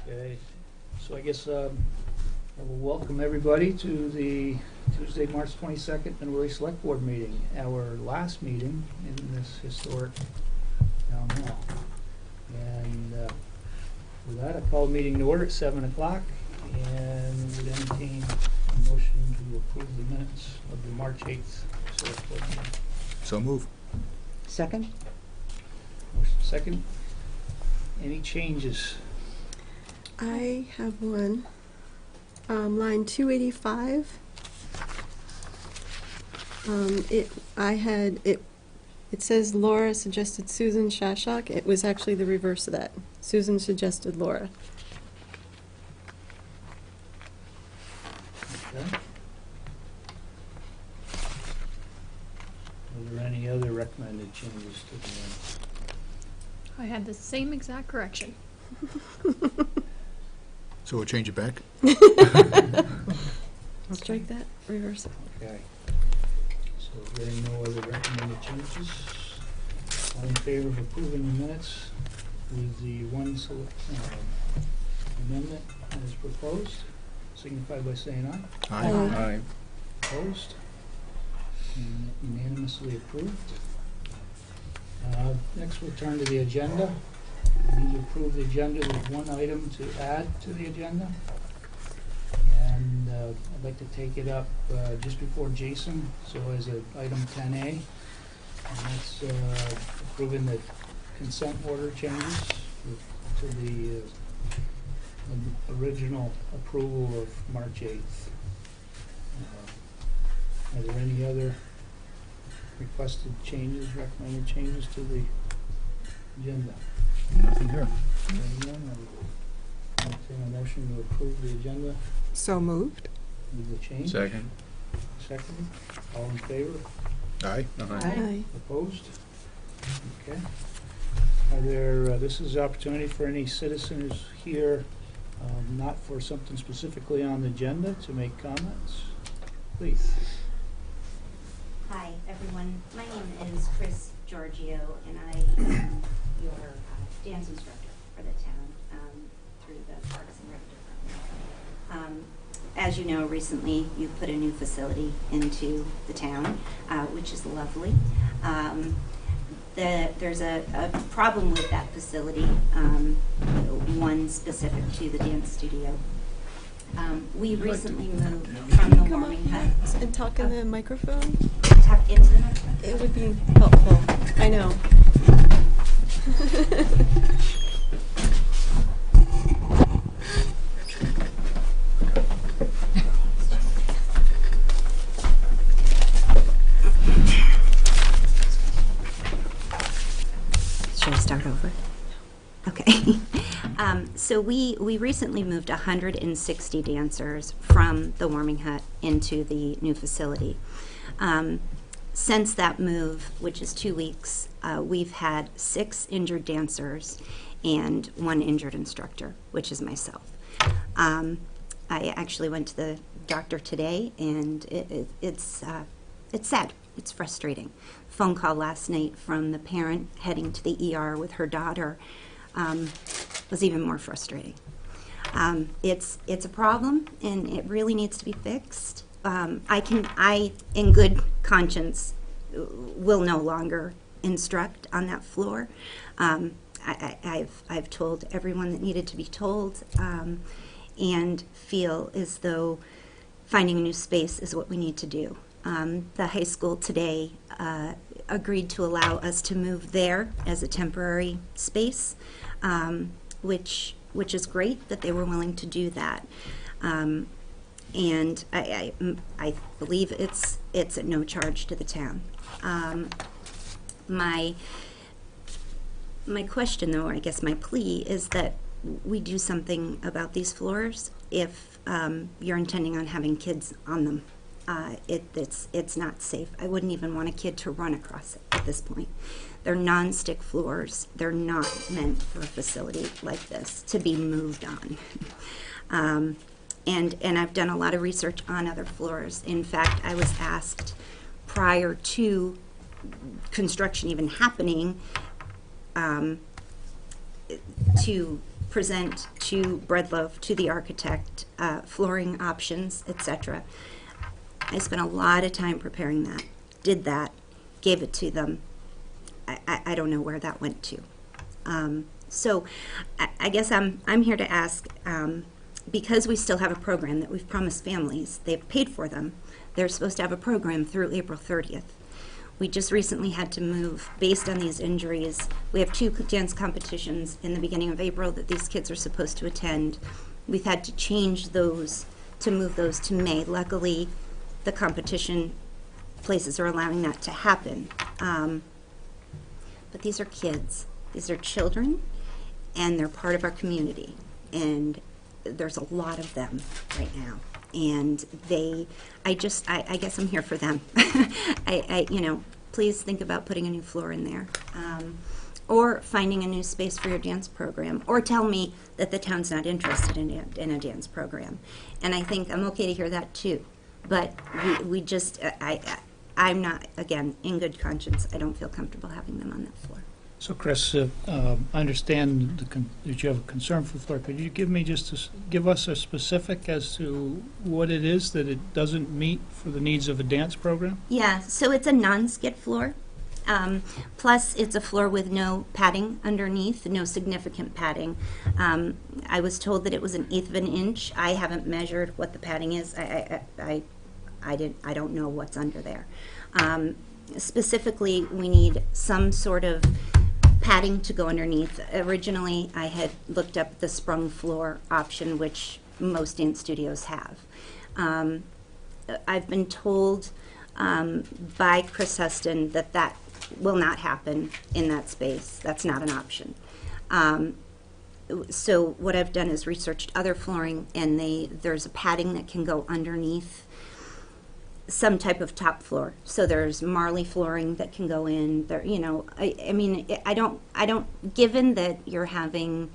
Okay, so I guess I will welcome everybody to the Tuesday, March 22nd Middlebury Select Board meeting, our last meeting in this historic town hall. And with that, I call the meeting to order at 7 o'clock and would entertain a motion to approve the minutes of the March 8th Select Board meeting. So move. Second? Motion second. Any changes? I have one. Line 285. It says Laura suggested Susan Shashak. It was actually the reverse of that. Susan suggested Laura. Okay. Are there any other recommended changes to the minutes? I had the same exact correction. So we'll change it back? Strike that, reverse it. Okay. So there are no other recommended changes. All in favor of approving the minutes with the one amendment as proposed, signify by saying aye. Aye. Opposed? Unanimously approved. Next we'll turn to the agenda. We need to approve the agenda with one item to add to the agenda. And I'd like to take it up just before Jason, so as a item 10A. And that's approving the consent order changes to the original approval of March 8th. Are there any other requested changes, recommended changes to the agenda? Nothing here. Anyone? I'll entertain a motion to approve the agenda So moved. with the change. Second. Second. All in favor? Aye. Aye. Opposed? Okay. Are there, this is an opportunity for any citizens here, not for something specifically on the agenda, to make comments. Please. Hi, everyone. My name is Chris Giorgio, and I am your dance instructor for the town through the Parks and Rec Department. As you know, recently you've put a new facility into the town, which is lovely. There's a problem with that facility, one specific to the dance studio. We recently moved from the Come warming up hut. and talk in the microphone. Tap into the microphone. It would be helpful. I know. Should I start over? Okay. So we recently moved 160 dancers from the warming hut into the new facility. Since that move, which is 2 weeks, we've had 6 injured dancers and 1 injured instructor, which is myself. I actually went to the doctor today, and it's sad. It's frustrating. Phone call last night from the parent heading to the ER with her daughter was even more frustrating. It's a problem, and it really needs to be fixed. I, in good conscience, will no longer instruct on that floor. I've told everyone that needed to be told, and feel as though finding a new space is what we need to do. The high school today agreed to allow us to move there as a temporary space, which is great that they were willing to do that. And I believe it's at no charge to the town. My question, though, or I guess my plea, is that we do something about these floors if you're intending on having kids on them. It's not safe. I wouldn't even want a kid to run across it at this point. They're non-stick floors. They're not meant for a facility like this to be moved on. And I've done a lot of research on other floors. In fact, I was asked prior to construction even happening to present to Breadloaf, to the architect, flooring options, etc. I spent a lot of time preparing that, did that, gave it to them. I don't know where that went to. So I guess I'm here to ask, because we still have a program that we've promised families, they've paid for them, they're supposed to have a program through April 30th. We just recently had to move, based on these injuries. We have 2 dance competitions in the beginning of April that these kids are supposed to attend. We've had to change those, to move those to May. Luckily, the competition places are allowing that to happen. But these are kids. These are children, and they're part of our community. And there's a lot of them right now. And I guess I'm here for them. Please think about putting a new floor in there. Or finding a new space for your dance program. Or tell me that the town's not interested in a dance program. And I think I'm okay to hear that too. But I'm not, again, in good conscience, I don't feel comfortable having them on that floor. So Chris, I understand that you have a concern for the floor. Could you give us a specific as to what it is that it doesn't meet for the needs of a dance program? Yeah, so it's a non-skid floor. Plus, it's a floor with no padding underneath, no significant padding. I was told that it was 1/8 of an inch. I haven't measured what the padding is. I don't know what's under there. Specifically, we need some sort of padding to go underneath. Originally, I had looked up the sprung floor option, which most dance studios have. I've been told by Chris Huston that will not happen in that space. That's not an option. So what I've done is researched other flooring, and there's a padding that can go underneath some type of top floor. So there's Marley flooring that can go in there. I don't, given that you're having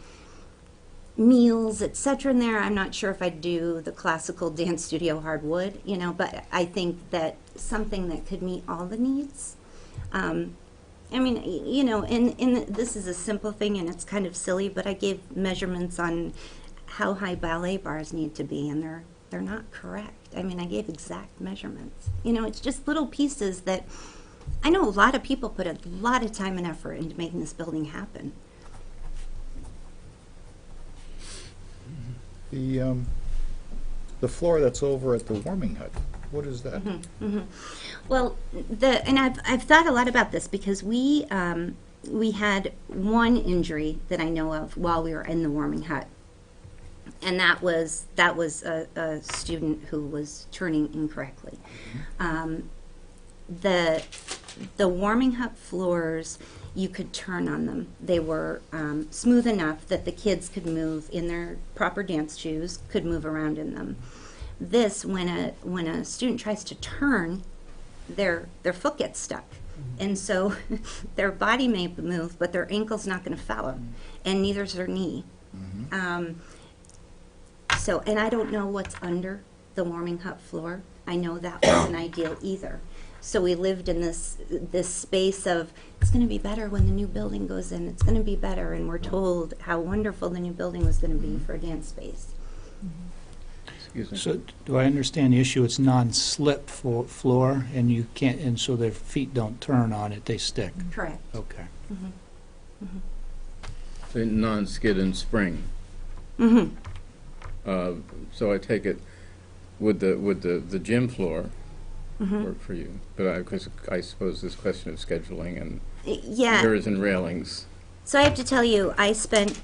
meals, etc. in there, I'm not sure if I'd do the classical dance studio hardwood, but I think that something that could meet all the needs. This is a simple thing and it's kind of silly, but I gave measurements on how high ballet bars need to be, and they're not correct. I gave exact measurements. It's just little pieces that I know a lot of people put a lot of time and effort into making this building happen. The floor that's over at the warming hut, what is that? Well, I've thought a lot about this because we had one injury that I know of while we were in the warming hut. And that was a student who was turning incorrectly. The warming hut floors, you could turn on them. They were smooth enough that the kids could move in their proper dance shoes, could move around in them. This, when a student tries to turn, their foot gets stuck. And so their body may move, but their ankle's not going to follow, and neither's their knee. And I don't know what's under the warming hut floor. I know that wasn't ideal either. So we lived in this space of, it's going to be better when the new building goes in. It's going to be better, and we're told how wonderful the new building was going to be for a dance space. Excuse me. So do I understand the issue? It's non-slip floor, and you can't, and so their feet don't turn on it; they stick. Correct. Okay. So non-skid and spring. So I take it, would the gym floor work for you? But because I suppose this question of scheduling and Yeah. mirrors and railings. So I have to tell you, I spent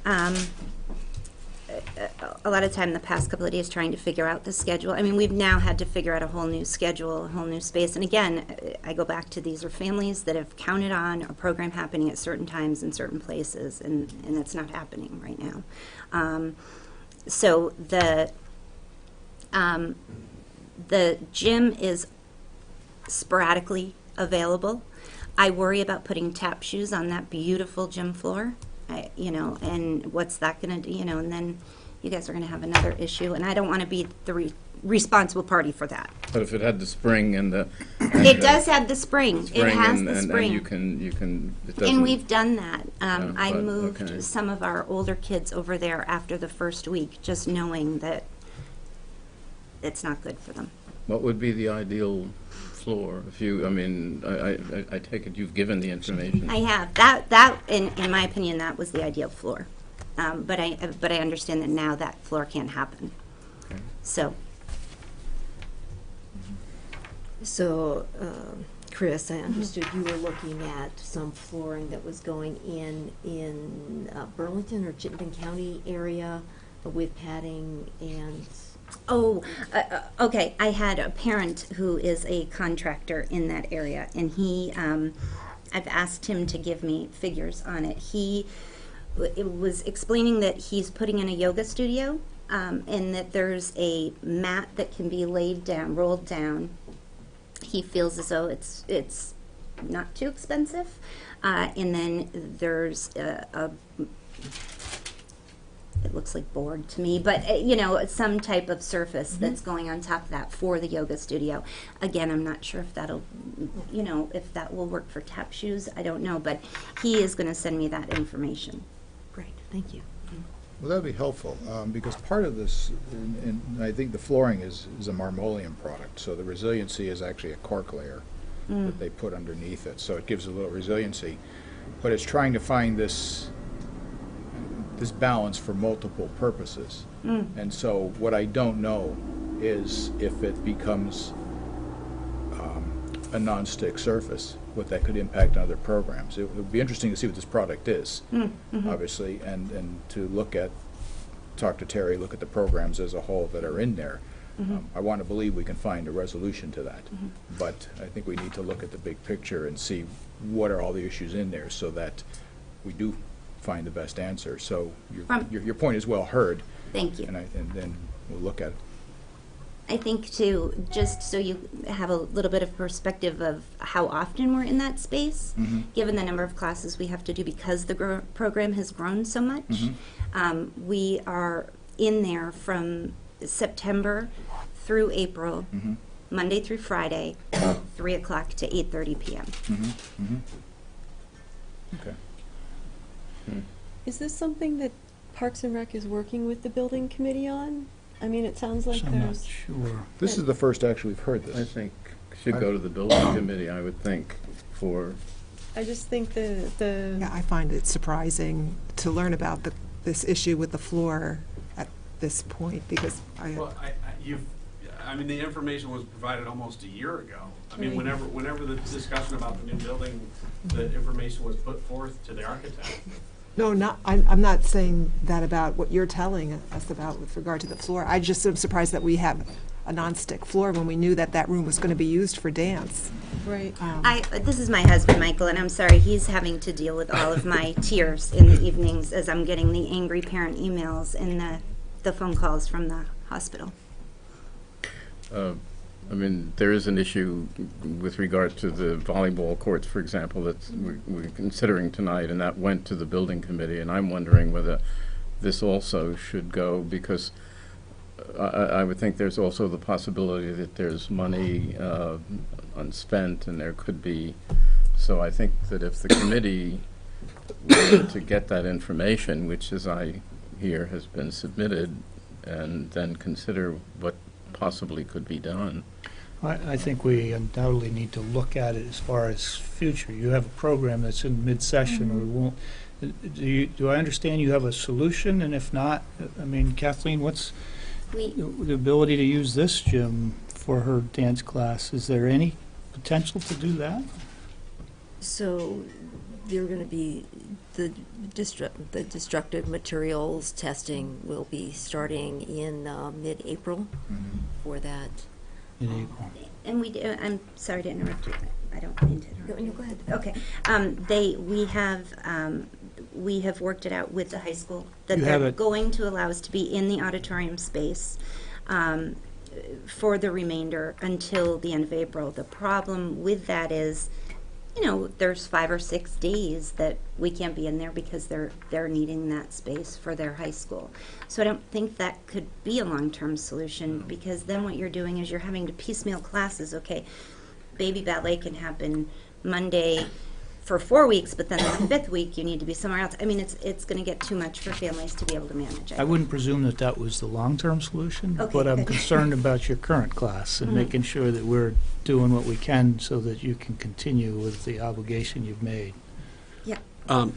a lot of time the past couple of days trying to figure out the schedule. We've now had to figure out a whole new schedule, a whole new space. And again, I go back to, these are families that have counted on a program happening at certain times in certain places, and it's not happening right now. So the gym is sporadically available. I worry about putting tap shoes on that beautiful gym floor, and what's that going to do, and then you guys are going to have another issue, and I don't want to be the responsible party for that. But if it had the spring and the. It does have the spring. It has the And spring. you can, it doesn't. And we've done that. I but, moved okay. some of our older kids over there after the first week, just knowing that it's not good for them. What would be the ideal floor? If you, I mean, I take it you've given the information. I have. That in my opinion, that was the ideal floor. But I understand that now that floor can't happen. Okay. So, So, Chris, I understood you were looking at some flooring that was going in Burlington or Chittenden County area with padding and, okay, I had a parent who is a contractor in that area, and he, I've asked him to give me figures on it. It was explaining that he's putting in a yoga studio, and that there's a mat that can be laid down, rolled down. He feels as though it's not too expensive, and then there's it looks like board to me, but some type of surface that's going on top of that for the yoga studio. Again, I'm not sure if that'll, if that will work for tap shoes. I don't know, but he is going to send me that information. great, thank you. Well, that'd be helpful, because part of this, and I think the flooring is a marmoleum product, so the resiliency is actually a cork layer that they put underneath it, so it gives a little resiliency. But it's trying to find this balance for multiple purposes. And so what I don't know is if it becomes a non-stick surface, what that could impact on other programs. It would be interesting to see what this product is, obviously, and to talk to Terry, look at the programs as a whole that are in there. I want to believe we can find a resolution to that, but I think we need to look at the big picture and see what are all the issues in there so that we do find the best answer. So your point is well heard. Thank you. And then we'll look at it. I think too, just so you have a little bit of perspective of how often we're in that space, given the number of classes we have to do because the program has grown so much. We are in there from September through April, Monday through Friday, 3 o'clock to 8:30 p.m. Okay. Is this something that Parks and Rec is working with the building committee on? I mean, it sounds like I'm not there's, sure. This is the first actually we've heard I this. think should go to the building committee, I would think, for, I just think the Yeah, I find it surprising to learn about this issue with the floor at this point, because Well, I mean, the information was provided almost a year ago. I mean, Right. whenever the discussion about the new building, the information was put forth to the architect. No, I'm not saying that about what you're telling us about with regard to the floor. I just am surprised that we have a nonstick floor when we knew that that room was going to be used for dance. right. This is my husband, Michael, and I'm sorry, he's having to deal with all of my tears in the evenings as I'm getting the angry parent emails and the phone calls from the hospital. I mean, there is an issue with regard to the volleyball courts, for example, that we're considering tonight, and that went to the building committee, and I'm wondering whether this also should go, because I would think there's also the possibility that there's money unspent, and there could be, so I think that if the committee were to get that information, which as I hear has been submitted, and then consider what possibly could be done. I think we undoubtedly need to look at it as far as future. You have a program that's in mid-session, or won't. Do I understand you have a solution? And if not, I mean, Kathleen, what's the ability to use this gym for her dance class? Is there any potential to do that? So they're going to be, the destructive materials testing will be starting in mid-April for that. In April. And we do, I'm sorry to interrupt you. I don't mean to interrupt you. No, go ahead. Okay. We have worked it out with the high school that You have they're it. going to allow us to be in the auditorium space for the remainder until the end of April. The problem with that is there's 5 or 6 days that we can't be in there because they're needing that space for their high school. So I don't think that could be a long-term solution, because then what you're doing is you're having to piecemeal classes. Okay, baby ballet can happen Monday for 4 weeks, but then the 5th week you need to be somewhere else. I mean, it's going to get too much for families to be able to manage. I wouldn't presume that that was the long-term solution, Okay, but I'm good. concerned about your current class and making sure that we're doing what we can so that you can continue with the obligation you've made. Yeah.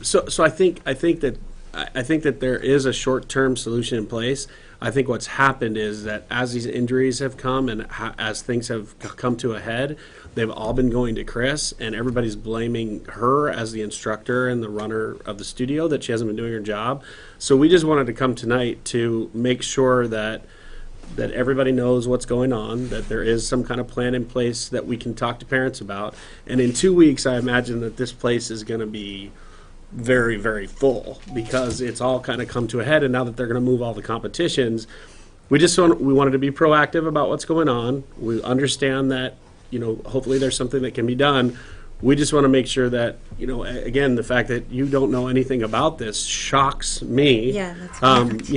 So I think that there is a short-term solution in place. I think what's happened is that as these injuries have come and as things have come to a head, they've all been going to Chris, and everybody's blaming her as the instructor and the runner of the studio that she hasn't been doing her job. So we just wanted to come tonight to make sure that everybody knows what's going on, that there is some kind of plan in place that we can talk to parents about. And in 2 weeks, I imagine that this place is going to be very, very full, because it's all kind of come to a head. And now that they're going to move all the competitions, we wanted to be proactive about what's going on. We understand that, hopefully there's something that can be done. We just want to make sure that, again, the fact that you don't know anything about this shocks me. Yeah, that's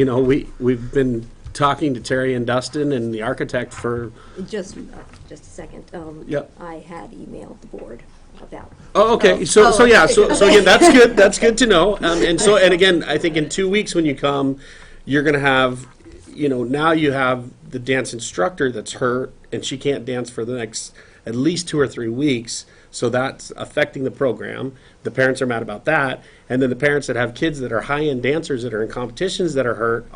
weird. We've been talking to Terry and Dustin and the architect for. Just a second. Yep. I had emailed the board about. Oh, okay. So again, that's good. That's good to know. And again, I think in 2 weeks when you come, you're going to have, now you have the dance instructor that's hurt and she can't dance for the next at least 2 or 3 weeks. So that's affecting the program. The parents are mad about that. And then the parents that have kids that are high-end dancers that are in competitions that are hurt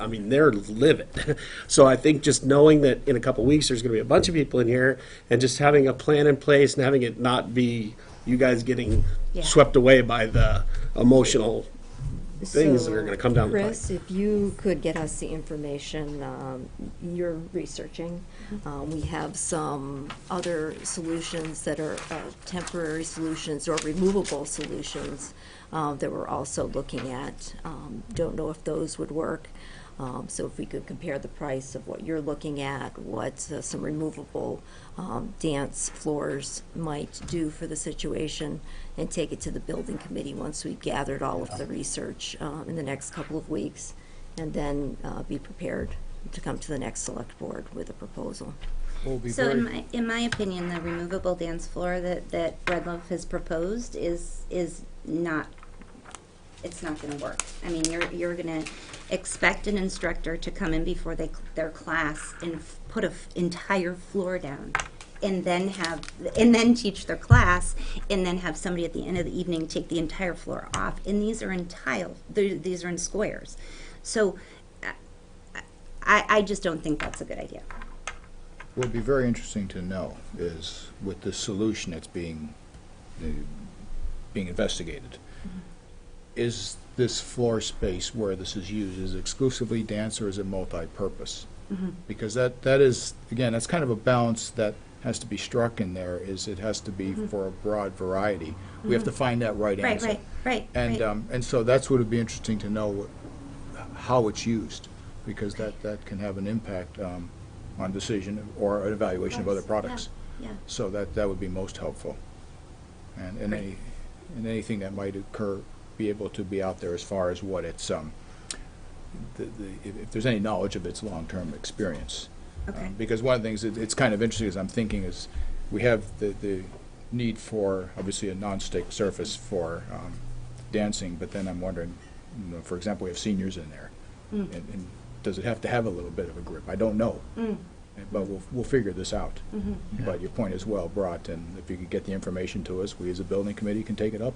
they're livid. So I think just knowing that in a couple weeks there's going to be a bunch of people in here, and just having a plan in place and having it not be you guys getting swept away by the emotional things that are going to come down the pipe. Chris, if you could get us the information you're researching. We have some other solutions that are temporary solutions or removable solutions that we're also looking at. Don't know if those would work. So if we could compare the price of what you're looking at, what some removable dance floors might do for the situation, and take it to the building committee once we've gathered all of the research in the next couple of weeks, and then be prepared to come to the next select board with a proposal. So in my opinion, the removable dance floor that Red Love has proposed is not, it's not going to work. I mean, you're going to expect an instructor to come in before their class and put an entire floor down, and then teach their class, and then have somebody at the end of the evening take the entire floor off. And these are in tile. These are in squares. So I just don't think that's a good idea. What would be very interesting to know is, with the solution that's being investigated, is this floor space where this is used is exclusively dance, or is it multi-purpose? Because that is, again, that's kind of a balance that has to be struck in there. Is it has to be for a broad variety. We have to find that right answer. Right. And so that's what would be interesting to know, how it's used, because that can have an impact on decision or an evaluation of other products. Yeah. So that would be most helpful. And anything that might occur, be able to be out there as far as what it's if there's any knowledge of its long-term experience. Okay. Because one of the things it's kind of interesting, as I'm thinking, is we have the need for obviously a non-stick surface for dancing, but then I'm wondering, for example, we have seniors in there, and does it have to have a little bit of a grip? I don't know, but we'll figure this out. But your point is well brought, and if you could get the information to us, we as a building committee can take it up.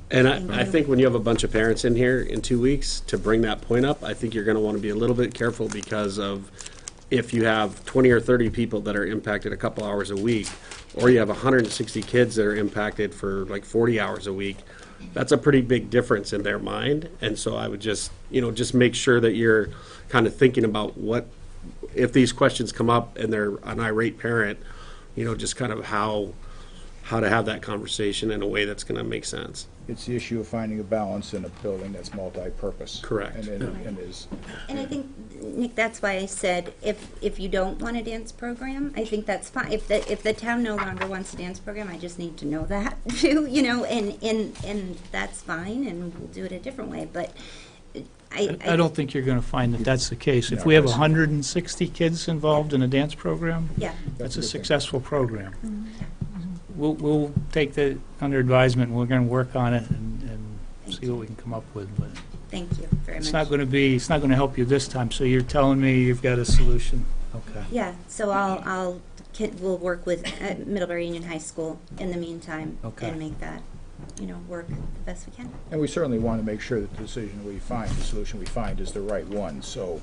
And I think when you have a bunch of parents in here in 2 weeks, to bring that point up, I think you're going to want to be a little bit careful, because of if you have 20 or 30 people that are impacted a couple hours a week, or you have 160 kids that are impacted for like 40 hours a week, that's a pretty big difference in their mind. And so I would just make sure that you're kind of thinking about what, if these questions come up and they're an irate parent, just kind of how to have that conversation in a way that's going to make sense. It's the issue of finding a balance in a building that's multi-purpose. Correct. And is. And I think, Nick, that's why I said, if you don't want a dance program, I think that's fine. If the town no longer wants a dance program, I just need to know that too, you know, and that's fine, and we'll do it a different way, but I don't think you're going to find that that's the case. If No, we have that's- 160 kids involved in a dance program, yeah. that's a a good thing. successful program. We'll take that under advisement, and we're going to work on it and see what we can come up with. But Thank you very much. it's not going to help you this time, so you're telling me you've got a solution. Okay. Yeah, so we'll work with Middlebury Union High School in the meantime Okay. and make that, you know, work the best we can. And we certainly want to make sure that the solution we find is the right one. So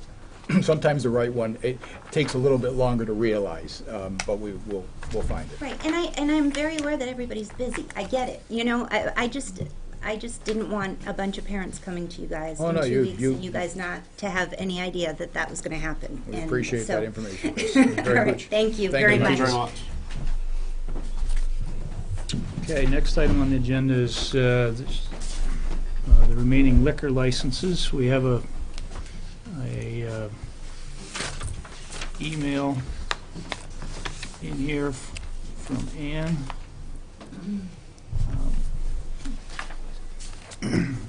sometimes the right one, it takes a little bit longer to realize, but we'll find it. Right, and I'm very aware that everybody's busy. I get it. You know, I just didn't want a bunch of parents coming to you guys Oh, in no, 2 you- weeks you- and you guys not to have any idea that that was going to happen. We And appreciate so- that information, Chris, All very right, much. thank you Thank very you. much. Thank you very much. Okay, next item on the agenda is the remaining liquor licenses. We have a email in here from Ann.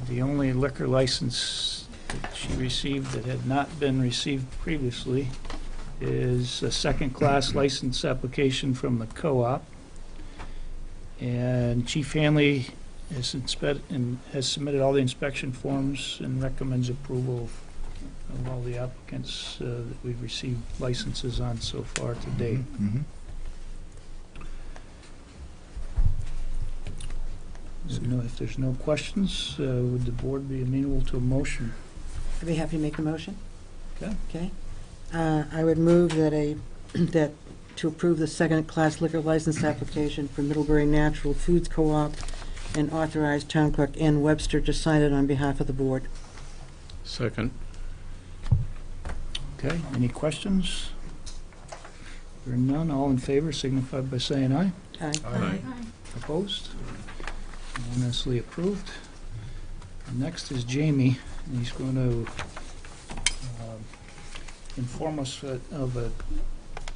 The only liquor license that she received that had not been received previously is a second-class license application from the co-op. And Chief Hanley has submitted all the inspection forms and recommends approval of all the applicants that we've received licenses on so far to date. Mhm. So if there's no questions, would the board be amenable to a motion? I'd be happy to make a motion. Okay. Okay. I would move that to approve the second-class liquor license application for Middlebury Natural Foods Co-op and authorize Town Clerk Ann Webster to sign it on behalf of the board. Second. Okay, any questions? There are none, all in favor signify by saying aye. Aye. Aye. Opposed? Unanimously approved. Next is Jamie, and he's going to inform us of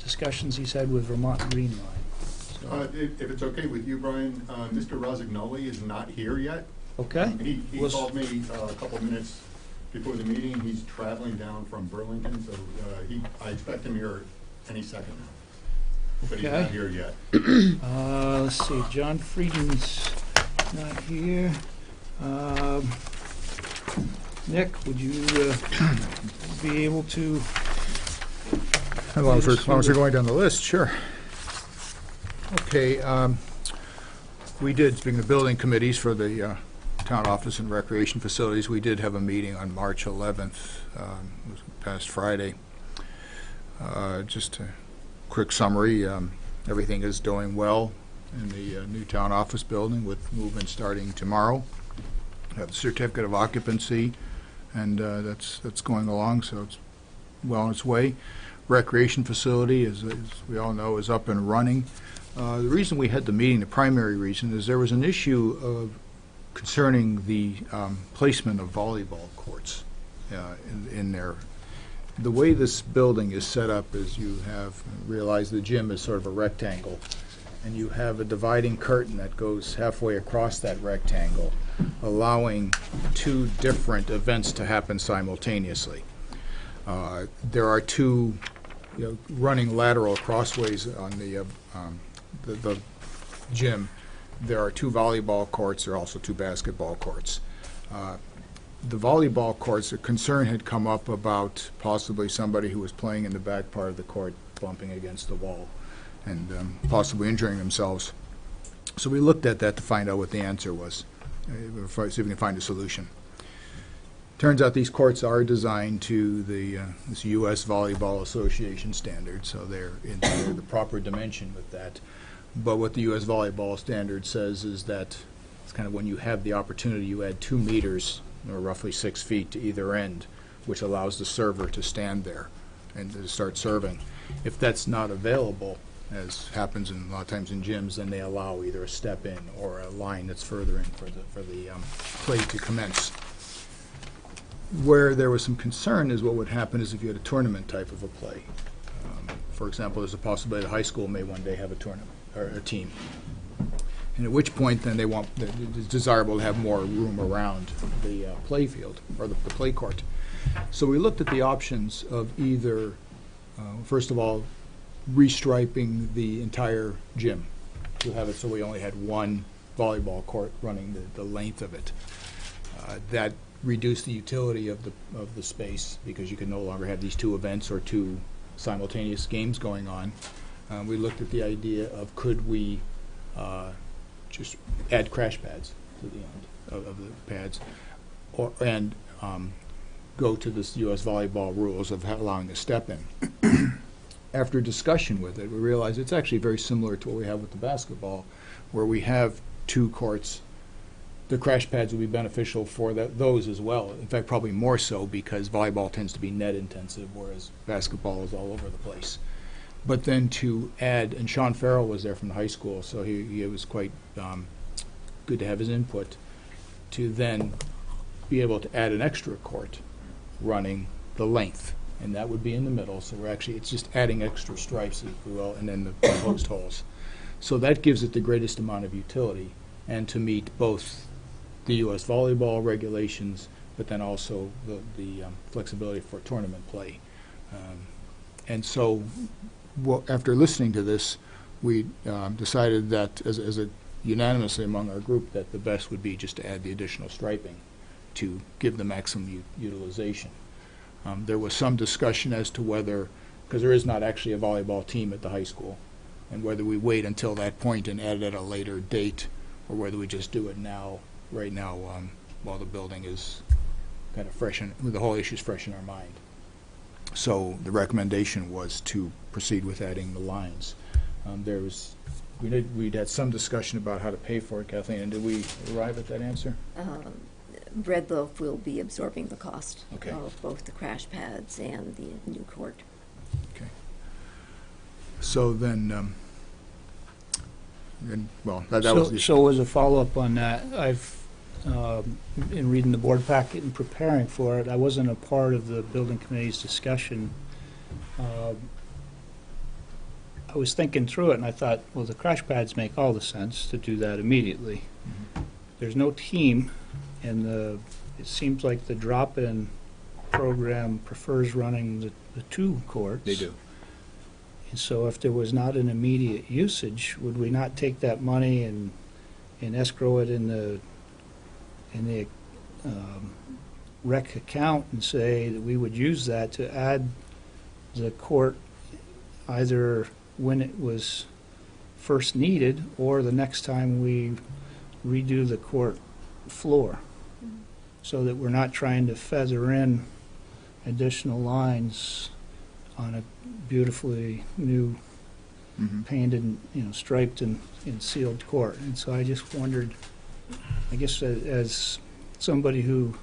discussions he's had with Vermont Green Line. So- If it's okay with you, Brian, Mr. Rosignoli is not here yet. Okay? He Was- called me a couple minutes before the meeting. He's traveling down from Burlington, so I expect him here any second now. But he's Okay. not here yet. Let's see, John Friedman's not here. Nick, would you be able to? As long as we're going down the list, sure. Okay, we did, speaking of building committees for the town office and recreation facilities, we did have a meeting on March 11th, it was past Friday. Just a quick summary, everything is doing well in the new town office building with movement starting tomorrow. Have the certificate of occupancy, and that's going along, so it's well on its way. Recreation facility, as we all know, is up and running. The reason we had the meeting, the primary reason, is there was an issue concerning the placement of volleyball courts in there. The way this building is set up is you realize the gym is sort of a rectangle, and you have a dividing curtain that goes halfway across that rectangle, allowing two different events to happen simultaneously. There are two running lateral crossways on the gym. There are two volleyball courts. There are also two basketball courts. The volleyball courts, a concern had come up about possibly somebody who was playing in the back part of the court bumping against the wall and possibly injuring themselves. So we looked at that to find out what the answer was, see if we can find a solution. Turns out these courts are designed to this U.S. Volleyball Association standard, so they're in the proper dimension with that. But what the U.S. Volleyball standard says is that it's kind of when you have the opportunity, you add 2 meters, or roughly 6 feet, to either end, which allows the server to stand there and to start serving. If that's not available, as happens a lot of times in gyms, then they allow either a step in or a line that's further in for the play to commence. Where there was some concern is what would happen is if you had a tournament type of a play. For example, there's a possibility the high school may one day have a tournament, or a team. And at which point then it's desirable to have more room around the play field, or the play court. So we looked at the options of either, first of all, restriping the entire gym to have it so we only had one volleyball court running the length of it. That reduced the utility of the space because you could no longer have these two events or two simultaneous games going on. We looked at the idea of could we just add crash pads to the end of the pads, and go to this U.S. volleyball rules of allowing a step in. After discussion with it, we realized it's actually very similar to what we have with the basketball, where we have two courts. The crash pads would be beneficial for those as well. In fact, probably more so because volleyball tends to be net intensive, whereas basketball is all over the place. But then to add, and Sean Farrell was there from the high school, so he was quite good to have his input, to then be able to add an extra court running the length, and that would be in the middle. So it's just adding extra stripes, if you will, and then the post holes. So that gives it the greatest amount of utility, and to meet both the U.S. volleyball regulations, but then also the flexibility for tournament play. And so after listening to this, we decided that as a unanimously among our group that the best would be just to add the additional striping to give the maximum utilization. There was some discussion as to whether, because there is not actually a volleyball team at the high school, and whether we wait until that point and add it at a later date, or whether we just do it right now, while the building is kind of fresh and the whole issue is fresh in our mind. So the recommendation was to proceed with adding the lines. We'd had some discussion about how to pay for it, Kathleen, and did we arrive at that answer? Red Loaf will be absorbing the cost Okay. of both the crash pads and the new court. Okay. So then, that was the So as a follow-up on that, I've, in reading the board packet and preparing for it, I wasn't a part of the building committee's discussion. I was thinking through it, and I thought, well, the crash pads make all the sense to do that immediately. There's no team, and it seems like the drop-in program prefers running the two courts. They do. And so if there was not an immediate usage, would we not take that money and escrow it in the rec account and say that we would use that to add the court either when it was first needed or the next time we redo the court floor, so that we're not trying to feather in additional lines on a beautifully new painted, striped and sealed court. And so I just wondered, I guess as somebody who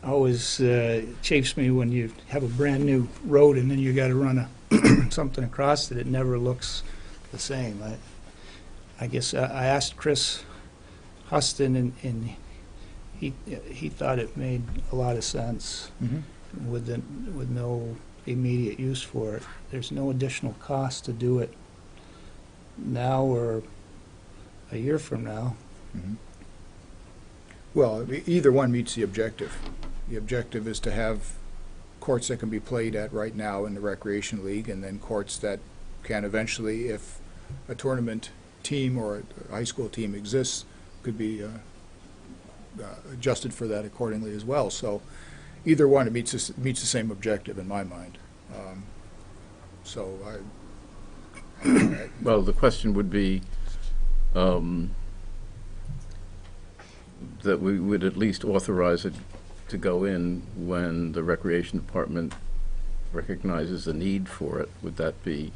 always chafes me when you have a brand new road and then you got to run something across it never looks the same. I guess I asked Chris Huston, and he thought it made a lot of sense with no immediate use for it. There's no additional cost to do it now or a year from now. Well, either one meets the objective. The objective is to have courts that can be played at right now in the Recreation League, and then courts that can eventually, if a tournament team or a high school team exists, could be adjusted for that accordingly as well. So either one, it meets the same objective in my mind. Well, the question would be that we would at least authorize it to go in when the Recreation Department recognizes the need for it. Would that be?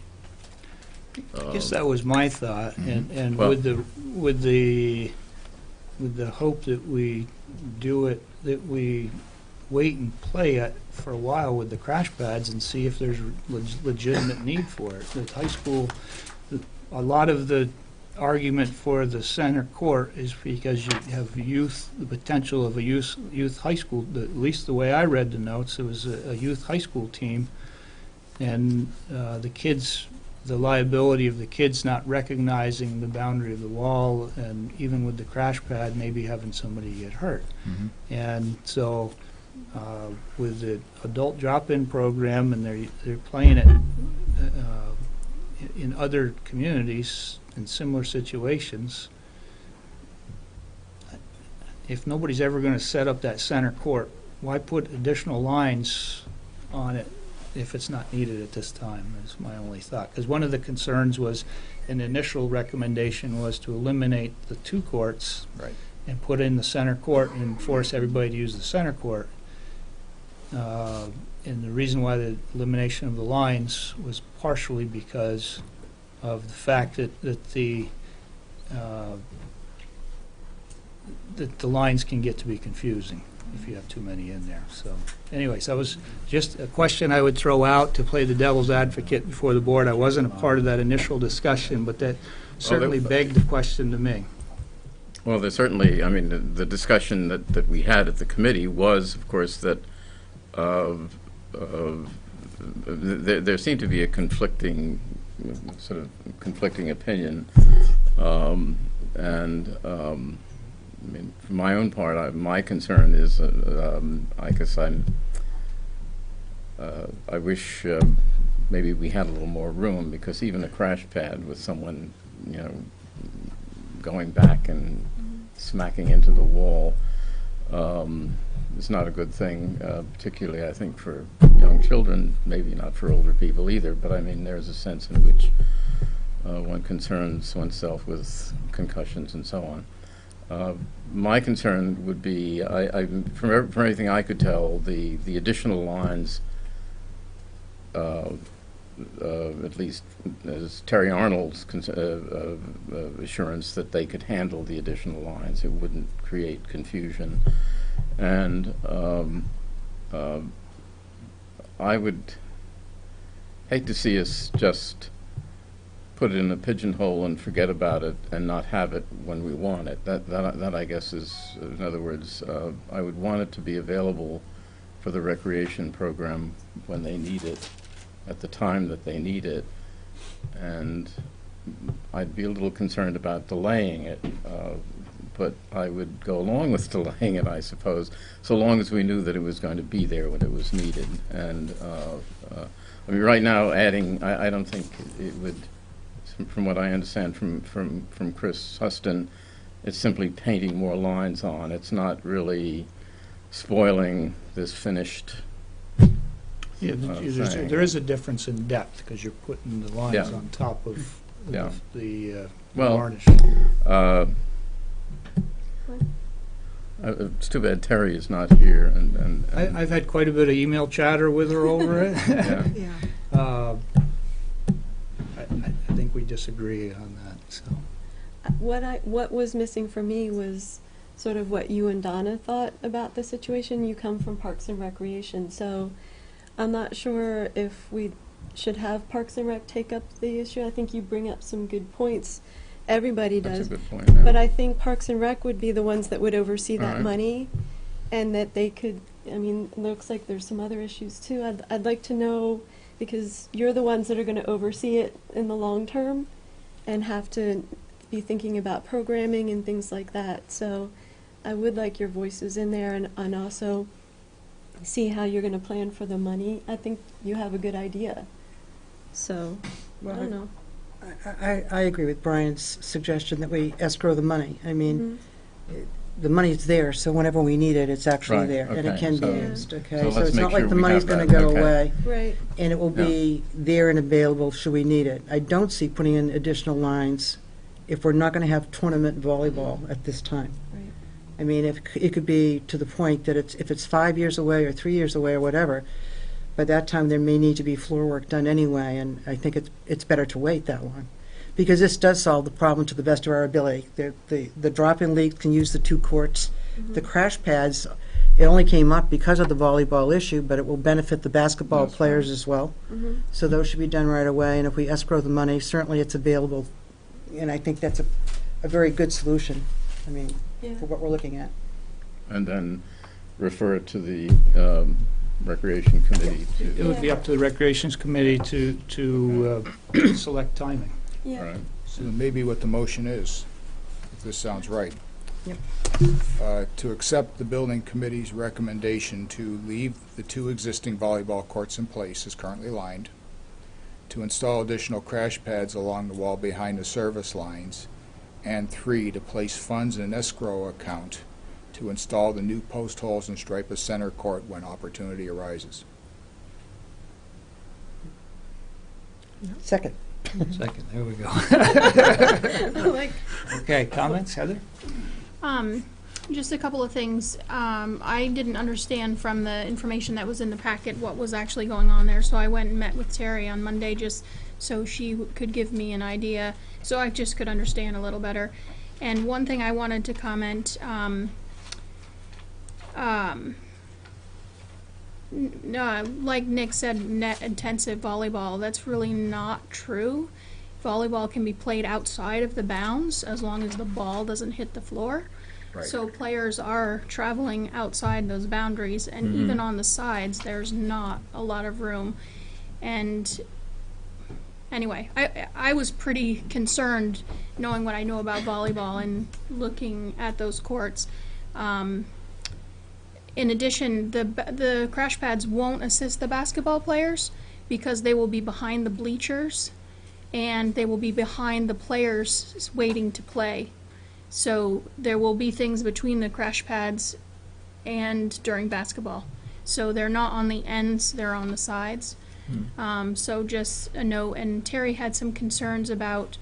I guess that was my thought, and Well- with the hope that we do it, that we wait and play it for a while with the crash pads and see if there's legitimate need for it. The high school, a lot of the argument for the center court is because you have youth, the potential of a youth high school. At least the way I read the notes, it was a youth high school team, and the kids, the liability of the kids not recognizing the boundary of the wall, and even with the crash pad, maybe having somebody get hurt. And so with the adult drop-in program, and they're playing it in other communities in similar situations, if nobody's ever going to set up that center court, why put additional lines on it if it's not needed at this time, is my only thought. Because one of the concerns was, an initial recommendation was to eliminate the two courts Right. and put in the center court and force everybody to use the center court. And the reason why the elimination of the lines was partially because of the fact that the lines can get to be confusing if you have too many in there. So anyways, that was just a question I would throw out to play the devil's advocate before the board. I wasn't a part of that initial discussion, but that certainly begged the question to me. Well, there's certainly, I mean, the discussion that we had at the committee was, of course, that there seemed to be a conflicting opinion, I mean, for my own part, my concern is, I guess I wish maybe we had a little more room, because even a crash pad with someone, going back and smacking into the wall is not a good thing, particularly, I think, for young children, maybe not for older people either, but I mean, there's a sense in which one concerns oneself with concussions and so on. My concern would be, from everything I could tell, the additional lines, at least as Terry Arnold's assurance that they could handle the additional lines, it wouldn't create confusion. And I would hate to see us just put it in a pigeonhole and forget about it and not have it when we want it. That I guess is, in other words, I would want it to be available for the recreation program when they need it, at the time that they need it. And I'd be a little concerned about delaying it, but I would go along with delaying it, I suppose, so long as we knew that it was going to be there when it was needed. And I mean, right now, adding, I don't think it would, from what I understand from Chris Huston, it's simply painting more lines on. It's not really spoiling this finished Yeah, thing. there is a difference in depth, because you're putting the lines Yeah. on top of Yeah. the Well, varnish. It's too bad Terry is not here, and I've had quite a bit of email chatter with her over it. yeah. Yeah. I think we disagree on that, so. What was missing for me was sort of what you and Donna thought about the situation. You come from Parks and Recreation, so I'm not sure if we should have Parks and Rec take up the issue. I think you bring up some good points. Everybody That's does. a good point. Yeah. But I think Parks and Rec would be the ones that would oversee that Alright. money, and that they could, I mean, it looks like there's some other issues too. I'd like to know, because you're the ones that are going to oversee it in the long term and have to be thinking about programming and things like that. So I would like your voices in there, and also see how you're going to plan for the money. I think you have a good idea. So, I don't know. I agree with Brian's suggestion that we escrow the money. I mean, Mhm. the money's there, so whenever we need it, it's actually Right, there, and it okay, can be so- used, okay? so So let's it's make not like sure the we money's have gonna that, go okay. away, Right. and it will be there and available should we need it. I don't see putting in additional lines if we're not gonna have tournament volleyball at this time. Right. I mean, if it could be to the point that if it's 5 years away or 3 years away or whatever, by that time there may need to be floor work done anyway, and I think it's better to wait that long. Because this does solve the problem to the best of our ability. The drop-in leagues can use the two courts. Mhm. The crash pads, it only came up because of the volleyball issue, but it will benefit the basketball That's players right. as well. Mhm. So those should be done right away, and if we escrow the money, certainly it's available, and I think that's a very good solution, I mean, Yeah. for what we're looking at. And then refer it to the Recreation Committee It to, would be up to the Recreations Committee to select timing. Yeah. right? So maybe what the motion is, if this sounds right. Yep. To accept the building committee's recommendation to leave the 2 existing volleyball courts in place as currently lined, to install additional crash pads along the wall behind the service lines, and 3, to place funds in an escrow account to install the new post holes and stripe a center court when opportunity arises. Second. Second, there we go. Like, Okay, comments, Heather? just a couple of things. I didn't understand from the information that was in the packet what was actually going on there, so I went and met with Terry on Monday just so she could give me an idea, so I just could understand a little better. And one thing I wanted to comment, like Nick said, net intensive volleyball, that's really not true. Volleyball can be played outside of the bounds as long as the ball doesn't hit the floor. Right. So players are traveling outside those boundaries, and even on the sides, there's not a lot of room. And anyway, I was pretty concerned knowing what I know about volleyball and looking at those courts. In addition, the crash pads won't assist the basketball players because they will be behind the bleachers and they will be behind the players waiting to play. So there will be things between the crash pads and during basketball. So they're not on the ends, they're on the sides. So just a note, and Terry had some concerns about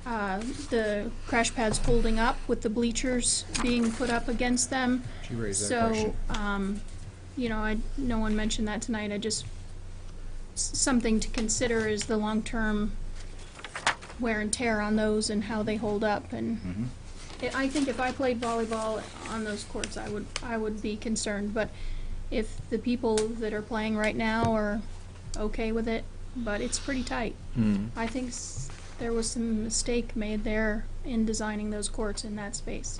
the crash pads holding up with the bleachers being put up against them. She raised that So, question. you know, no one mentioned that tonight. I just, something to consider is the long-term wear and tear on those and how they hold up. And I think if I played volleyball on those courts, I would be concerned. But if the people that are playing right now are okay with it, but it's pretty tight. I think there was some mistake made there in designing those courts in that space.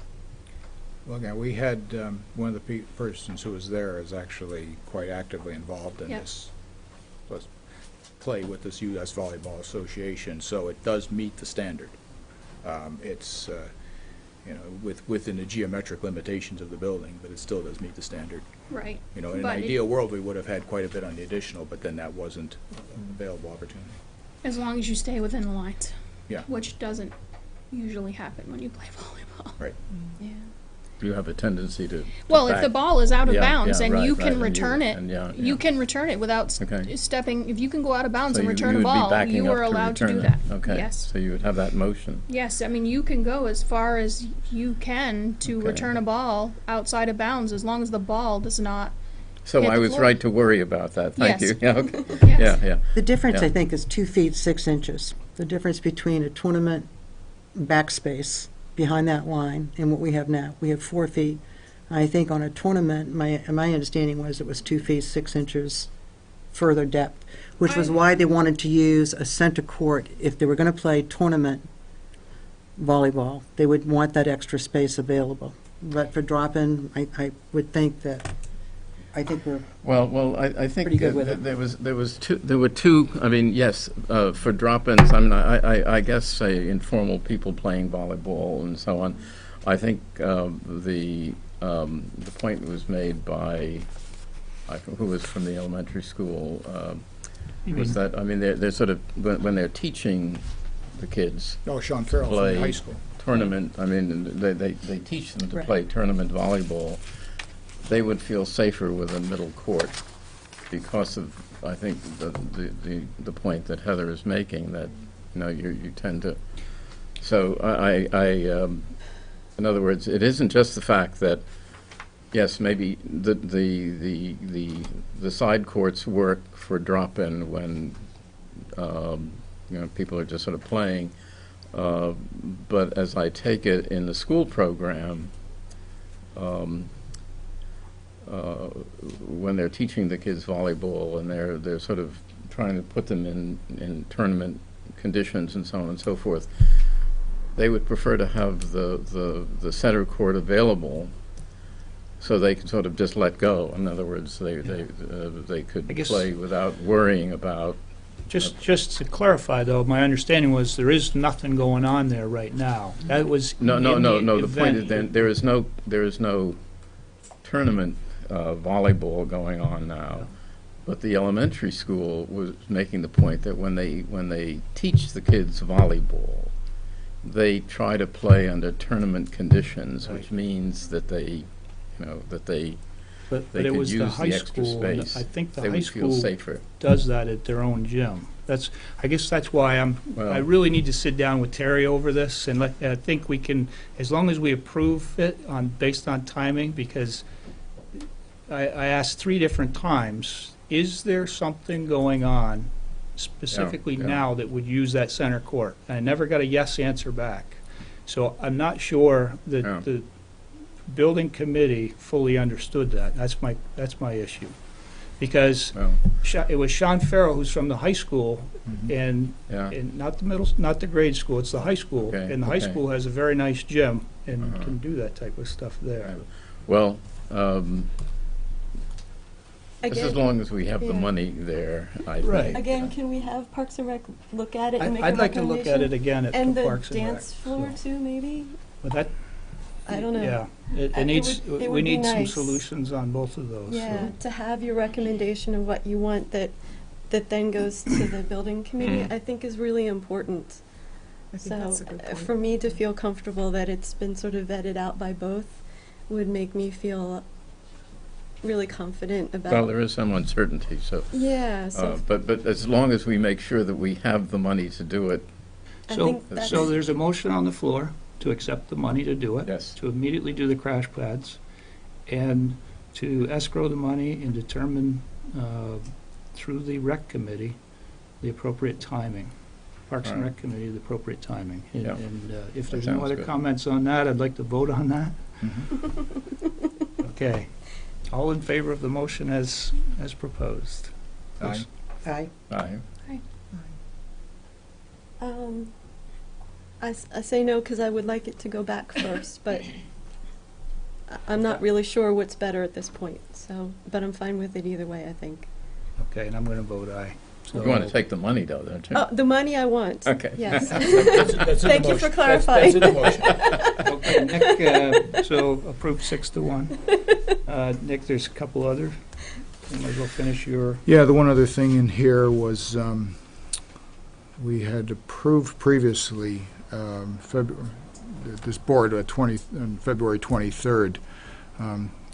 Well, again, we had, one of the persons who was there is actually quite actively involved in Yep. this, let's play with this U.S. Volleyball Association, so it does meet the standard. It's, you know, within the geometric limitations of the building, but it still does meet the standard. Right. You know, in an But ideal world, we would have had quite a bit on the additional, but then that wasn't an available opportunity. As long as you stay within the lines. Yeah. Which doesn't usually happen when you play volleyball. Right. Yeah. You have a tendency to Well, if back- the ball is out of Yeah, bounds yeah, and right, you right, can and return it, and yeah, you yeah. can return it without Okay. stepping. If you can go out of bounds So and you return a would be ball, backing you up are allowed to return do it. that. Okay. Yes. So you would have that motion. Yes, I mean you can go as far as you can to Okay. return a ball outside of bounds as long as the ball does not. So Hit I the was floor. right to worry about that. Thank Yes. you. Yeah, okay. Yes. Yeah, yeah. The difference, Yeah. I think, is 2 feet 6 inches. The difference between a tournament backspace behind that line and what we have now. We have 4 feet. I think on a tournament, my understanding was it was 2 feet 6 inches further depth, which was why they wanted to use a center court. If they were going to play tournament volleyball, they would want that extra space available. But for drop-in, I would think that, I think we're Well, I think Pretty good with it. there were two. I mean, yes, for drop-ins. I mean, I guess say informal people playing volleyball and so on. I think the point was made by who was from the elementary school. Was that I mean they're sort of when they're teaching the kids Oh, Sean Carroll from play the high school. tournament. I mean they teach them to Right. play tournament volleyball. They would feel safer with a middle court because of, I think, the point that Heather is making, that, you know, you tend to, so in other words, it isn't just the fact that, yes, maybe the side courts work for drop-in when, you know, people are just sort of playing, but as I take it in the school program, when they're teaching the kids volleyball and they're sort of trying to put them in tournament conditions and so on and so forth, they would prefer to have the center court available so they can sort of just let go. In other words, they could I guess- play without worrying about. Just to clarify, though, my understanding was there is nothing going on there right now. That was No. in The point is, event. there is no tournament volleyball going on now. But the elementary school was making the point that when they teach the kids volleyball, they try to play under tournament conditions, which Right. means that they But they it could was the use high the extra school, and space. I think the They high would feel school safer. does that at their own gym. I guess that's why I Well- really need to sit down with Terry over this, and I think we can, as long as we approve it based on timing, because I asked 3 different times, is there something going on specifically Yeah. now that would use that center court? And I never got a yes answer back. So I'm not sure that Yeah. the building committee fully understood that. That's my issue. Because Well, it was Sean Farrell, who's from the high school, and yeah. not the grade school, it's the high school. Okay, And the high okay. school has a very nice gym and Uh-huh. can do that type of stuff there. Well, just as Again, long as we have the yeah. money there, I Right. think. again, can we have Parks and Rec look at it and make a I'd like to look at it again at And the the Parks and Rec. dance floor so. too, maybe? But that, I don't know. yeah, it It needs, would- it we would be need some nice. solutions on both of those. so. Yeah, to have your recommendation of what you want that then goes to the building committee, I think is really important. I think So, that's a good point. for me to feel comfortable that it's been sort of vetted out by both would make me feel really confident about. Well, there is some uncertainty, so. Yeah, so But as long as we make sure that we have the money to do it, I So, think that's. so there's a motion on the floor to accept the money to do it. Yes. To immediately do the crash pads, and to escrow the money and determine, through the rec committee, the appropriate timing. Parks and All right. Rec Committee, the appropriate timing. And- Yeah. And if That there's no sounds other good. comments on that, I'd like to vote on that. Okay. All in favor of the motion as proposed? Aye. Aye. aye. I say no because I would like it to go back first, but I'm not really sure what's better at this point, so, but I'm fine with it either way, I think. Okay, and I'm going to vote aye. You want to take the money, though, don't you? Oh, the money I want. Okay. Yes. That's in the Thank you for motion. clarifying. That's in the motion. Okay, Nick, so approved 6-1. Nick, there's a couple other, and we'll finish your, Yeah, the one other thing in here was, we had approved previously, this board on February 23rd,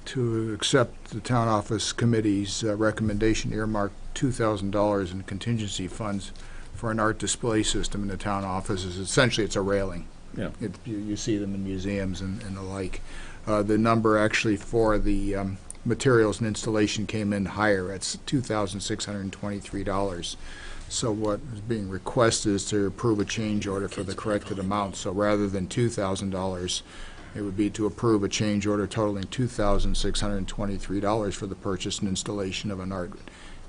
to accept the town office committee's recommendation to earmark $2,000 in contingency funds for an art display system in the town offices. Essentially, it's a railing. Yeah. You see them in museums and the like. The number actually for the materials and installation came in higher. It's $2,623. So what is being requested is to approve a change order for the corrected amount. So rather than $2,000, it would be to approve a change order totaling $2,623 for the purchase and installation of an art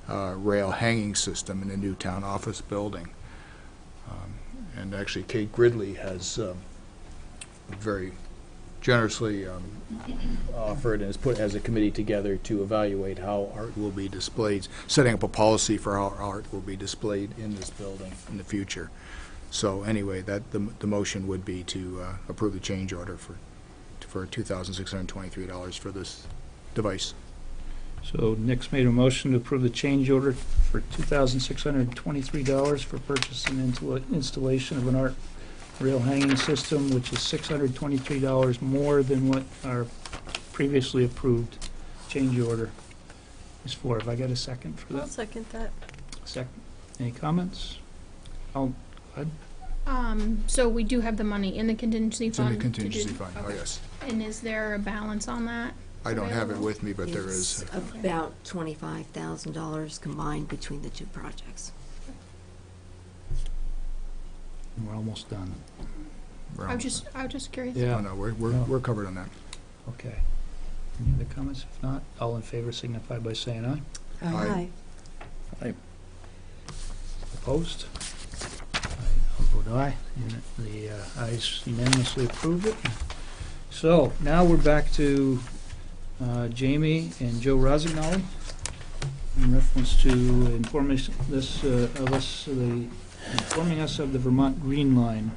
rail hanging system in the new town office building. And actually, Kate Gridley has very generously offered and has a committee together to evaluate how art will be displayed, setting up a policy for how art will be displayed in this building in the future. So anyway, that the motion would be to approve the change order for $2,623 for this device. so Nick's made a motion to approve the change order for $2,623 for purchase and installation of an art rail hanging system, which is $623 more than what our previously approved change order is for. Have I got a second for I'll that? second that. Second. Any comments? Go ahead. So we do have the money in the contingency It's in fund? the to contingency do- fund, oh okay. yes. And is there a balance on that? I don't have it available? with me, but there is. It's about $25,000 combined between the two projects. We're almost done. We're I was almost just curious. done. Yeah. Oh, no, we're covered on that. Okay. Any other comments? If not, all in favor signify by saying aye. Aye. Opposed? I'll vote aye. And the ayes unanimously approve it. So now we're back to Jamie and Joe Rosignoli in reference to informing us of the Vermont Green Line.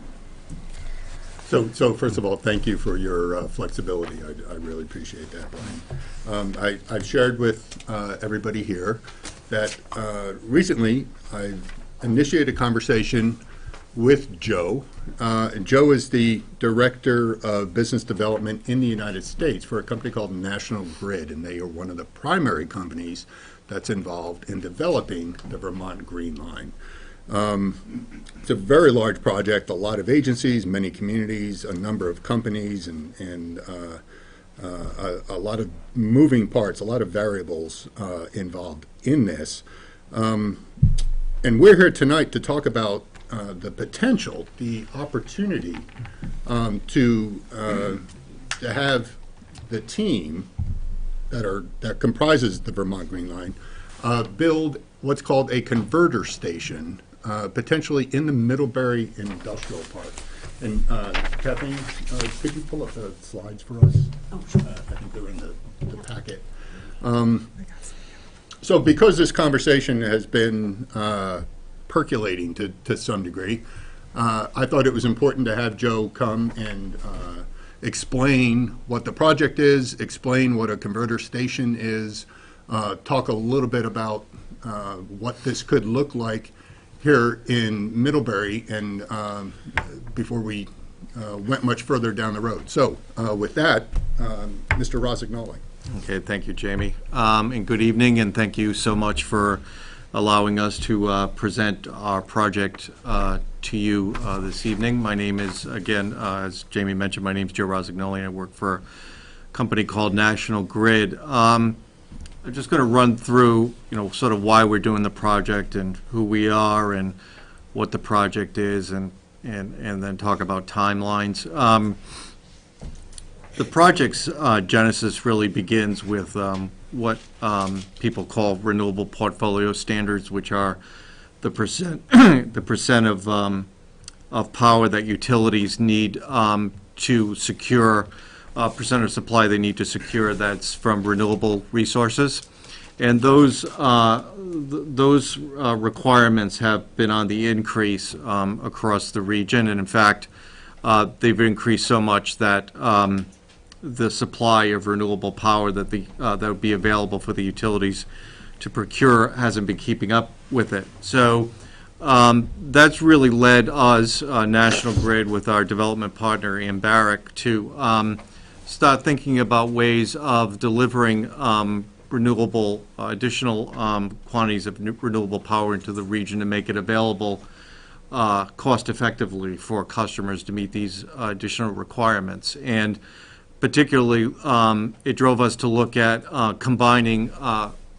So first of all, thank you for your flexibility. I really appreciate that, Brian. I've shared with everybody here that recently I've initiated a conversation with Joe. Joe is the Director of Business Development in the United States for a company called National Grid, and they are one of the primary companies that's involved in developing the Vermont Green Line. It's a very large project, a lot of agencies, many communities, a number of companies, and a lot of moving parts, a lot of variables involved in this. And we're here tonight to talk about the potential, the opportunity to have the team that comprises the Vermont Green Line build what's called a converter station, potentially in the Middlebury Industrial Park. And Kathleen, could you pull up the slides for us? Oh, sure. I think they're in the packet. So because this conversation has been percolating to some degree, I thought it was important to have Joe come and explain what the project is, explain what a converter station is, talk a little bit about what this could look like here in Middlebury, and before we went much further down the road. So with that, Mr. Rosignoli. Okay, thank you, Jamie. And good evening, and thank you so much for allowing us to present our project to you this evening. My name is, again, as Jamie mentioned, my name is Joe Rosignoli, and I work for a company called National Grid. I'm just going to run through, sort of why we're doing the project and who we are and what the project is, and then talk about timelines. The project's genesis really begins with what people call renewable portfolio standards, which are the percent of power that utilities need to secure, percent of supply they need to secure that's from renewable resources. And those requirements have been on the increase across the region, and in fact, they've increased so much that the supply of renewable power that would be available for the utilities to procure hasn't been keeping up with it. So that's really led us, National Grid, with our development partner, Barrick, to start thinking about ways of delivering additional quantities of renewable power into the region to make it available cost effectively for customers to meet these additional requirements. And particularly, it drove us to look at combining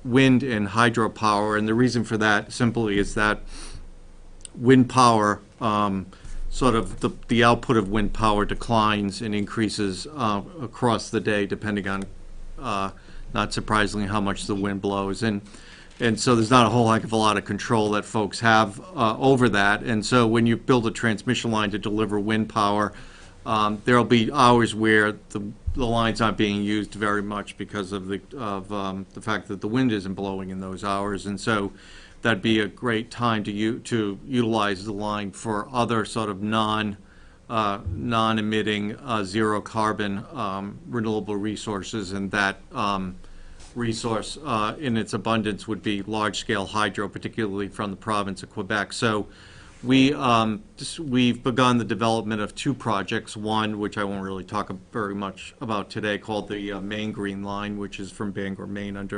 wind and hydropower, and the reason for that simply is that wind power, sort of the output of wind power declines and increases across the day depending on, not surprisingly, how much the wind blows. And so there's not a whole heck of a lot of control that folks have over that. And so when you build a transmission line to deliver wind power, there'll be hours where the line's not being used very much because of the fact that the wind isn't blowing in those hours, and so that'd be a great time to utilize the line for other sort of non-emitting, zero carbon renewable resources, and that resource in its abundance would be large-scale hydro, particularly from the province of Quebec. So we've begun the development of two projects, one which I won't really talk very much about today, called the Maine Green Line, which is from Bangor, Maine,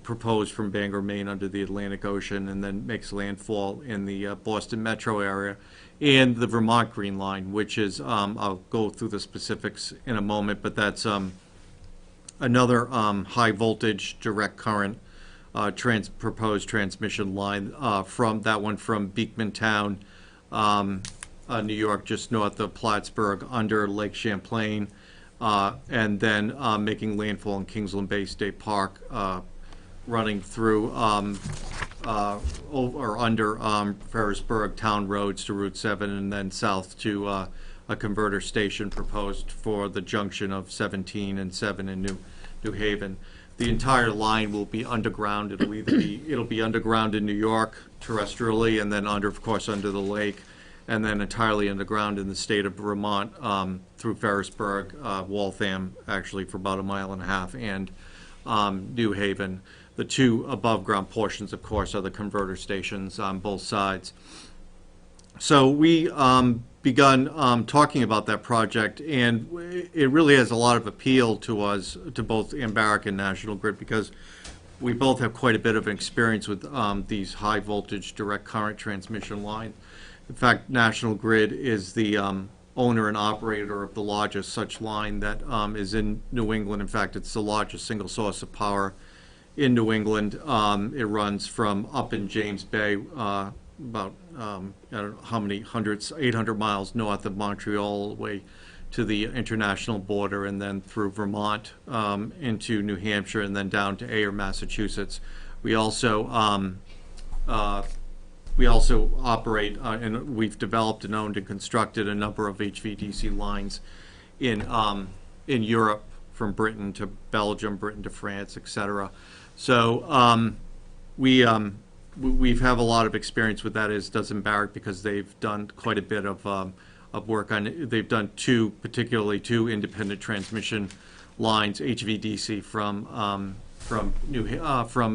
proposed from Bangor, Maine, under the Atlantic Ocean, and then makes landfall in the Boston metro area, and the Vermont Green Line, which is, I'll go through the specifics in a moment, but that's another high voltage direct current proposed transmission line from Beekmantown, New York, just north of Plattsburgh, under Lake Champlain, and then making landfall in Kingsland Bay State Park, running through or under Ferrisburgh town roads to Route 7, and then south to a converter station proposed for the junction of 17 and 7 in New Haven. The entire line will be underground. It'll be underground in New York terrestrially, and then of course under the lake, and then entirely underground in the state of Vermont through Ferrisburgh, Waltham, actually for about 1.5 miles, and New Haven. The two above-ground portions, of course, are the converter stations on both sides. So we begun talking about that project, and it really has a lot of appeal to us, to both Embark and National Grid, because we both have quite a bit of experience with these high-voltage direct current transmission lines. In fact, National Grid is the owner and operator of the largest such line that is in New England. In fact, it's the largest single source of power in New England. It runs from up in James Bay, about, I don't know how many hundreds, 800 miles north of Montreal, all the way to the international border, and then through Vermont into New Hampshire, and then down to Ayer, Massachusetts. We also operate, and we've developed and owned and constructed a number of HVDC lines in Europe, from Britain to Belgium, Britain to France, etc. So we have a lot of experience with that, as does Embark, because they've done quite a bit of work on. They've done particularly two independent transmission lines, HVDC, from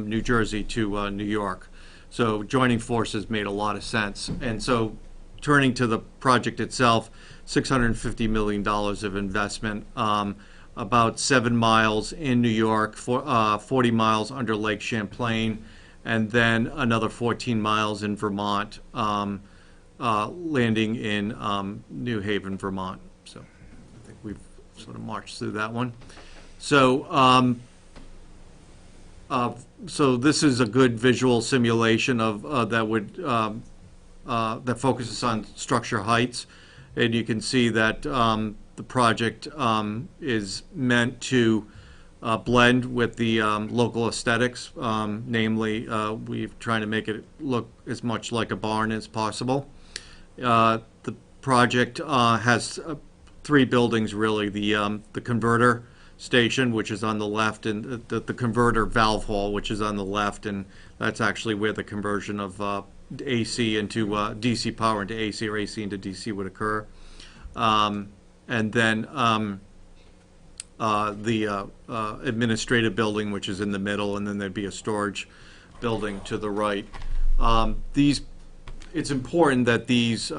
New Jersey to New York. So joining forces made a lot of sense. And so turning to the project itself, $650 million of investment, about 7 miles in New York, 40 miles under Lake Champlain, and then another 14 miles in Vermont, landing in New Haven, Vermont. So I think we've sort of marched through that one. So so this is a good visual simulation of that focuses on structure heights, and you can see that the project is meant to blend with the local aesthetics. Namely, we're trying to make it look as much like a barn as possible. The project has 3 buildings, really: the converter station, which is on the left, and the converter valve hall, which is on the left, and that's actually where the conversion of AC into DC power into AC, or AC into DC would occur. And then the administrative building, which is in the middle, and then there'd be a storage building to the right. It's important that these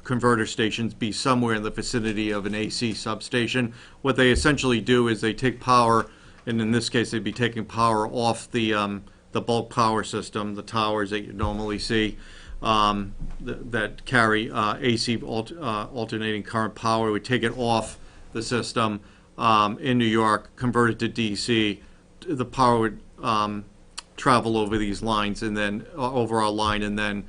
converter stations be somewhere in the vicinity of an AC substation. What they essentially do is they take power, and in this case they'd be taking power off the bulk power system, the towers that you normally see, that carry AC alternating current power. We take it off the system in New York, convert it to DC. The power would travel over these lines, and then over our line, and then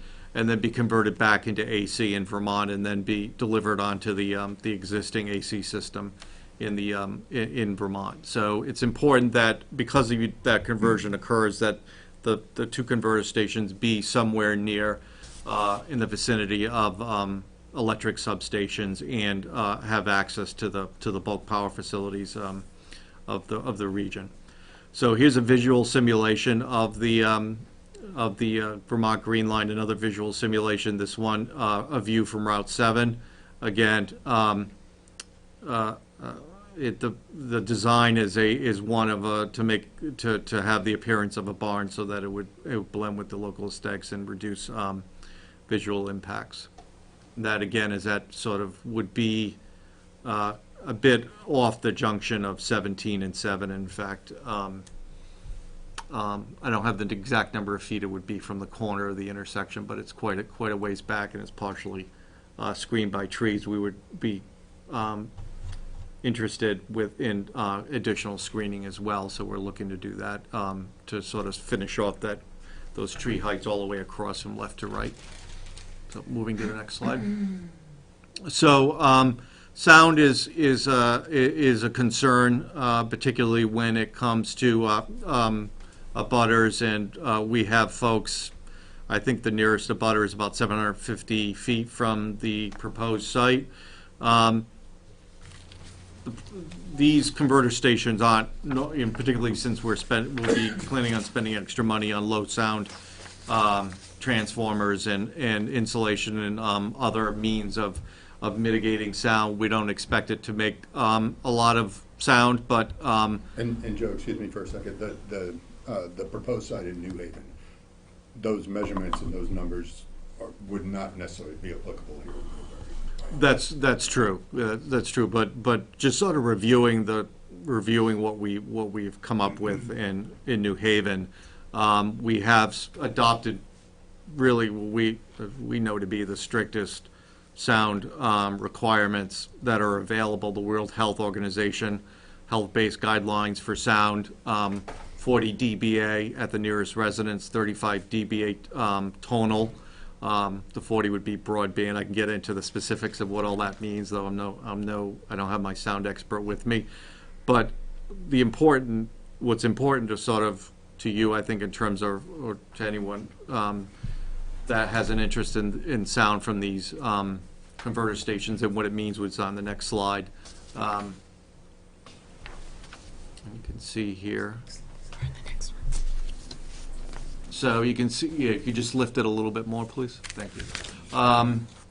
be converted back into AC in Vermont, and then be delivered onto the existing AC system in Vermont. So it's important that, because that conversion occurs, that the 2 converter stations be somewhere near in the vicinity of electric substations, and have access to the bulk power facilities of the region. So here's a visual simulation of the Vermont Green Line, another visual simulation. This one, a view from Route 7. Again, the design is one of to have the appearance of a barn, so that it would blend with the local aesthetics and reduce visual impacts. That again would be a bit off the junction of 17 and 7. In fact, I don't have the exact number of feet it would be from the corner of the intersection, but it's quite a ways back, and it's partially screened by trees. We would be interested in additional screening as well, so we're looking to do that to sort of finish off those tree heights all the way across from left to right. So moving to the next slide. So Sound is a concern, particularly when it comes to abutters, and we have folks. I think the nearest abutter is about 750 feet from the proposed site. These converter stations aren't, particularly since we'll be planning on spending extra money on low sound transformers and insulation and other means of mitigating sound. We don't expect it to make a lot of sound, but And Joe, excuse me for a second, the proposed site in New Haven, those measurements and those numbers would not necessarily be applicable here in Middlebury. that's true. That's true. But just sort of reviewing what we've come up with in New Haven, we have adopted really what we know to be the strictest sound requirements that are available. The World Health Organization health-based guidelines for sound, 40 dBA at the nearest residence, 35 dBA tonal. The 40 would be broadband. I can get into the specifics of what all that means, though I don't have my sound expert with me. But what's important to sort of, to you, I think, in terms of, or to anyone that has an interest in sound from these converter stations and what it means, what's on the next slide. You can see here. So you can see, yeah, if you just lift it a little bit more, please. Thank you.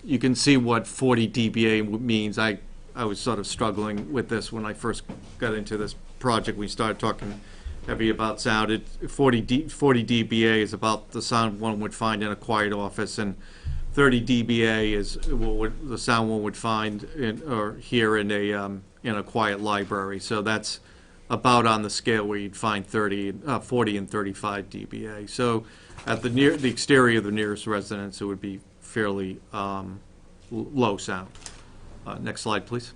You can see what 40 dBA means. I was sort of struggling with this when I first got into this project. We started talking heavy about sound. 40 dBA is about the sound one would find in a quiet office, and 30 dBA is the sound one would find or hear in a quiet library. So that's about on the scale where you'd find 40 and 35 dBA. So at the exterior of the nearest residence, it would be fairly low sound. Next slide, please.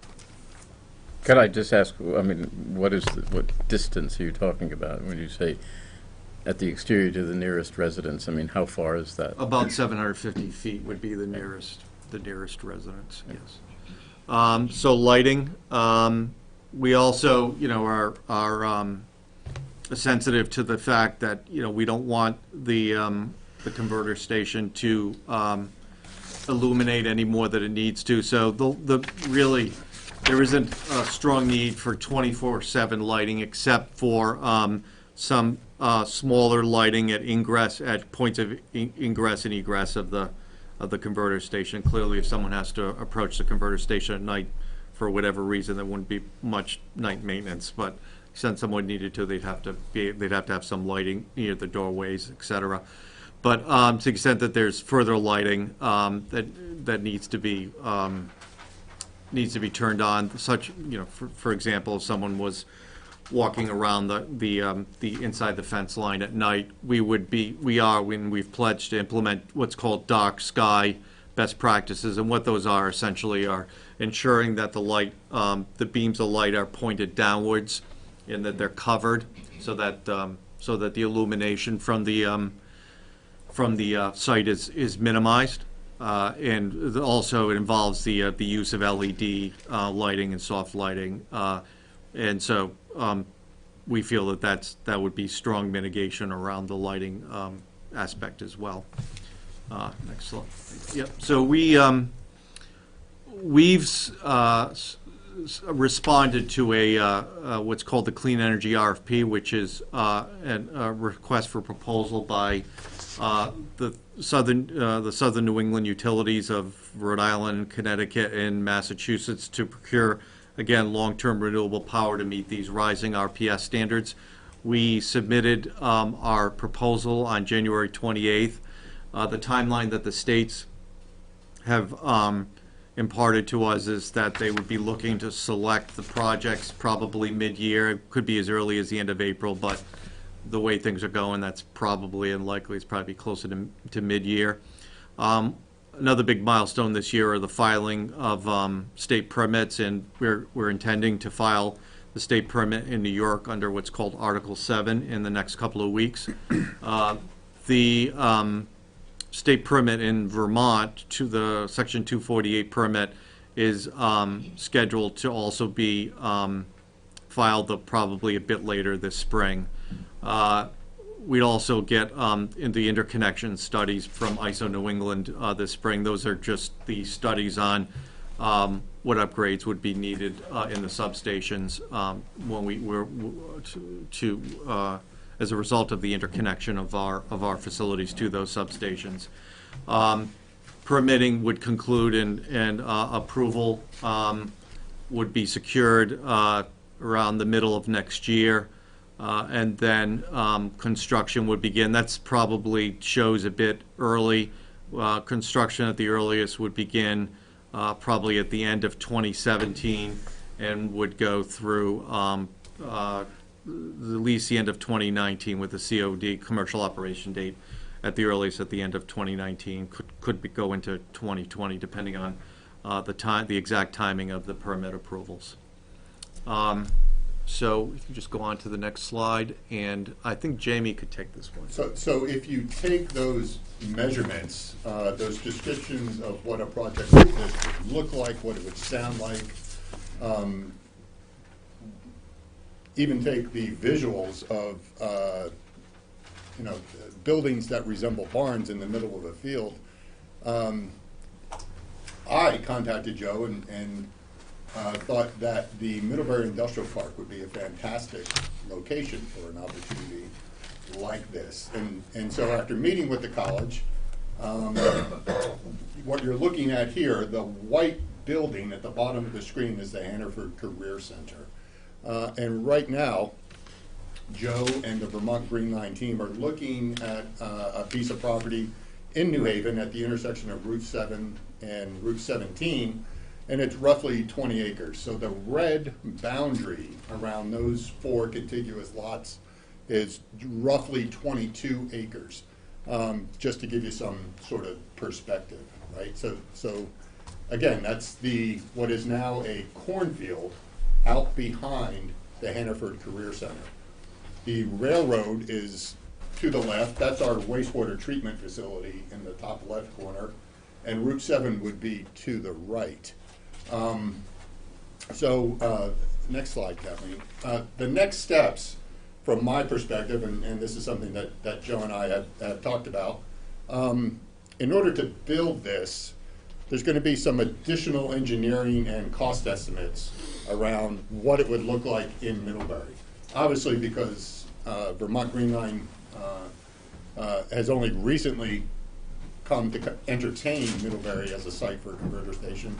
Could I just ask, I mean, what distance are you talking about when you say at the exterior to the nearest residence? I mean, how far is that? About 750 feet would be the nearest residence, yes. So lighting, we also, are sensitive to the fact that, we don't want the converter station to illuminate any more than it needs to. So really, there isn't a strong need for 24/7 lighting, except for some smaller lighting at points of ingress and egress of the converter station. Clearly, if someone has to approach the converter station at night, for whatever reason, there wouldn't be much night maintenance, but since someone needed to, they'd have to have some lighting near the doorways, et cetera. But to the extent that there's further lighting that needs to be turned on, such, for example, if someone was walking around the inside the fence line at night, we've pledged to implement what's called dark sky best practices, and what those are essentially are ensuring that the beams of light are pointed downwards and that they're covered, so that the illumination from the site is minimized, and also it involves the use of LED lighting and soft lighting, and so we feel that would be strong mitigation around the lighting aspect as well. Next slide. Yep. So we've responded to a what's called the Clean Energy RFP, which is a request for proposal by the Southern New England utilities of Rhode Island, Connecticut, and Massachusetts to procure, again, long-term renewable power to meet these rising RPS standards. We submitted our proposal on January 28th. The timeline that the states have imparted to us is that they would be looking to select the projects probably mid-year. It could be as early as the end of April, but the way things are going, that's probably unlikely. It's probably closer to mid-year. Another big milestone this year are the filing of state permits, and we're intending to file the state permit in New York under what's called Article 7 in the next couple of weeks. The state permit in Vermont, to the Section 248 permit, is scheduled to also be filed probably a bit later this spring. We'd also get in the interconnection studies from ISO New England this spring. Those are just the studies on what upgrades would be needed in the substations when we were as a result of the interconnection of our facilities to those substations. Permitting would conclude and approval would be secured around the middle of next year. And then construction would begin. That's probably shows a bit early. Construction at the earliest would begin probably at the end of 2017 and would go through at least the end of 2019 with the COD, commercial operation date, at the earliest at the end of 2019. Could go into 2020 depending on the exact timing of the permit approvals. So if you just go on to the next slide, and I think Jamie could take this one. So if you take those measurements, those descriptions of what a project like this would look like, what it would sound like, even take the visuals of buildings that resemble barns in the middle of a field, I contacted Joe and thought that the Middlebury Industrial Park would be a fantastic location for an opportunity like this. And so after meeting with the college, what you're looking at here, the white building at the bottom of the screen is the Hannaford Career Center. And right now, Joe and the Vermont Green Line team are looking at a piece of property in New Haven at the intersection of Route 7 and Route 17, and it's roughly 20 acres. So the red boundary around those 4 contiguous lots is roughly 22 acres, just to give you some sort of perspective, right? So again, that's what is now a cornfield out behind the Hannaford Career Center. The railroad is to the left. That's our wastewater treatment facility in the top left corner, and Route 7 would be to the right. Next slide, Kathleen. The next steps, from my perspective, and this is something that Joe and I have talked about, in order to build this, there's going to be some additional engineering and cost estimates around what it would look like in Middlebury. Obviously, because Vermont Green Line has only recently come to entertain Middlebury as a site for a converter station,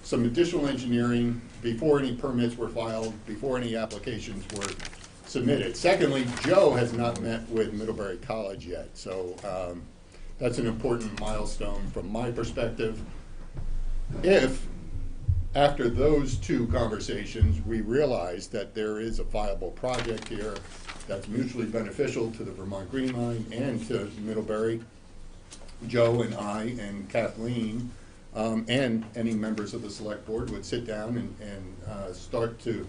some additional engineering before any permits were filed, before any applications were submitted. Secondly, Joe has not met with Middlebury College yet, so that's an important milestone from my perspective. If, after those 2 conversations, we realize that there is a viable project here that's mutually beneficial to the Vermont Green Line and to Middlebury, Joe and I and Kathleen and any members of the select board would sit down and start to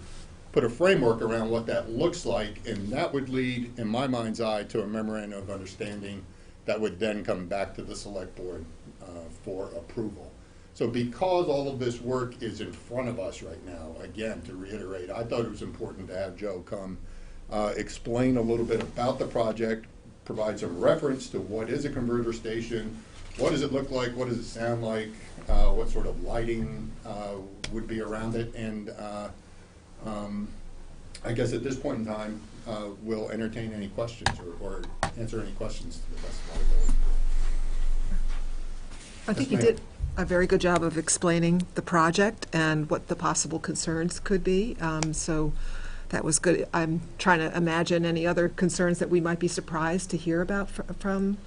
put a framework around what that looks like, and that would lead, in my mind's eye, to a memorandum of understanding that would then come back to the select board for approval. So because all of this work is in front of us right now, again, to reiterate, I thought it was important to have Joe come explain a little bit about the project, provide some reference to what is a converter station, what does it look like, what does it sound like, what sort of lighting would be around it, and I guess at this point in time, we'll entertain any questions or answer any questions to the best of our ability. I think Yes, you ma'am. did a very good job of explaining the project and what the possible concerns could be. So that was good. I'm trying to imagine any other concerns that we might be surprised to hear about from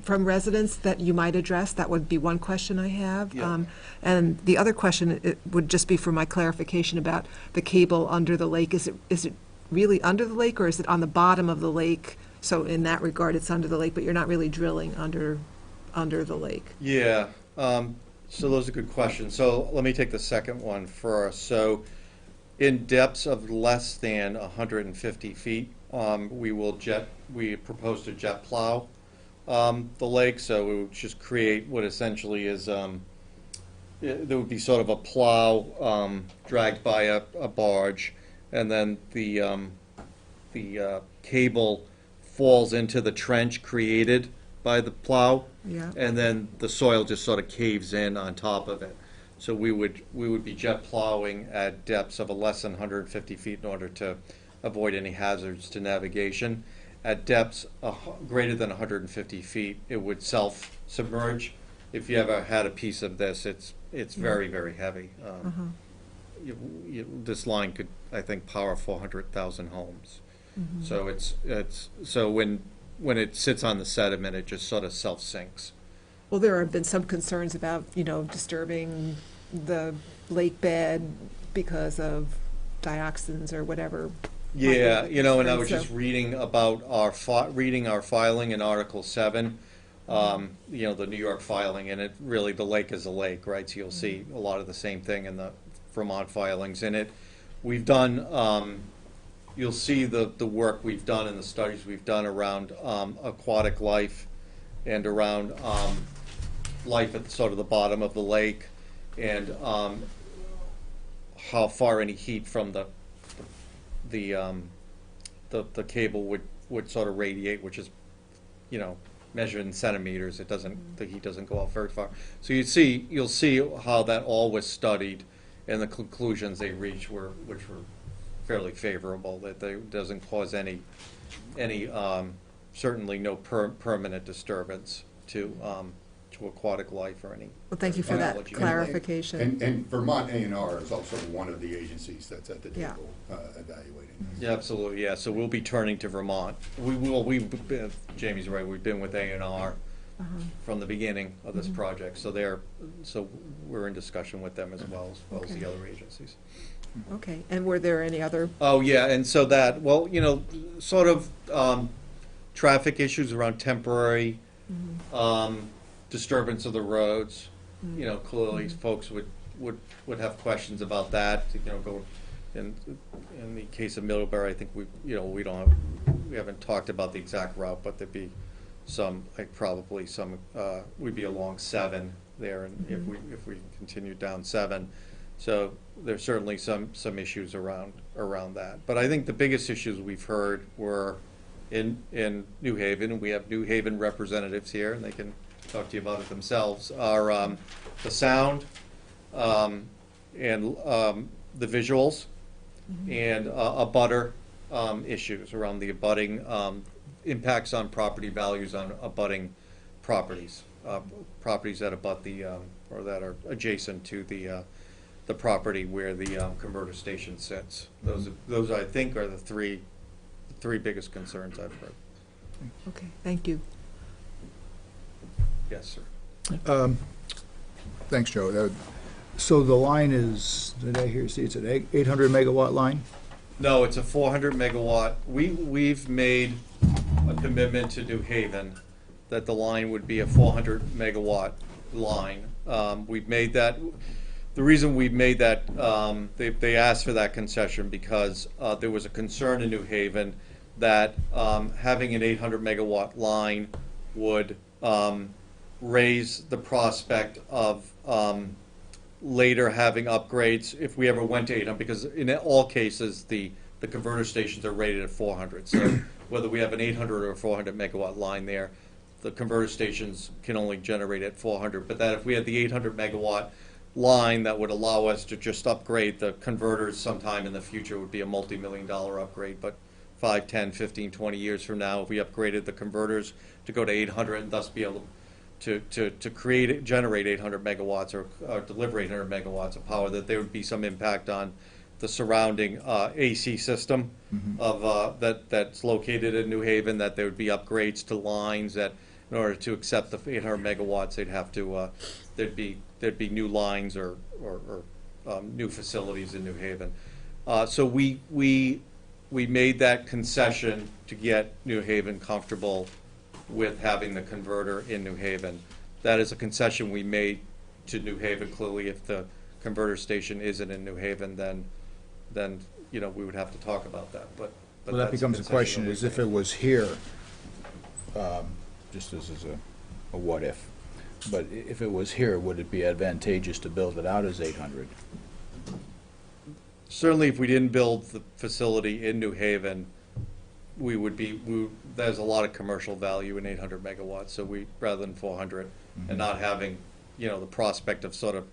residents that you might address. That would be one question I have. Yeah. And the other question, it would just be for my clarification about the cable under the lake. Is it really under the lake, or is it on the bottom of the lake? So in that regard, it's under the lake, but you're not really drilling under the lake. Yeah, so those are good questions. So let me take the second one first. So in depths of less than 150 feet, we propose to jet plow the lake. So we would just create what essentially is there would be sort of a plow dragged by a barge, and then the cable falls into the trench created by the plow, Yeah. and then the soil just sort of caves in on top of it. So we would be jet plowing at depths of less than 150 feet in order to avoid any hazards to navigation. At depths greater than 150 feet, it would self-submerge. If you ever had a piece of this, it's very, very heavy. This line could, I think, power 400,000 homes. So so when it sits on the sediment, it just sort of self-sinks. Well, there have been some concerns about, disturbing the lake bed because of dioxins or whatever. Yeah, and I was So- just reading about our filing in Article 7, the New York filing, and it really, the lake is a lake, right? So you'll see a lot of the same thing in the Vermont filings. And we've done, you'll see the work we've done and the studies we've done around aquatic life and around life at sort of the bottom of the lake, and how far any heat from the cable would sort of radiate, which is, measured in centimeters. The heat doesn't go out very far. So you'll see how that all was studied, and the conclusions they reached which were fairly favorable, that it doesn't cause any certainly no permanent disturbance to aquatic life or any. Well, thank you for that biology. clarification. And Vermont A&R is also one of the agencies that's at the Yeah. table evaluating this. Yeah, absolutely, yeah, so we'll be turning to Vermont. Jamie's right, we've been with A&R from the beginning of this project, so we're in discussion with them as well as Okay. the other agencies. Okay, and were there any other, Oh, yeah, and so that, sort of traffic issues around temporary disturbance of the roads. Clearly folks would have questions about that, go, in the case of Middlebury, I think we haven't talked about the exact route, but there'd be we'd be along 7 there, and if we continued down 7. So there's certainly some issues around that. But I think the biggest issues we've heard were in New Haven. We have New Haven representatives here, and they can talk to you about it themselves, are the sound and the visuals, and abutter issues around the abutting impacts on property values on abutting properties, properties that abut or that are adjacent to the property where the converter station sits. Those I think are the three biggest concerns I've heard. okay, thank you. Yes, sir. Thanks, Joe. So the line is, did I hear, see, it's an 800 megawatt line? No, it's a 400 megawatt. We've made a commitment to New Haven that the line would be a 400 megawatt line. We've made that. The reason we've made that, they asked for that concession because there was a concern in New Haven that having an 800 megawatt line would raise the prospect of later having upgrades if we ever went to 800, because in all cases the converter stations are rated at 400. So whether we have an 800 or a 400 megawatt line there, the converter stations can only generate at 400. But that if we had the 800 megawatt line, that would allow us to just upgrade the converters sometime in the future. Would be a multi-million-dollar upgrade, but 5, 10, 15, 20 years from now, if we upgraded the converters to go to 800 and thus be able to generate 800 megawatts or deliver 800 megawatts of power, that there would be some impact on the surrounding AC system of that's located in New Haven, that there would be upgrades to lines that in order to accept the 800 megawatts, they'd have to, there'd be new lines or new facilities in New Haven. So we made that concession to get New Haven comfortable with having the converter in New Haven. That is a concession we made to New Haven. Clearly, if the converter station isn't in New Haven, then we would have to talk about that. But Well, that that's becomes the concession question, that we is if made. it was here, just as a what if, But if it was here, would it be advantageous to build it out as 800? Certainly, if we didn't build the facility in New Haven, there's a lot of commercial value in 800 megawatts, so rather than 400, and not having, the prospect of sort of,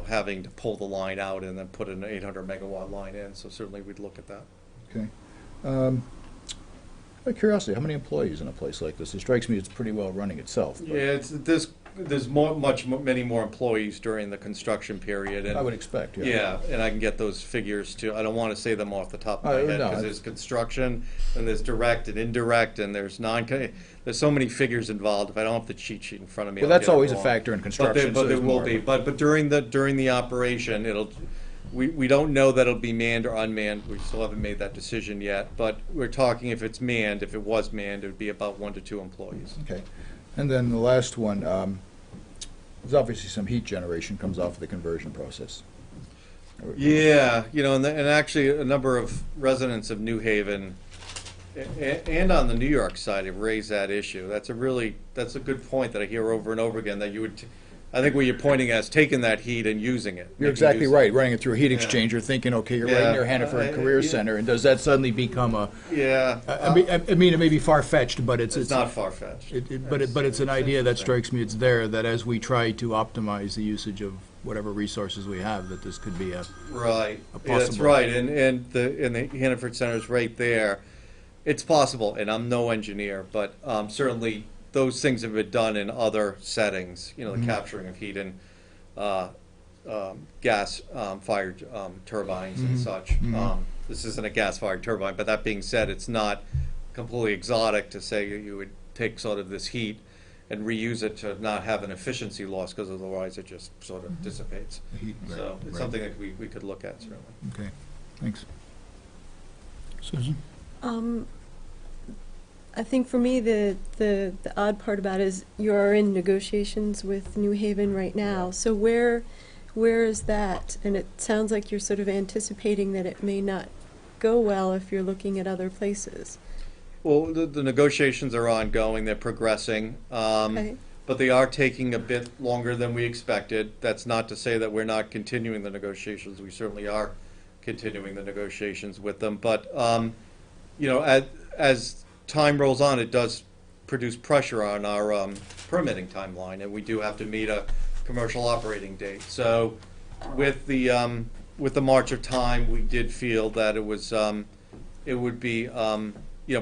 having to pull the line out and then put an 800 megawatt line in, so certainly we'd look at that. Okay. Out of curiosity, how many employees in a place like this? It strikes me it's pretty well running itself. But Yeah, there's many more employees during the construction period, and I would expect, yeah. yeah, and I can get those figures too. I don't want to say them off the top of my head No, because there's construction and there's direct and indirect and there's there's so many figures involved. If I don't have the cheat sheet in front of me, Well, I'll that's get it always a wrong. factor in construction. But so there there's will more. be. But during the operation, we don't know that it'll be manned or unmanned. We still haven't made that decision yet. But we're talking if it's manned. If it was manned, it would be about 1 to 2 employees. Okay. And then the last one, there's obviously some heat generation comes off of the conversion process. Yeah, and actually a number of residents of New Haven and on the New York side have raised that issue. That's a good point that I hear over and over again, that you would, I think what you're pointing at is taking that heat and using it. You're making exactly use- right, running it through a heat Yeah. exchanger, thinking, okay, you're Yeah. right near Hannaford Career Yeah. Center, and does that suddenly become a, Yeah. I mean, it may be far-fetched, but it's not far-fetched. but it's an idea that strikes me, it's there, that as we try to optimize the usage of whatever resources we have, that this could be a Right, a yeah, that's possible- right, and the Hannaford Center's right there. It's possible, and I'm no engineer, but certainly those things have been done in other settings, the capturing of heat in gas-fired turbines and such. This isn't a gas-fired turbine, but that being said, it's not completely exotic to say you would take sort of this heat and reuse it to not have an efficiency loss, because otherwise it just sort of dissipates. The heat, right, So it's right. something that we could look at, certainly. Okay, thanks. Susan? I think for me, the odd part about it is you're in negotiations with New Haven right now. So where is that? And it sounds like you're sort of anticipating that it may not go well if you're looking at other places. Well, the negotiations are ongoing, they're progressing, Okay. but they are taking a bit longer than we expected. That's not to say that we're not continuing the negotiations, we certainly are continuing the negotiations with them. But, as time rolls on, it does produce pressure on our permitting timeline, and we do have to meet a commercial operating date. So with the march of time, we did feel that it would be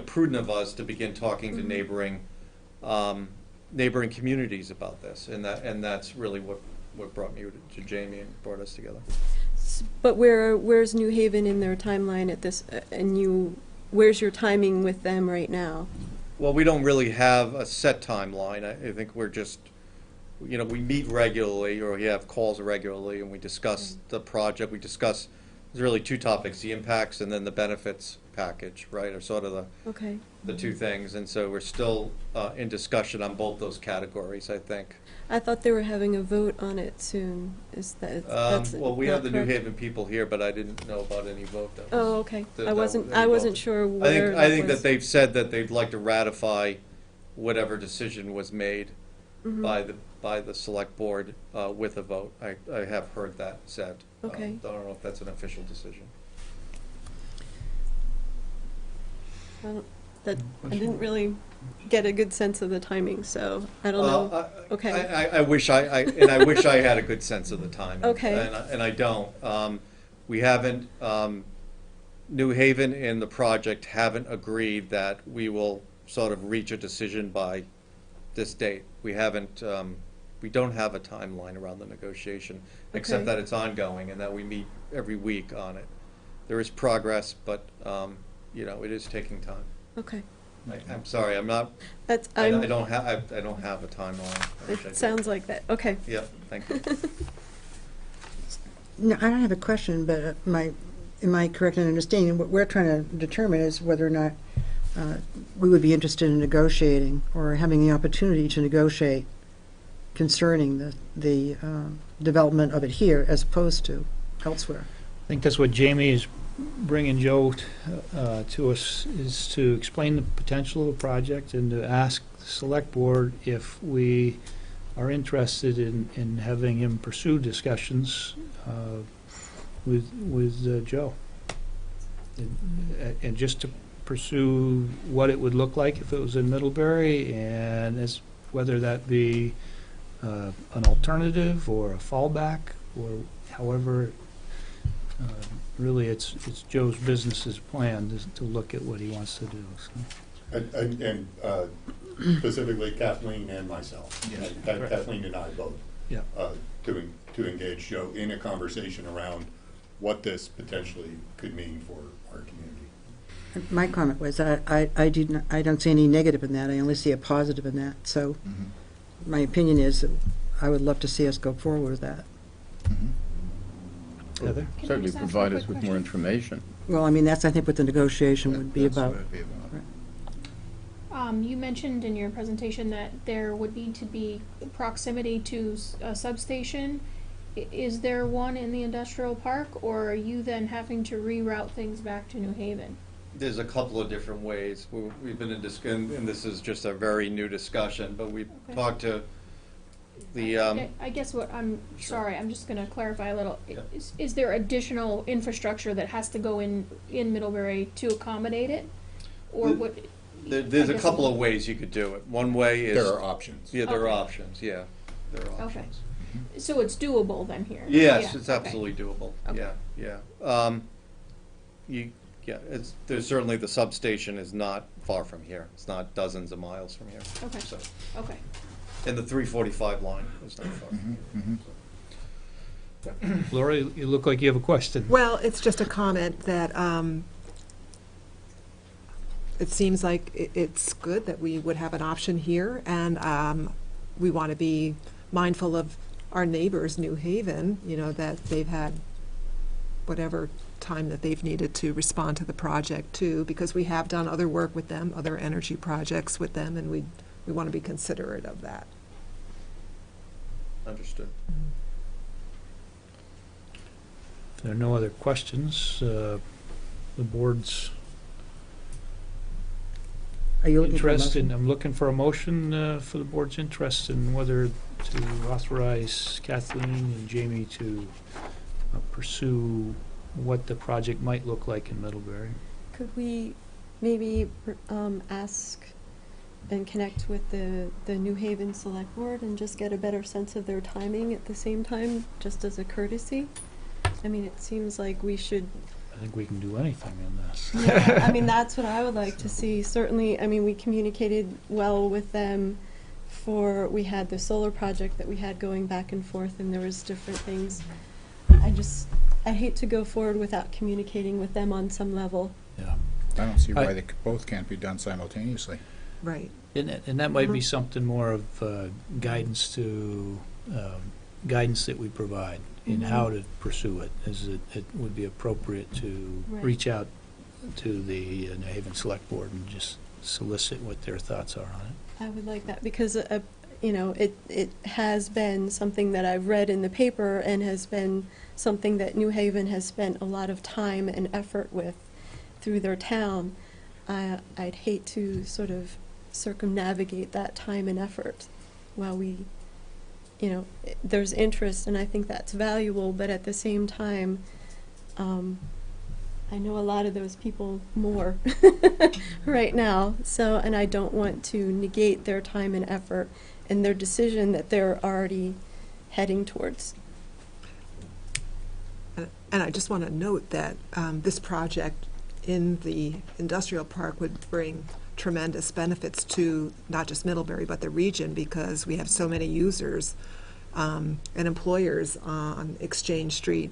prudent of us to begin talking to neighboring communities about this, and that's really what brought me to Jamie and brought us together. But where's New Haven in their timeline at this, where's your timing with them right now? Well, we don't really have a set timeline. I think we're just, we meet regularly, or we have calls regularly, and we discuss the project. There's really 2 topics, the impacts and then the benefits package, right, are sort of Okay. the 2 things. And so we're still in discussion on both those categories, I think. I thought they were having a vote on it soon. Is that, that's Well, we have not the New correct? Haven people here, but I didn't know about any vote that was. Oh, okay. that I was wasn't involved. sure where I think was. that they've said that they'd like to ratify whatever decision was made Mhm. by the select board with a vote. I have heard that said. Okay. I don't know if that's an official decision. I didn't really get a good sense of the timing, so I don't know. Okay. I wish I had a good sense of the timing. Okay. And I don't. We haven't, New Haven and the project haven't agreed that we will sort of reach a decision by this date. We haven't, we don't have a timeline around the negotiation, except Okay. that it's ongoing and that we meet every week on it. There is progress, but, it is taking time. Okay. I'm sorry, I'm not, That's, I don't have a timeline. I wish I it did. sounds like that. Okay. Yep, thank you. No, I don't have a question, but am I correct in understanding, what we're trying to determine is whether or not we would be interested in negotiating or having the opportunity to negotiate concerning the development of it here as opposed to elsewhere. I think that's what Jamie is bringing Joe to us, is to explain the potential of the project and to ask the select board if we are interested in having him pursue discussions with Joe. And just to pursue what it would look like if it was in Middlebury, and as whether that be an alternative or a fallback, or however, really it's Joe's business's plan to look at what he wants to do. So. And specifically Kathleen and myself. Yes. Kathleen and I both. Yeah. To engage Joe in a conversation around what this potentially could mean for our community. My comment was, I don't see any negative in that, I only see a positive in that, so Mm-hmm. my opinion is that I would love to see us go forward with that. Heather? Can I Certainly just ask a provide quick us with question? more information. Well, I mean, that's, I think, what the negotiation would be That's what about. it'd be about. You mentioned in your presentation that there would need to be proximity to a substation. Is there one in the industrial park, or are you then having to reroute things back to New Haven? There's a couple of different ways. We've been in and this is just a very new discussion, but we've Okay. talked to the, I guess what I'm, sorry, I'm just gonna clarify a little. Yeah. Is there additional infrastructure that has to go in Middlebury to accommodate it? Or The- what? there's I a guess couple it- of ways you could do it. One way is. There are options. Yeah, there are Okay. options, yeah. There are Okay. options. So it's doable then here? Yes, Yeah, it's okay. absolutely doable, Okay. yeah. There's certainly the substation is not far from here. It's not dozens of miles from here. Okay. So, Okay. and the 345 line is not far from here. Laura, you look like you have a question. Well, it's just a comment that it seems like it's good that we would have an option here, and we want to be mindful of our neighbors, New Haven, you know, that they've had whatever time that they've needed to respond to the project too, because we have done other work with them, other energy projects with them, and we want to be considerate of that. Understood. If there are no other questions, the board's Are you looking for a interest motion? I'm looking for a motion for the board's interest in whether to authorize Kathleen and Jamie to pursue what the project might look like in Middlebury. Could we maybe ask and connect with the New Haven Selectboard and just get a better sense of their timing at the same time, just as a courtesy? I mean, it seems like we should, I think we can do anything in this. yeah, I mean, that's what I would like to see. Certainly, I mean, we communicated well with them we had the solar project that we had going back and forth, and there was different things. I hate to go forward without communicating with them on some level. Yeah. I don't see why they both can't be done simultaneously. Right. And that might be something more of guidance to, guidance that we provide in how to pursue it, as it would be appropriate to Right. reach out to the New Haven Select Board and just solicit what their thoughts are on it. I would like that because, you know, it has been something that I've read in the paper and has been something that New Haven has spent a lot of time and effort with through their town. I'd hate to sort of circumnavigate that time and effort while we, you know, there's interest and I think that's valuable, but at the same time, I know a lot of those people more right now, so, and I don't want to negate their time and effort and their decision that they're already heading towards. And I just want to note that this project in the industrial park would bring tremendous benefits to not just Middlebury, but the region, because we have so many users and employers on Exchange Street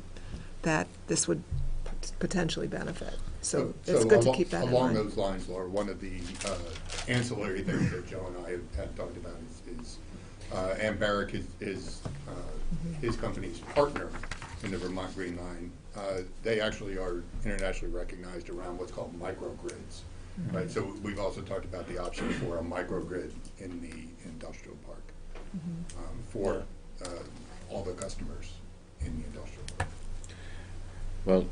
that this would potentially benefit. So it's good to keep that in Along mind. those lines, Laura, one of the ancillary things that Joe and I had talked about is Ann Barrick is his company's partner in the Vermont Green Line. They actually are internationally recognized around what's called microgrids, right? So we've also talked about the option for a microgrid in the industrial park for all the customers in the industrial park. Well,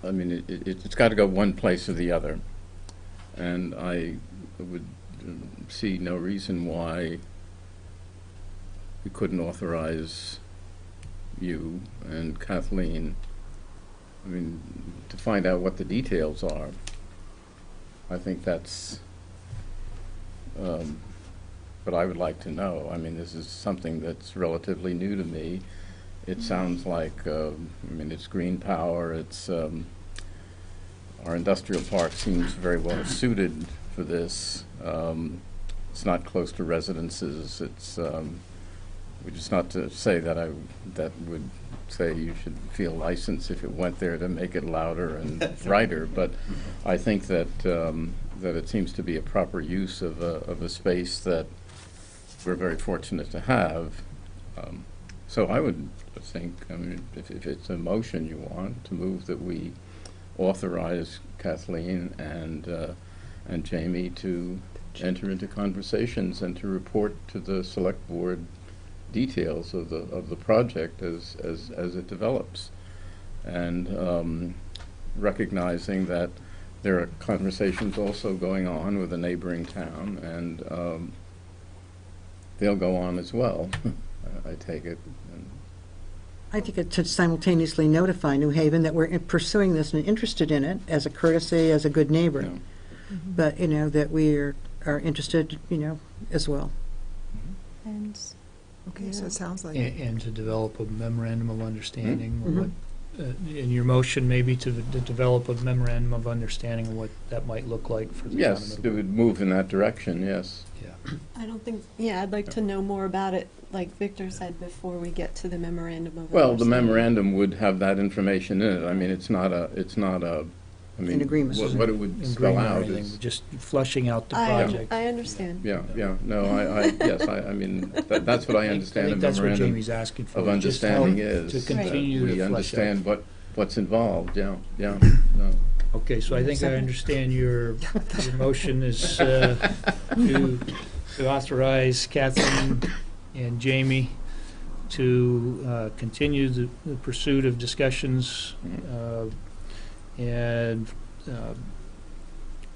I mean, it's got to go one place or the other, and I would see no reason why we couldn't authorize you and Kathleen, I mean, to find out what the details are. I think that's, but I would like to know. I mean, this is something that's relatively new to me. It sounds like, I mean, it's green power, it's, our industrial park seems very well suited for this. It's not close to residences, it's, which is not to say that that would say you should feel licensed if it went there to make it louder and brighter, but I think that that it seems to be a proper use of a space that we're very fortunate to have. So I would think, I mean, if it's a motion you want, to move that we authorize Kathleen and Jamie to enter into conversations and to report to the select board details of the project as it develops, and recognizing that there are conversations also going on with a neighboring town, and they'll go on as well. I take it. I think it should simultaneously notify New Haven that we're pursuing this and interested in it as a courtesy, as a good neighbor. Yeah. But, that we are interested, as well. And Okay, so it sounds like. And to develop a memorandum of understanding, or what, in your motion, maybe to develop a memorandum of understanding of what that might look like for the town of Yes, it Middlebury. would move in that direction, yes. Yeah. I don't think, I'd like to know more about it, like Victor said, before we get to the memorandum of Well, the understanding. memorandum would have that information in it. I mean, it's not a, I mean, An agreement. what it would spell Agreement or out anything, is, just fleshing out the I project. understand. yeah, no, yes, I mean, that's what I understand I a think that's what memorandum Jamie's asking for. of just help understanding To is. continue We to flesh out. understand what's involved, yeah, no. Okay, so I think I understand your motion is to authorize Kathleen and Jamie to continue the pursuit of discussions and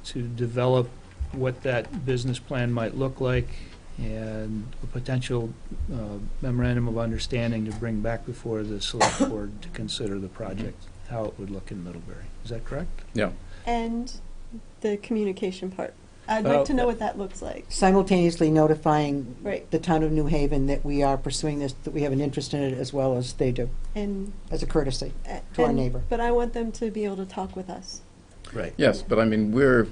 to develop what that business plan might look like, and a potential memorandum of understanding to bring back before the select board to consider the project, how it would look in Middlebury. Is that correct? Yeah, And the communication part. I'd like to know what that looks like. Simultaneously notifying Right. the town of New Haven that we are pursuing this, that we have an interest in it as well as they do, And as a courtesy to our and- neighbor. But I want them to be able to talk with us. Right. yes, but I mean, we're,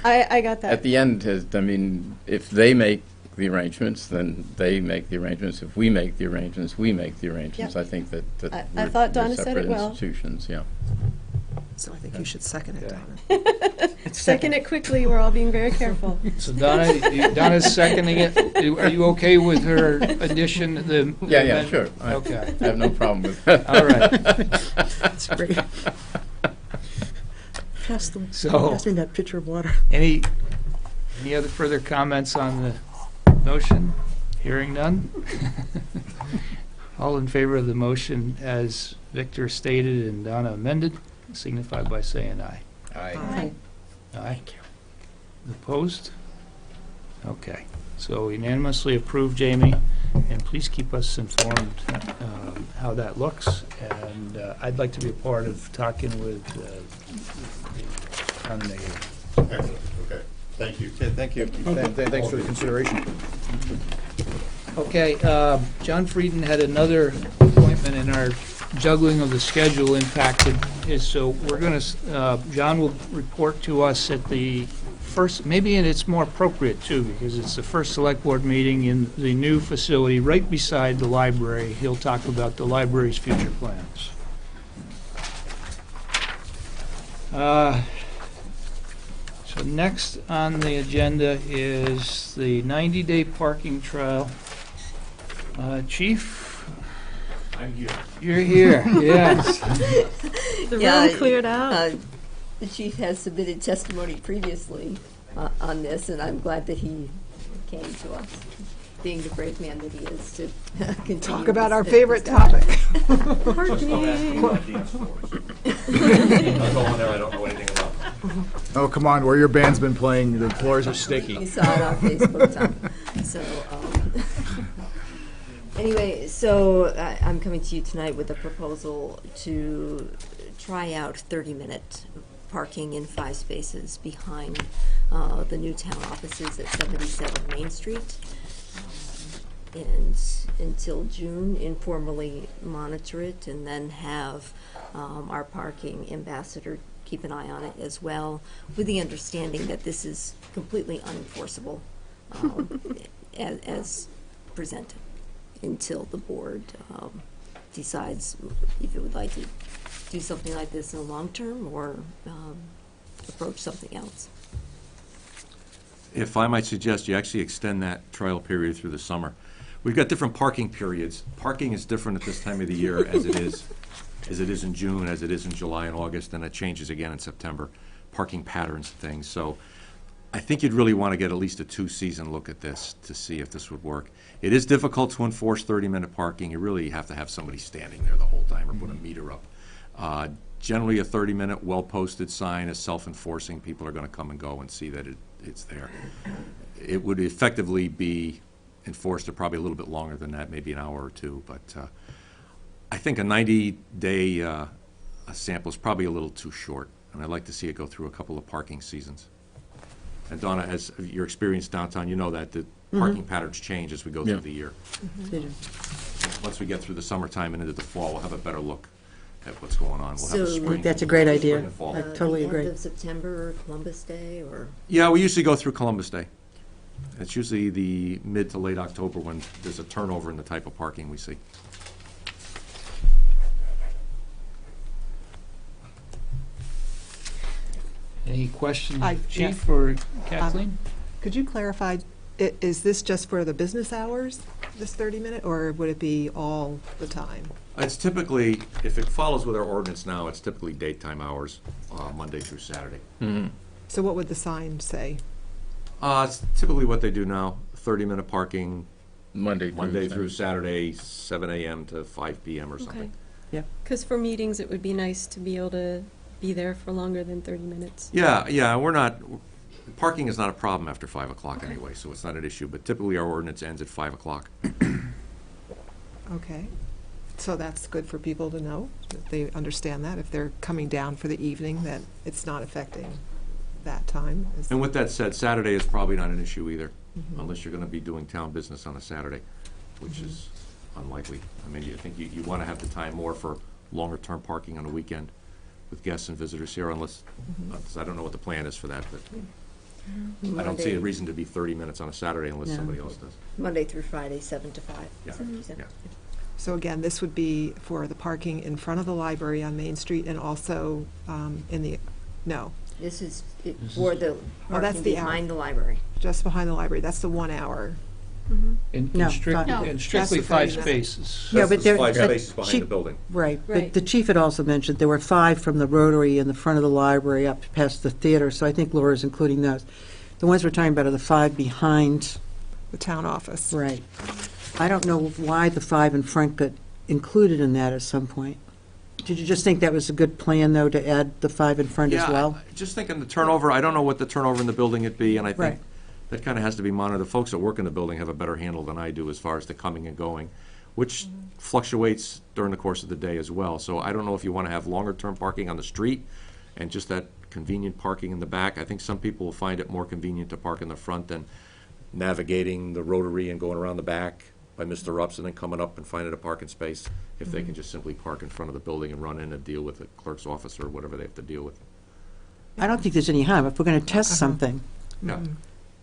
I got that. at the end, I mean, if they make the arrangements, then they make the arrangements. If we make the arrangements, we make the arrangements. Yep. I think that I we're thought Donna said separate it well. institutions, yeah. So I think you should second it, Okay. Donna. Second it quickly, we're all being very careful. So Donna's seconding it. Are you okay with her addition? Yeah, sure. Okay. I have no problem with that. All right. That's great. Pass So, me that pitcher of water. any other further comments on the motion? Hearing none? All in favor of the motion as Victor stated and Donna amended, signify by saying aye. Aye. Aye. Opposed? Okay. So unanimously approved, Jamie, and please keep us informed how that looks. And I'd like to be a part of talking with the town of Negative. Excellent, okay, thank you. Okay, thank you. Thanks for the consideration. Okay, John Frieden had another appointment, and our juggling of the schedule impacted his, so we're going to, John will report to us at the first, maybe it's more appropriate too, because it's the first select board meeting in the new facility right beside the library. He'll talk about the library's future plans. So next on the agenda is the 90-day parking trial. Chief? I'm here. You're here, yes. The Yeah, room cleared out. The chief has submitted testimony previously on this, and I'm glad that he came to us, being the brave man that he is, to continue. Talk about this our favorite discussion. topic. Parking. I'll go on there, I don't know anything about. Oh, come on, where your band's been playing, the floors are You sticky. saw it on Facebook, Tom. So, Anyway, so I'm coming to you tonight with a proposal to try out 30-minute parking in 5 spaces behind the new town offices at 77 Main Street. And until June, informally monitor it, and then have our parking ambassador keep an eye on it as well, with the understanding that this is completely unenforceable as presented, until the board decides if it would like to do something like this in the long term or approach something else. If I might suggest, you actually extend that trial period through the summer. We've got different parking periods. Parking is different at this time of the year as it is in June, as it is in July and August, and it changes again in September. Parking patterns and things. So I think you'd really want to get at least a 2-season look at this to see if this would work. It is difficult to enforce 30-minute parking. You really have to have somebody standing there the whole time or put a meter up. Generally, a 30-minute well-posted sign is self-enforcing. People are going to come and go and see that it's there. It would effectively be enforced for probably a little bit longer than that, maybe an hour or two. But I think a 90-day sample is probably a little too short, and I'd like to see it go through a couple of parking seasons. And Donna, as your experience downtown, you know that the parking patterns change as we go through the year. They do. Once we get through the summertime and into the fall, we'll have a better look at what's going on. We'll have a So- spring. That's a great idea. spring and fall. I totally agree. End of September, or Columbus Day, or? Yeah, we usually go through Columbus Day. It's usually the mid to late October when there's a turnover in the type of parking we see. Any questions, I- Chief yes. or Kathleen? Could you clarify, is this just for the business hours, this 30-minute, or would it be all the time? It's typically, if it follows with our ordinance now, it's typically daytime hours, Monday through Saturday. So what would the sign say? It's typically what they do now, 30-minute parking, Monday through Saturday, 7 a.m. to 5 p.m. or something. Because for meetings, it would be nice to be able to be there for longer than 30 minutes. Yeah, we're not, parking is not a problem after 5 o'clock anyway, so it's not an issue, but typically our ordinance ends at 5 o'clock. Okay, so that's good for people to know, that they understand that, if they're coming down for the evening, that it's not affecting that time. And with that said, Saturday is probably not an issue either, unless you're going to be doing town business on a Saturday, which is unlikely. I mean, I think you want to have the time more for longer-term parking on a weekend with guests and visitors here, unless, I don't know what the plan is for that, but I don't see a reason to be 30 minutes on a Saturday unless No. somebody else does. Monday through Friday, 7 to 5. Yeah. Is that what you said? Yeah. So again, this would be for the parking in front of the library on Main Street and also no, This is for the Oh, that's parking the hour. behind the library. just behind the library, that's the 1 hour. And No, strictly, No. and strictly That's the 5 30-minute. spaces. Yeah, but That's there- the 5 but spaces behind she- the building. Right, Right. but the chief had also mentioned there were 5 from the Rotary in the front of the library up past the theater, so I think Laura's including those. The ones we're talking about are the 5 behind. The town office. Right. I don't know why the 5 in front got included in that at some point. Did you just think that was a good plan, though, to add the 5 in front as well? Just thinking the turnover, I don't know what the turnover in the building would be, and I think Right. that kind of has to be monitored. The folks that work in the building have a better handle than I do as far as the coming and going, which fluctuates during the course of the day as well. So I don't know if you want to have longer-term parking on the street and just that convenient parking in the back. I think some people will find it more convenient to park in the front than navigating the Rotary and going around the back by Mr. Rupp's and then coming up and finding a parking space, if they can just simply park in front of the building and run in and deal with the clerk's office or whatever they have to deal with. I don't think there's any harm. If we're going to test something, Yeah.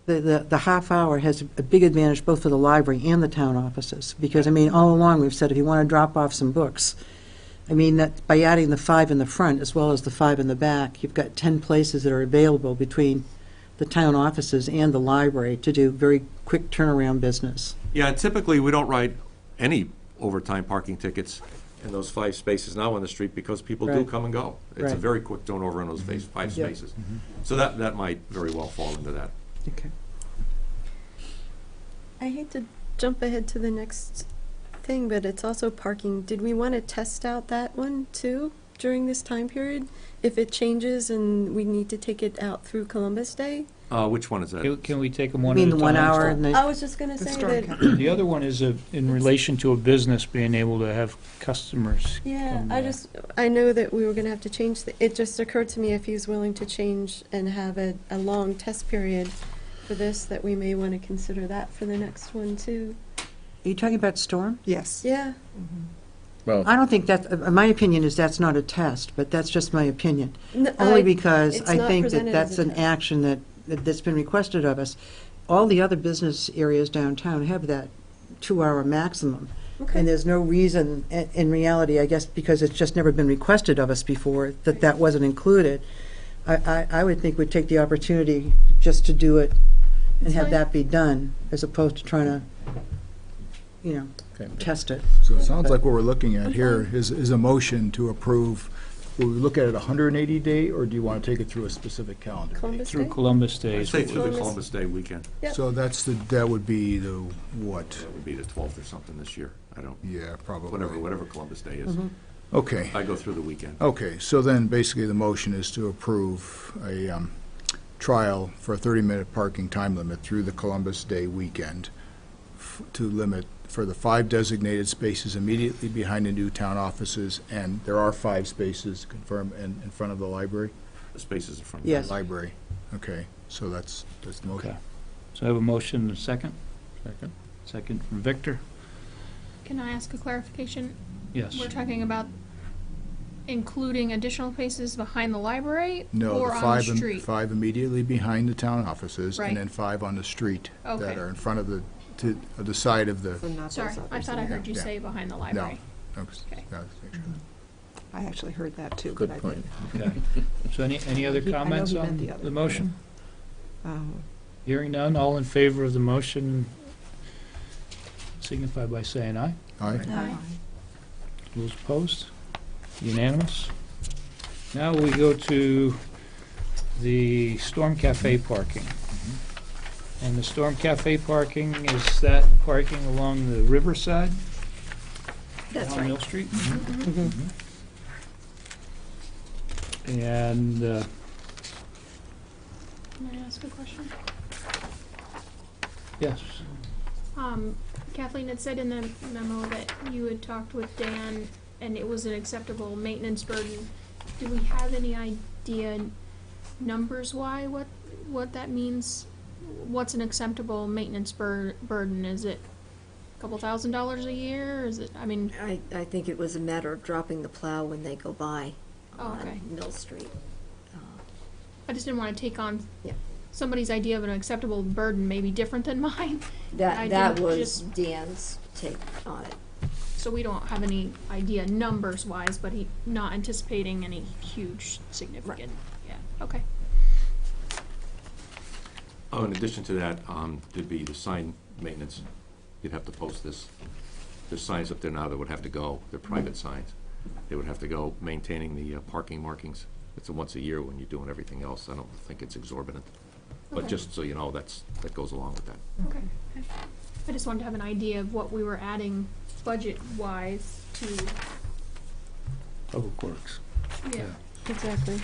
the half hour has a big advantage both for the library and the town offices. Because, I mean, all along, we've said if you want to drop off some books, I mean, that by adding the 5 in the front as well as the 5 in the back, you've got 10 places that are available between the town offices and the library to do very quick turnaround business. Yeah, and typically, we don't write any overtime parking tickets in those 5 spaces now on the street because people do Right. come and go. It's a Right. very quick turnover in those 5 Yep. spaces. So that might very well fall into that. Okay. I hate to jump ahead to the next thing, but it's also parking. Did we want to test out that one too? during this time period? If it changes and we need to take it out through Columbus Day? Which one is that? Can we take them You one at a mean time? the 1 hour and I the, was just gonna The say storm that, cap. The other one is in relation to a business being able to have customers. yeah, come I there. I know that we were gonna have to change, it just occurred to me if he's willing to change and have a long test period for this, that we may wanna consider that for the next one too. are you talking about storm? Yes. Yeah, Well, I don't think that, my opinion is that's not a test, but that's just my opinion. N- Only I- because it's I not think that presented as that's a an test. action that's been requested of us. All the other business areas downtown have that 2-hour maximum. Okay. And there's no reason, in reality, I guess because it's just never been requested of us before, that wasn't included. I would think we'd take the opportunity just to do it and That's have fine. that be done, as opposed to trying to, Okay. test it. So it sounds like what we're looking at I'm here fine. is a motion to approve. Will we look at it 180 day, or do you want to take it through a specific calendar date? Columbus Through Day? Columbus Day. I'd is say what through we- the Columbus Day weekend. Yep. So that would be the, what? That would be the 12th or something this year. I don't, Yeah, probably. whatever Columbus Day is. Okay. I go through the weekend. Okay, so then basically the motion is to approve a trial for a 30-minute parking time limit through the Columbus Day weekend to limit for the 5 designated spaces immediately behind the new town offices, and there are 5 spaces confirmed in front of the library? The spaces in front of Yes. Library, okay, so that's the motion. Okay. So I have a motion and a second. second. Second from Victor. Can I ask a clarification? Yes. We're talking about including additional places behind the library No, or the on 5 the street? 5 immediately behind the town offices, Right. and then 5 on the street Okay. that are in front of to the side of the. So not those Sorry, I others. thought I heard you Yeah. say behind the No. library. Okay. Okay. I actually heard that too. Good but I point. Okay. So any other I know comments he meant on the other. the motion? didn't. Hearing none, all in favor of the motion signify by saying aye. Aye. Aye. Those opposed? Unanimous? Now we go to the Storm Cafe parking. And the Storm Cafe parking, is that parking along the riverside? That's On right. Mill Street? Mhm. And, Can I ask a question? yes, Kathleen had said in the memo that you had talked with Dan and it was an acceptable maintenance burden. Do we have any idea, numbers-wise, what that means? What's an acceptable maintenance burden? Is it a couple $1,000s a year? Is it, I mean, I think it was a matter of dropping the plow when they go by oh, okay. on Mill Street. I just didn't want to take on Yeah. somebody's idea of an acceptable burden may be different than mine. I That didn't was just- Dan's take on it. So we don't have any idea numbers-wise, but he not anticipating any huge significant, yeah, okay. Oh, in addition to that, there'd be the sign maintenance. You'd have to post this. There's signs up there now that would have to go. They're private signs. They would have to go maintaining the parking markings. It's a once a year when you're doing everything else. I don't think it's exorbitant. But Okay. just so you know, that goes along with that. Okay. I just wanted to have an idea of what we were adding budget-wise to, Public Works. yeah. Exactly.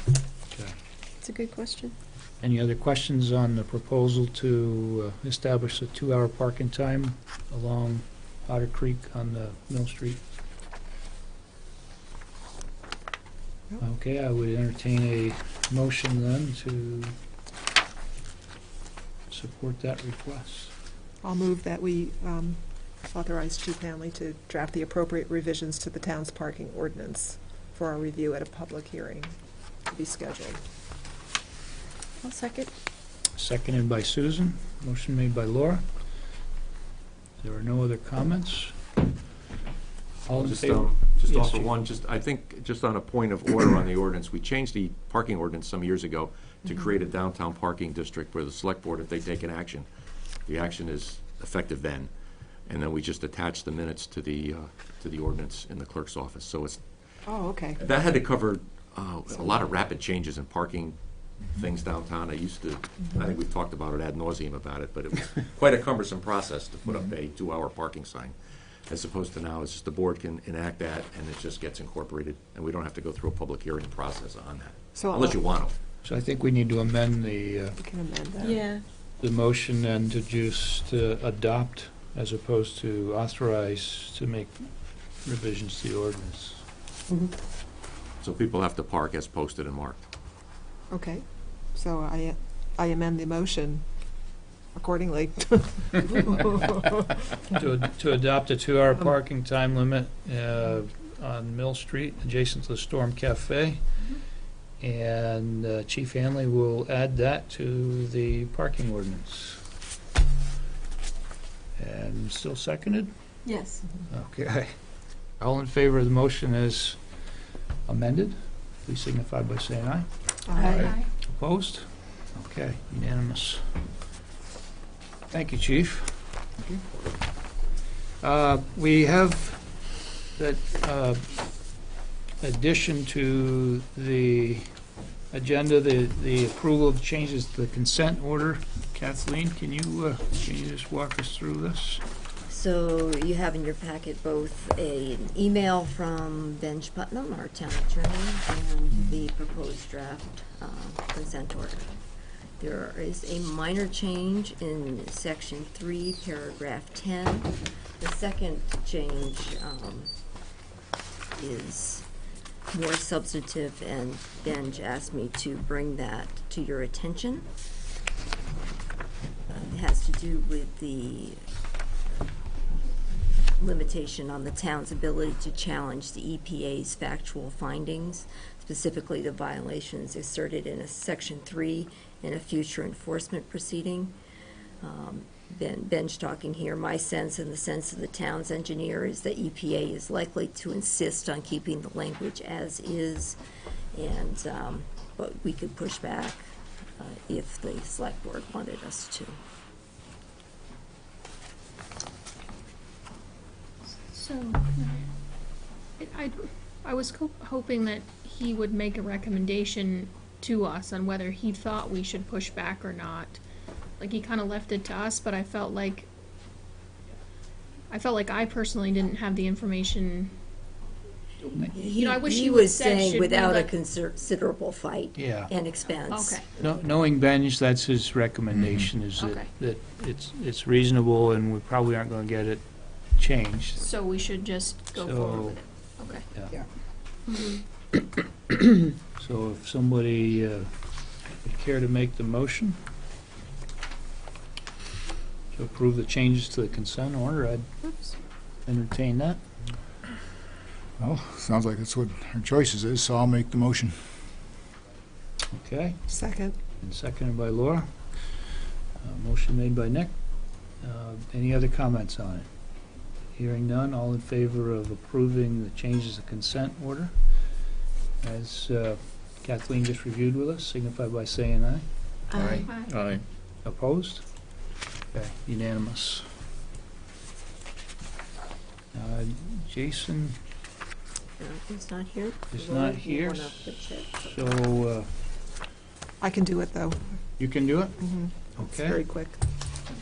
Okay. It's a good question. Any other questions on the proposal to establish a 2-hour parking time along Otter Creek on the Mill Street? Okay, I would entertain a motion then to support that request. I'll move that we authorize Chief Hanley to draft the appropriate revisions to the town's parking ordinance for our review at a public hearing to be scheduled. I'll second. Seconded by Susan. Motion made by Laura. There are no other comments? All in Just, favor? just Yes, offer Chief. one, I think, just on a point of order on the ordinance, we changed the parking ordinance some years ago to create a downtown parking district where the select board, if they take an action, the action is effective then. And then we just attach the minutes to the ordinance in the clerk's office. So it's, Oh, okay. that had to cover a lot of rapid changes in parking things downtown. I think we've talked about it ad nauseum about it, but it was quite a cumbersome process to put up a 2-hour parking sign. as opposed to now, it's just the board can enact that, and it just gets incorporated, and we don't have to go through a public hearing process on that, So unless you want to. So I think we need to amend We can amend that. Yeah, the motion and to just adopt as opposed to authorize to make revisions to the ordinance. So people have to park as posted and marked. Okay, so I amend the motion accordingly. To adopt a 2-hour parking time limit on Mill Street adjacent to the Storm Cafe. And Chief Hanley will add that to the parking ordinance. And still seconded? yes. Okay. All in favor of the motion as amended, please signify by saying aye. Aye. Opposed? Okay, unanimous. Thank you, Chief. We have that addition to the agenda, the approval of changes to the consent order. Kathleen, can you just walk us through this? So you have in your packet both an email from Ben Putnam, our town attorney, and the proposed draft consent order. There is a minor change in section 3, paragraph 10. The second change is more substantive, and Benj asked me to bring that to your attention. It has to do with the limitation on the town's ability to challenge the EPA's factual findings, specifically the violations asserted in a section 3 in a future enforcement proceeding. Benj talking here, my sense and the sense of the town's engineer is that EPA is likely to insist on keeping the language as is, and but we could push back if the select board wanted us to. So, I was hoping that he would make a recommendation to us on whether he thought we should push back or not. Like, he kind of left it to us, but I felt like I personally didn't have the information. I wish he was said, saying should we without a let- considerable fight Yeah. and expense. Okay. Knowing Benj, that's his recommendation, is Okay. that it's reasonable and we probably aren't going to get it changed. So we should just go forward with it. Okay. Yeah. So if somebody would care to make the motion to approve the changes to the consent order, I'd entertain that. Well, sounds like that's what our choices is, so I'll make the motion. Okay, Second. and seconded by Laura. Motion made by Nick. Any other comments on it? Hearing none, all in favor of approving the changes to consent order, as Kathleen just reviewed with us, signify by saying aye. Aye. Aye. Opposed? Okay, unanimous. Jason He's not here. is Laura, not you here, wanna put check? so I can do it, though. you can do it? It's Okay. very quick.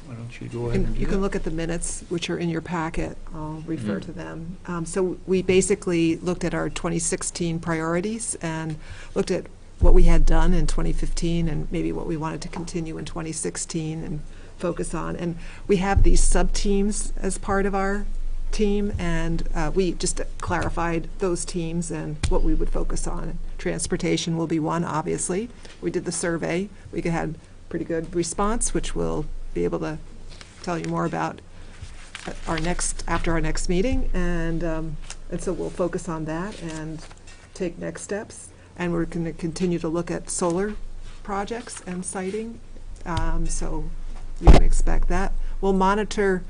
Why don't you go ahead and do You can that? look at the minutes, which are in your packet. I'll refer to them. So we basically looked at our 2016 priorities and looked at what we had done in 2015 and maybe what we wanted to continue in 2016 and focus on. And we have these sub-teams as part of our team, and we just clarified those teams and what we would focus on. Transportation will be one, obviously. We did the survey. We had pretty good response, which we'll be able to tell you more about at after our next meeting, and so we'll focus on that and take next steps. And we're going to continue to look at solar projects and siting, so you can expect that. We'll monitor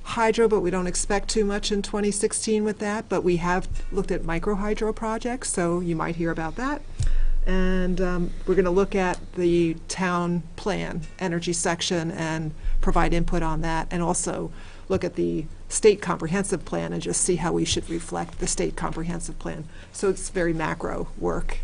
hydro, but we don't expect too much in 2016 with that, but we have looked at micro hydro projects, so you might hear about that. And we're going to look at the town plan, energy section, and provide input on that, and also look at the state comprehensive plan and just see how we should reflect the state comprehensive plan. So it's very macro work.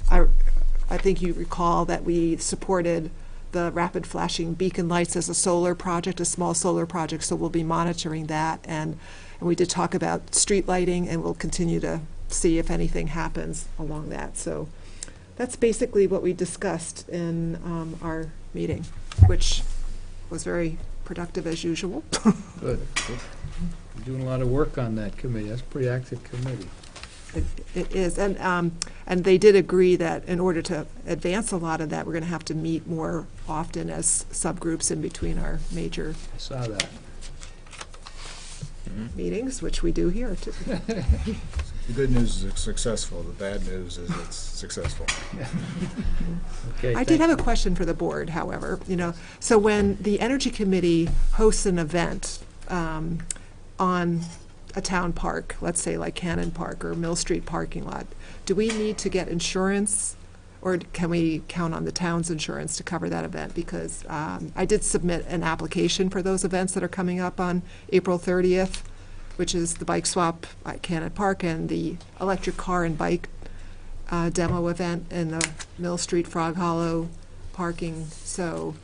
I think you recall that we supported the rapid flashing beacon lights as a solar project, a small solar project, so we'll be monitoring that. And we did talk about street lighting, and we'll continue to see if anything happens along that. So that's basically what we discussed in our meeting, which was very productive as usual. Good. You're doing a lot of work on that committee. That's a pretty active committee. It is, and they did agree that in order to advance a lot of that, we're going to have to meet more often as subgroups in between our major I saw that. meetings, which we do here too. The good news is it's successful, the bad news is it's successful. Okay, I did have a question for the board, however, so when the Energy Committee hosts an event on a town park, let's say like Cannon Park or Mill Street parking lot, do we need to get insurance, or can we count on the town's insurance to cover that event? Because I did submit an application for those events that are coming up on April 30th, which is the bike swap at Cannon Park and the electric car and bike demo event in the Mill Street Frog Hollow parking. So,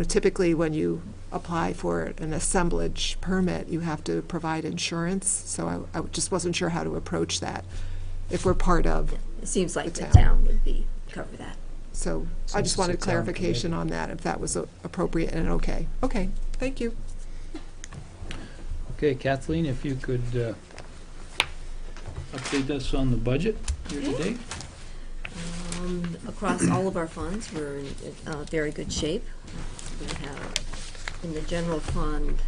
typically when you apply for an assemblage permit, you have to provide insurance. So I just wasn't sure how to approach that if we're part of. It seems like the the town. town would cover that. So I just wanted clarification on that, if that was appropriate and okay. Okay, thank you. Okay, Kathleen, if you could update us on the budget year to date. Across all of our funds, we're in very good shape. We have, in the general fund,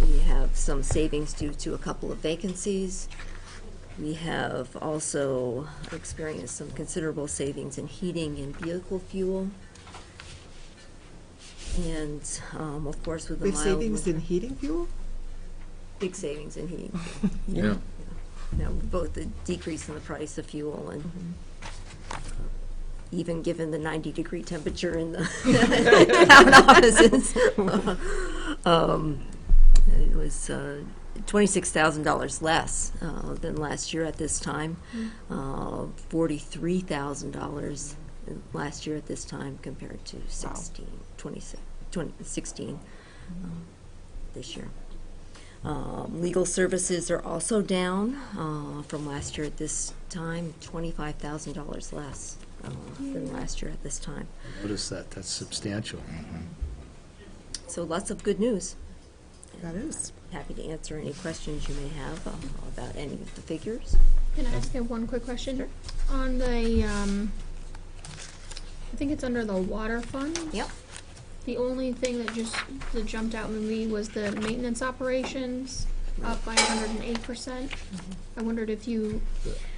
we have some savings due to a couple of vacancies. We have also experienced some considerable savings in heating and vehicle fuel. And, of course, with the We have mild... savings in heating fuel? Big savings in heating fuel. Yeah. Now, both the decrease in the price of fuel and even given the 90-degree temperature in the town offices, it was $26,000 less than last year at this time, $43,000 last year at this time compared to 2016 this year. Legal services are also down from last year at this time, $25,000 less than last year at this time. Notice that, that's substantial. So lots of good news. That is. Happy to answer any questions you may have about any of the figures. Can I ask you one quick question? Sure. On the, I think it's under the water fund? Yep. The only thing that jumped out at me was the maintenance operations up by 108%. I wondered if you,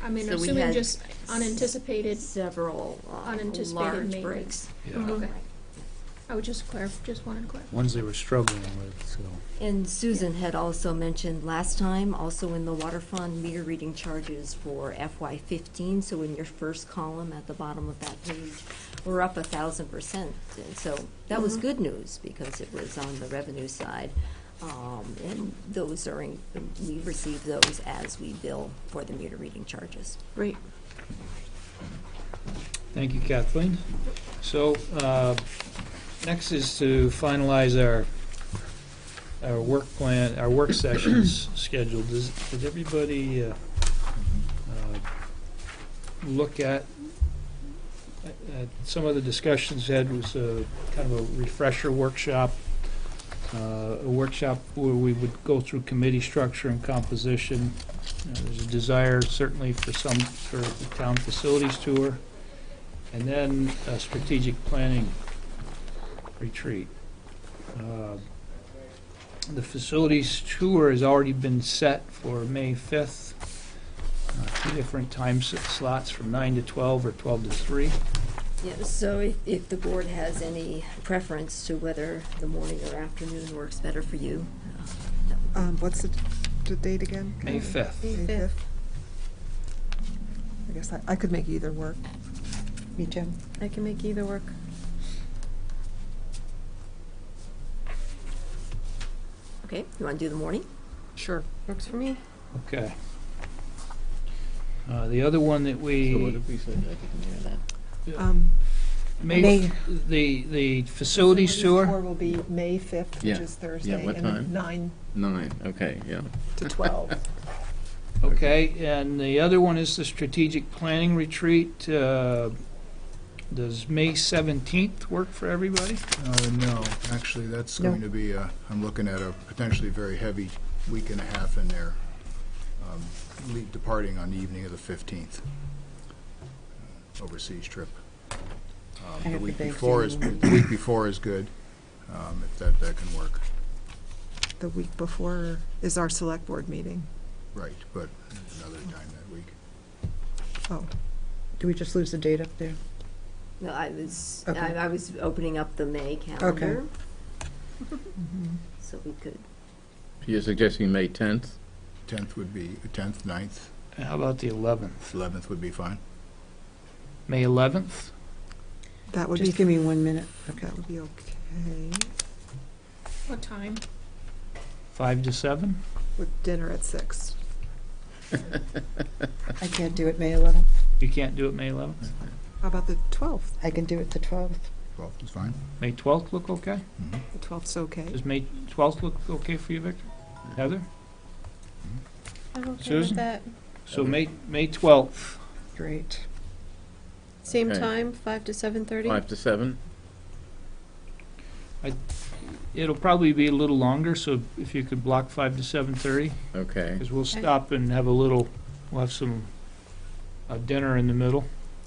So we assuming had just unanticipated, several unanticipated large maintenance. breaks. Yeah. Okay. I would just wanted to clarify. Ones they were struggling with, so. And Susan had also mentioned last time, also in the water fund, meter reading charges for FY15. So in your first column at the bottom of that page, we're up 1,000%. And so that was good news because it was on the revenue side. And those are, we receive those as we bill for the meter reading charges. Great. Thank you, Kathleen. So, next is to finalize our work plan, our work sessions scheduled. Did everybody look at some of the discussions had? Was kind of a refresher workshop, a workshop where we would go through committee structure and composition. There's a desire certainly for the town facilities tour, and then a strategic planning retreat. The facilities tour has already been set for May 5th. 2 different time slots from 9 to 12 or 12 to 3. Yeah, so if the board has any preference to whether the morning or afternoon works better for you. What's the date again? May 5th. May 5th. I guess I could make either work. Me too. I can make either work. Okay, you want to do the morning? Sure. Works for me. Okay. The other one that So what we, did we say? I didn't hear that. The facilities Before tour, will be May 5th, which Yeah. is Thursday. Yeah, what and then time? 9 9, okay, yeah. to 12. okay, and the other one is the strategic planning retreat. Does May 17th work for everybody? No, actually, that's No. going to be, I'm looking at a potentially very heavy week and a half in there, departing on the evening of the 15th, overseas trip. I have The week the before is, Thanksgiving. the week before is good, if that can work. The week before is our select board meeting. Right, but another time that week. Oh, Do we just lose the date up there? No, I was, Okay. I was opening up the May calendar. So we could, You're suggesting May 10th? 10th would be, 10th, 9th, How about the 11th? 11th would be fine. May 11th? that would Just be, give me 1 minute. that would be okay. What time? 5 to 7? With dinner at 6. I can't do it May 11th. You can't do it May 11th? How about the 12th? I can do it the 12th. 12th is fine. May 12th look okay? The 12th's okay. Does May 12th look okay for you, Victor? Heather? I'm okay Susan? with that. So May 12th. Great. Same Okay. time, 5 to 7:30? 5 to 7? It'll probably be a little longer, so if you could block 5 to 7:30, Okay. because we'll stop and have we'll have some dinner in the middle.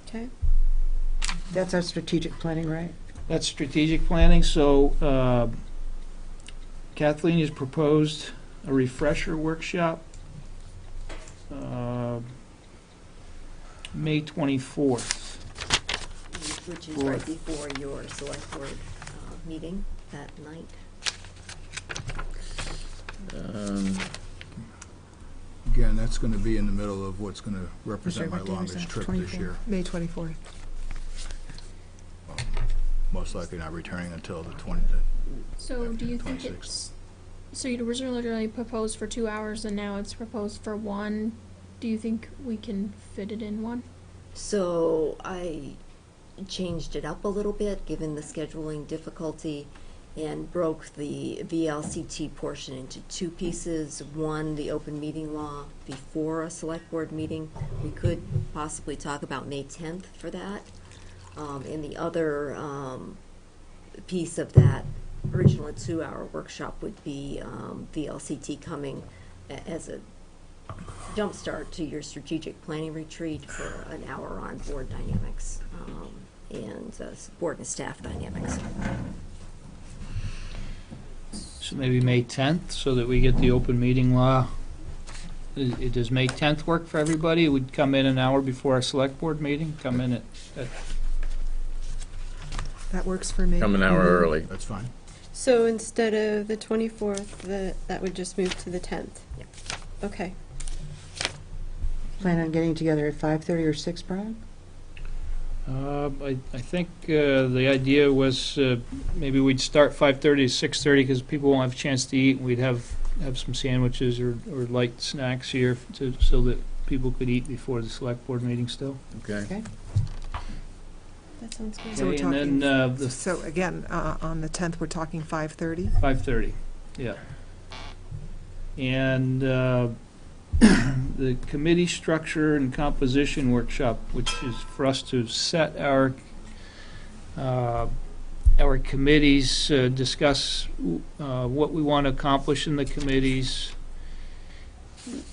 Okay. That's our strategic planning, right? That's strategic planning, so Kathleen has proposed a refresher workshop, May 24th. which is Board. right before your select board meeting that night. Again, that's going to be in the middle of what's going to represent my what day is longest that? trip 24? this year. May 24th. Most likely not returning until the 20th. So do you think 26th. it's, so you originally proposed for 2 hours and now it's proposed for 1? Do you think we can fit it in 1? So I changed it up a little bit, given the scheduling difficulty, and broke the VLCT portion into 2 pieces. One, the open meeting law before a select board meeting. We could possibly talk about May 10th for that. And the other piece of that original 2-hour workshop would be VLCT coming as a jumpstart to your strategic planning retreat for an hour on board dynamics and board and staff dynamics. So maybe May 10th, so that we get the open meeting law. Does May 10th work for everybody? We'd come in an hour before our select board meeting, come in at That works for me. Come an hour early. That's fine. So instead of the 24th, that would just move to the 10th? Yep. Okay. Plan on getting together at 5:30 or 6, Brian? I think the idea was maybe we'd start 5:30 to 6:30 because people won't have a chance to eat. And we'd have some sandwiches or light snacks here so that people could eat before the select board meeting still. Okay. Okay. That sounds good. So we're Okay, and then the So again, on the 10th, we're talking 5:30? 5:30, yeah. And the committee structure and composition workshop, which is for us to set our committees, discuss what we want to accomplish in the committees.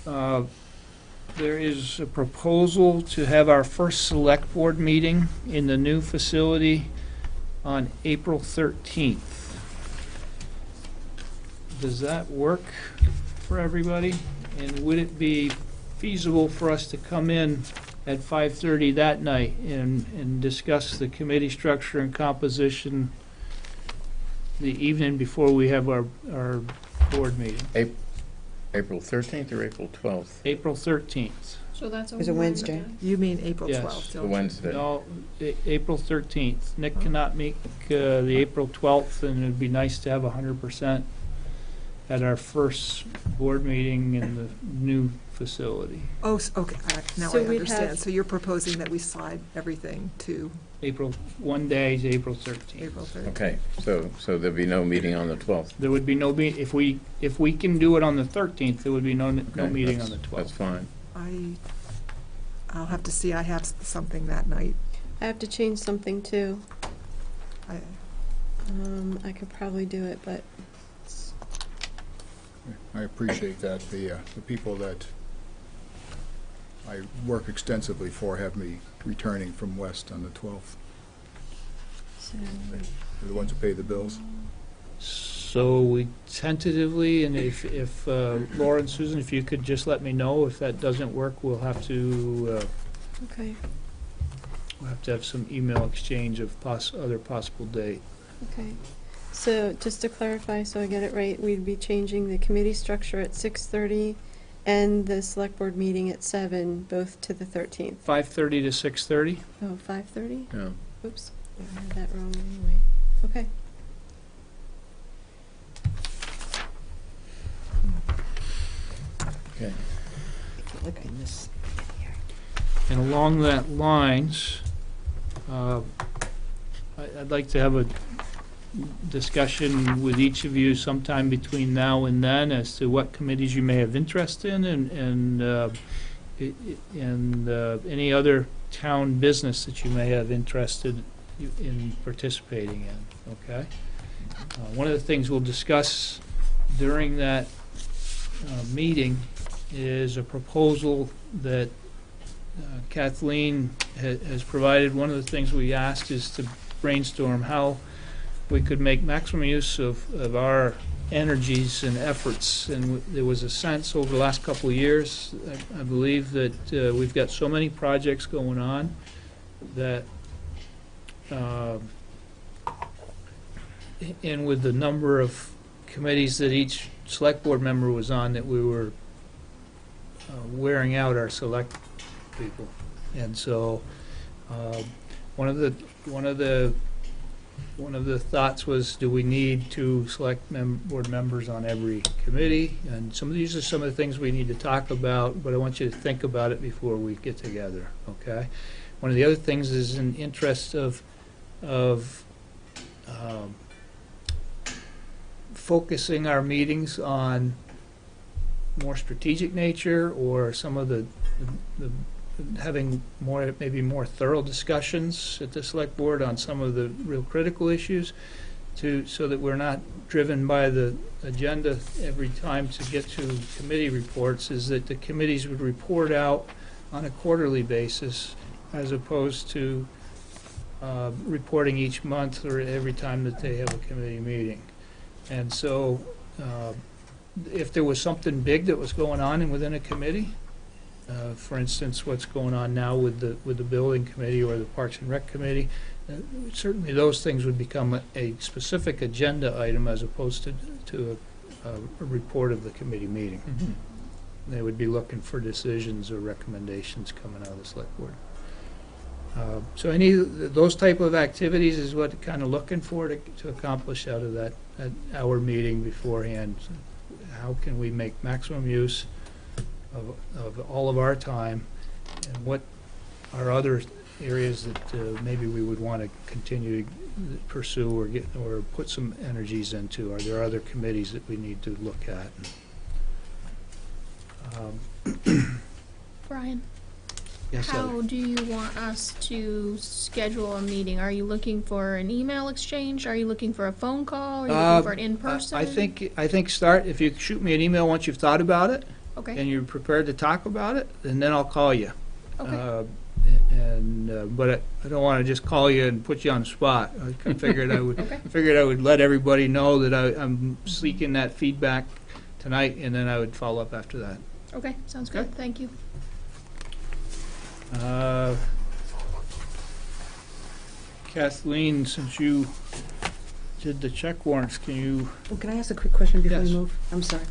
There is a proposal to have our first select board meeting in the new facility on April 13th. Does that work for everybody? And would it be feasible for us to come in at 5:30 that night and discuss the committee structure and composition the evening before we have our board meeting? April 13th or April 12th? April 13th. So that's It's a Wednesday. You mean April Yes. 12th? The don't you? Wednesday. No, April 13th. Nick cannot make the April 12th, and it'd be nice to have 100% at our first board meeting in the new facility. Oh, okay, now So I we'd understand. have- So you're proposing that we slide everything to one day is April 13th. April 3rd. Okay, so there'll be no meeting on the 12th. There would be no if we can do it on the 13th, there would be no Okay, meeting on the That's 12th. fine. I'll have to see, I have something that night. I have to change something too. I- I could probably do it, but I appreciate that. The people that I work extensively for have me returning from West on the 12th. so They're the ones who pay the bills. So we tentatively, and if Laura and Susan, if you could just let me know if that doesn't work, we'll have to okay, have some email exchange of other possible date. okay. So just to clarify, so I get it right, we'd be changing the committee structure at 6:30 and the select board meeting at 7, both to the 13th. 5:30 to 6:30? Oh, 5:30? Yeah. Oops, I had that wrong anyway. Okay. Okay. I feel like I missed. And along that lines, I'd like to have a discussion with each of you sometime between now and then as to what committees you may have interest in and any other town business that you may have interested in participating in, okay? One of the things we'll discuss during that meeting is a proposal that Kathleen has provided. One of the things we asked is to brainstorm how we could make maximum use of our energies and efforts. And there was a sense over the last couple of years, I believe, that we've got so many projects going on that, and with the number of committees that each select board member was on, that we were wearing out our select people. And so one of the thoughts was, do we need to select board members on every committee? And these are some of the things we need to talk about, but I want you to think about it before we get together, okay? One of the other things is in interest of focusing our meetings on more strategic nature, or some of the having maybe more thorough discussions at the select board on some of the real critical issues, so that we're not driven by the agenda every time to get to committee reports, is that the committees would report out on a quarterly basis as opposed to reporting each month or every time that they have a committee meeting. And so if there was something big that was going on within a committee, for instance, what's going on now with the building committee or the Parks and Rec committee, certainly those things would become a specific agenda item as opposed to a report of the committee meeting. Mm-hmm. They would be looking for decisions or recommendations coming out of the select board. So any of those type of activities is what kind of looking for to accomplish out of that hour meeting beforehand. How can we make maximum use of all of our time, and what are other areas that maybe we would want to continue to pursue or put some energies into? Are there other committees that we need to look at? Brian, Yes, Heather. how do you want us to schedule a meeting? Are you looking for an email exchange? Are you looking for a phone call? Are you looking for an in-person? I think start, if you shoot me an email once you've thought about it, Okay, and you're prepared to talk about it, and then I'll call you. okay. But I don't want to just call you and put you on the spot. I figured I would Okay. let everybody know that I'm seeking that feedback tonight, and then I would follow up after that. Okay, sounds Okay. good, thank you. Kathleen, since you did the check warrants, can you? Well, can I ask a quick question before Yes. we move? I'm sorry.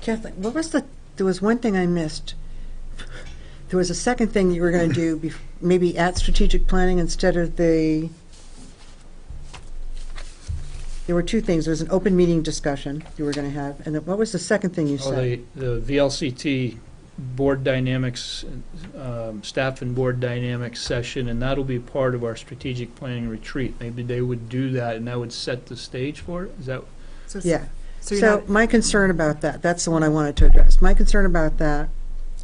Kathleen, there was one thing I missed. There was a second thing you were going to do, maybe at strategic planning instead of there were two things. There was an open meeting discussion you were going to have, and then what was the second thing you Oh, said? the VLCT board dynamics, staff and board dynamics session, and that'll be part of our strategic planning retreat. Maybe they would do that, and that would set the stage for it? Is that? Yeah. So you're So not, my concern about that, that's the one I wanted to address. My concern about that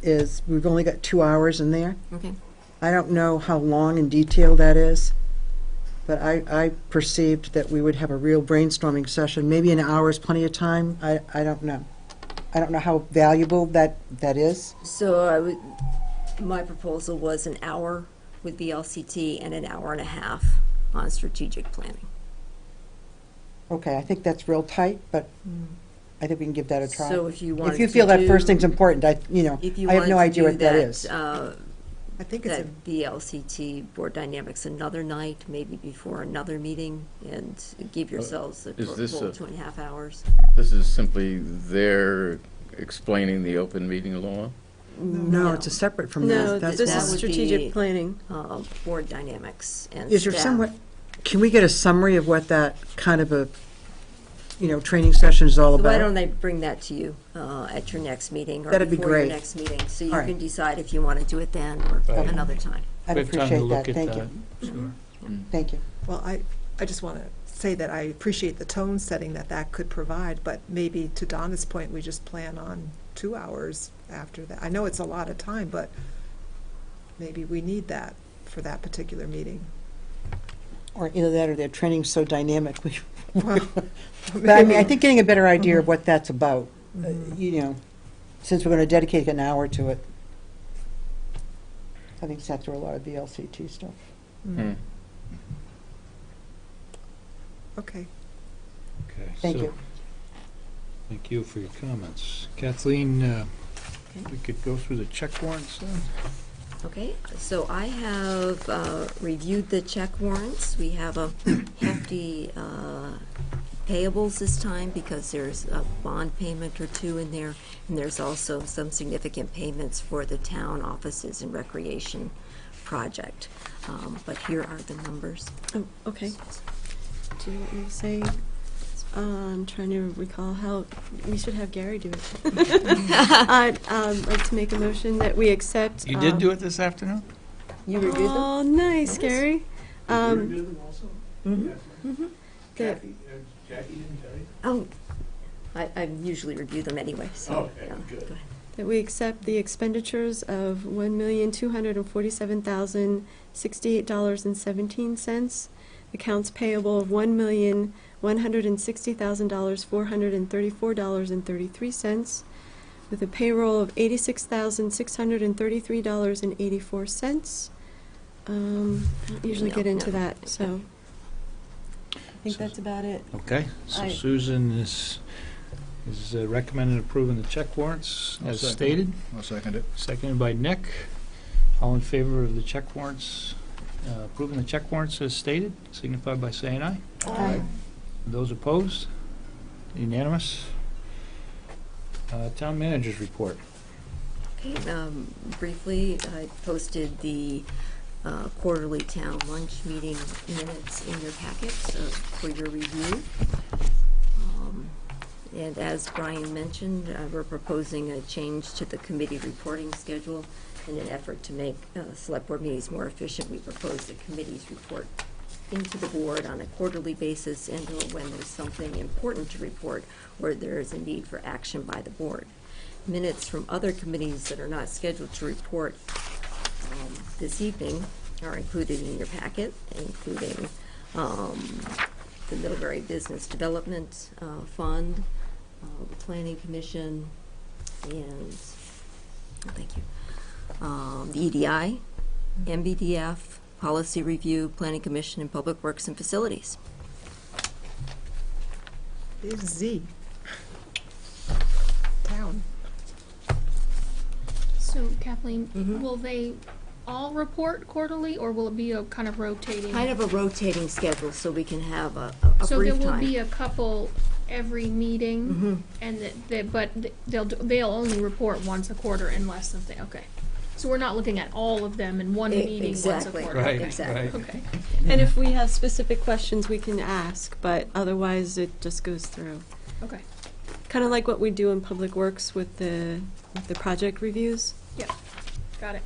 is we've only got 2 hours in there. Okay. I don't know how long and detailed that is, but I perceived that we would have a real brainstorming session. Maybe an hour is plenty of time. I don't know. I don't know how valuable that is. So my proposal was an hour with VLCT and an hour and a half on strategic planning. Okay, I think that's real tight, but I think we can give that a try. So if you wanted If you to feel that first do- thing's important, I have no idea what that is. I think it's That VLCT board dynamics another night, maybe before another meeting, and give yourselves a Is this full a- 2.5 hours. This is simply their explaining the open meeting law? No, it's a separate from No, that. That's this why. is strategic be- planning. Board dynamics and Is there staff. somewhat, can we get a summary of what that kind of a, training session is all So why about? don't I bring that to you at your next meeting or That'd be before your great. next meeting, so you All right. can decide if you want to do it then or Right. another time. I'd We have time to appreciate look that, at thank that. you. Sure. Thank you. Well, I just want to say that I appreciate the tone setting that could provide, but maybe to Donna's point, we just plan on 2 hours after that. I know it's a lot of time, but maybe we need that for that particular meeting. Or either that or their training's so dynamic. Well, But I mean, I think getting a better idea of what that's about, since we're going to dedicate an hour to it. I think it's after a lot of VLCT stuff. Hmm. Okay. Okay. Thank so you. Thank you for your comments. Kathleen, we could go through the check warrants then? Okay, so I have reviewed the check warrants. We have a hefty payables this time because there's a bond payment or two in there, and there's also some significant payments for the town offices and recreation project. But here are the numbers. Oh, okay. Do you want me to say, I'm trying to recall how, we should have Gary do it. I'd like to make a motion that we accept. You did do it this afternoon? You reviewed them? Oh, nice, Gary. them also? That- Jackie didn't tell you? Oh, I usually review them anyway, so. Okay, yeah, good. go ahead. That we accept the expenditures of $1,247,068.17, accounts payable of $1,160,434.33, with a payroll of $86,633.84. I don't usually get into that, so I think that's about it. Okay, so I- Susan is recommending approving the check warrants I'll as second. stated. I'll second it. Seconded by Nick. All in favor of the check warrants, approving the check warrants as stated, signify by saying aye. Aye. Those opposed? Unanimous. Town managers report. Okay, briefly, I posted the quarterly town lunch meeting minutes in your packets for your review. And as Brian mentioned, we're proposing a change to the committee reporting schedule. In an effort to make select board meetings more efficient, we propose the committees report into the board on a quarterly basis and or when there's something important to report or there is a need for action by the board. Minutes from other committees that are not scheduled to report this evening are included in your packet, including the Middlebury Business Development Fund, the Planning Commission, and, thank you, the EDI, MBDF, Policy Review, Planning Commission, and Public Works and Facilities. There's Z. Town. So Kathleen, Mhm. will they all report quarterly, or will it be a kind of rotating? Kind of a rotating schedule, so we can have a So brief there will time. be a couple every meeting, Mhm. and but they'll only report once a quarter unless something. Okay, so we're not looking at all of them in one meeting Exactly. once a quarter. Right, Exactly. right. Okay. And if we have specific questions, we can ask, but otherwise it just goes through. Okay. Kind of like what we do in Public Works with the project reviews. Yep, got it.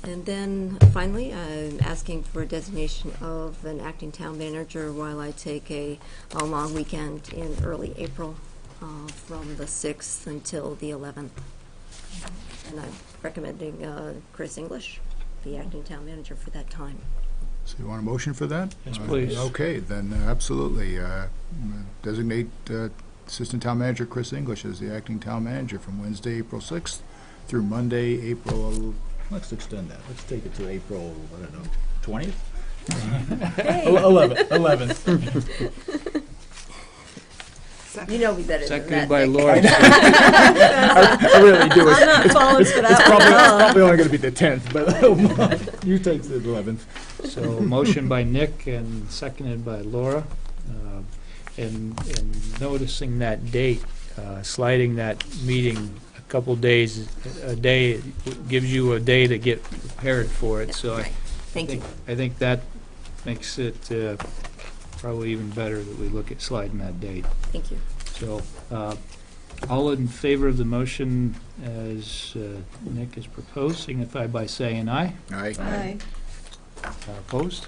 And then finally, I'm asking for a designation of an acting town manager while I take a long weekend in early April from the 6th until the 11th. And I'm recommending Chris English, the acting town manager for that time. So you want a motion for that? Yes, please. Okay, then absolutely. Designate Assistant Town Manager Chris English as the acting town manager from Wednesday, April 6th through Monday, April, let's extend that. Let's take it to April, I don't know, 20th? 11th. You know me better than that. Seconded by Nick. Laura. I really do. I'm not falling for that It's one. probably only going to be the 10th, but you take the 11th. So motion by Nick and seconded by Laura. And noticing that date, sliding that meeting a couple days, a day, gives you a day to get prepared for it. Yeah, So right. Thank you. I think that makes it probably even better that we look at sliding that date. Thank you. So, all in favor of the motion as Nick has proposed, signify by saying aye. Aye. Opposed?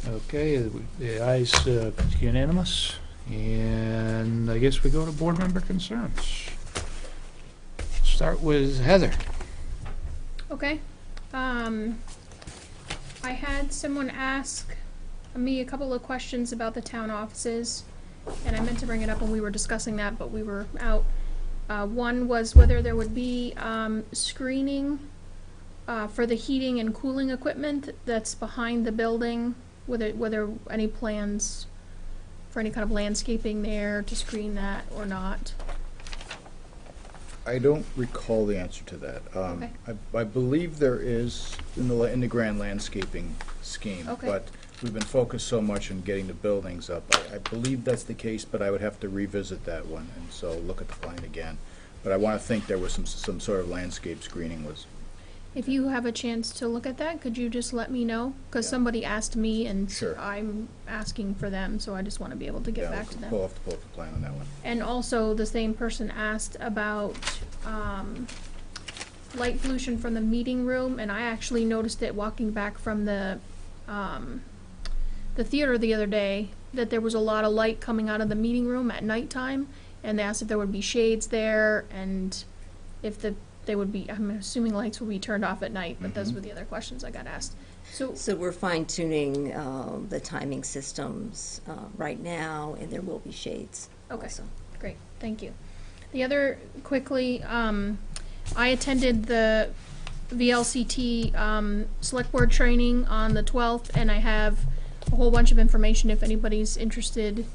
Okay, the ayes unanimous, and I guess we go to board member concerns. Start with Heather. Okay. I had someone ask me a couple of questions about the town offices, and I meant to bring it up when we were discussing that, but we were out. One was whether there would be screening for the heating and cooling equipment that's behind the building, whether any plans for any kind of landscaping there to screen that or not. I don't recall the answer to that. Okay. I believe there is in the grand landscaping scheme, Okay. but we've been focused so much on getting the buildings up. I believe that's the case, but I would have to revisit that one, and so look at the plan again. But I want to think there was some sort of landscape screening was. If you have a chance to look at that, could you just let me know? Because Yeah. somebody asked me, and Sure. I'm asking for them, so I just want to be able to get Yeah, back to them. Pull off the plan on that one. And also, the same person asked about light pollution from the meeting room, and I actually noticed it walking back from the theater the other day, that there was a lot of light coming out of the meeting room at nighttime, and they asked if there would be shades there, and if they would be, I'm assuming lights will be turned off at night, but those were the other questions I got asked. So we're fine-tuning the timing systems right now, and there will be shades. Okay. Also. Great, thank you. The other, quickly, I attended the VLCT Select Board training on the 12th, and I have a whole bunch of information if anybody's interested.